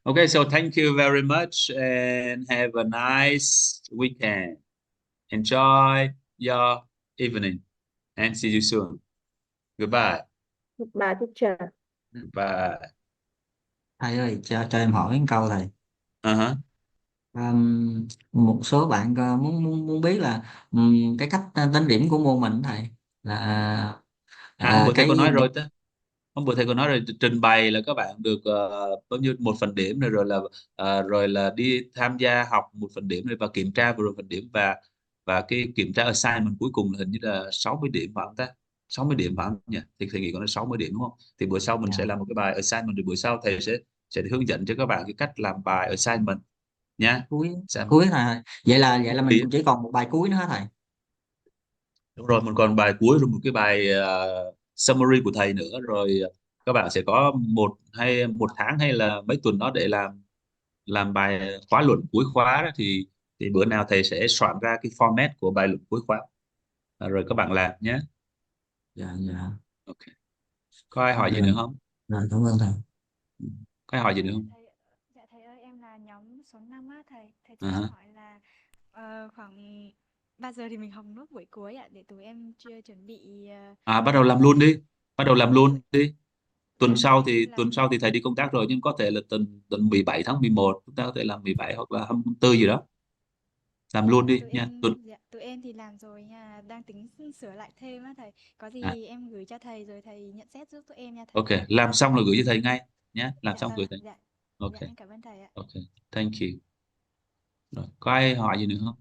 Okay, so thank you very much and have a nice weekend. Enjoy your evening and see you soon. Goodbye. Goodbye, teacher. Bye. Thầy ơi, cho em hỏi một câu thầy. Uh-huh. Một số bạn muốn biết là cái cách tính điểm của môn mình thầy là Hôm bữa thầy có cái nói rồi đó. Hôm bữa thầy có nói rồi, trình bày là các bạn được bao nhiêu một phần điểm, rồi là đi tham gia học một phần điểm, rồi và kiểm tra vừa rồi phần điểm, và cái kiểm tra assignment cuối cùng là hình như là 60 điểm phải không ta? 60 điểm phải không nhỉ? Thì thầy nghĩ có là 60 điểm đúng không? Thì bữa sau mình dạ, sẽ làm một cái bài assignment, rồi bữa sau thầy sẽ hướng dẫn cho các bạn cái cách làm bài assignment nha. cuối Xem cuối thầy, vậy là mình tí. cũng chỉ còn một bài cuối nữa hả thầy? Đúng rồi, mình còn bài cuối, rồi một cái bài summary của thầy nữa, rồi các bạn sẽ có một tháng hay là mấy tuần đó để làm bài khóa luận cuối khóa đó, thì bữa nào thầy sẽ soạn ra cái format của bài luận cuối khóa. Rồi các bạn làm nhé. Dạ dạ. Ok. Có ai hỏi gì nữa Rồi, không? rồi cảm ơn thầy. Có ai hỏi gì nữa không? Dạ thầy ơi, em là nhóm số 5 á thầy. Thầy cho em Uh-huh. hỏi là khoảng bao giờ thì mình học nốt buổi cuối ạ, để tụi em chưa chuẩn bị Bắt đầu làm luôn đi. Bắt đầu làm dạ luôn đi. dạ Tuần sau thì thầy đi công tác rồi, nhưng có thể là tuần tuần 17 tháng 11 chúng ta có thể làm 17 hoặc là 24 gì đó. Làm luôn đi nha. tụi em thì làm rồi nha, đang tính sửa lại thêm á thầy. Có À, gì em gửi cho thầy rồi thầy nhận xét giúp tụi em nha thầy. ok, làm xong rồi gửi cho thầy ngay nhé. Làm Dạ xong vâng gửi ạ. thầy. Dạ. Ok. Dạ em cảm ơn thầy ạ. Ok, thank you. Rồi, có ai hỏi gì nữa không?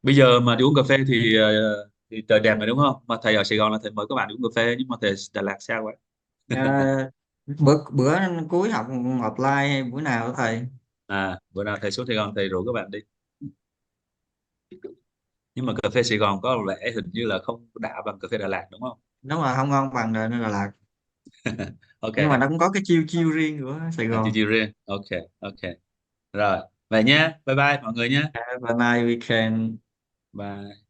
Bây giờ mà đi uống cà phê thì trời đẹp này đúng không? Mà thầy ở Sài Gòn là thầy mời các bạn đi uống cà phê, nhưng mà thầy Đà Lạt sao vậy? Ờ, bữa cuối học offline hay bữa nào đó thầy? Bữa nào thầy xuống Sài Gòn thầy rủ các bạn đi. Nhưng mà cà phê Sài Gòn có vẻ hình như là không đã bằng cà phê Đà Lạt đúng không? Nếu mà không ngon bằng nên là Ok. nhưng mà nó cũng có cái chiêu chiêu riêng của Sài Chị Gòn. Chi riêng. Ok, ok. Rồi, vậy nhé. Bye bye mọi người nhé. Bye bye weekend. Bye.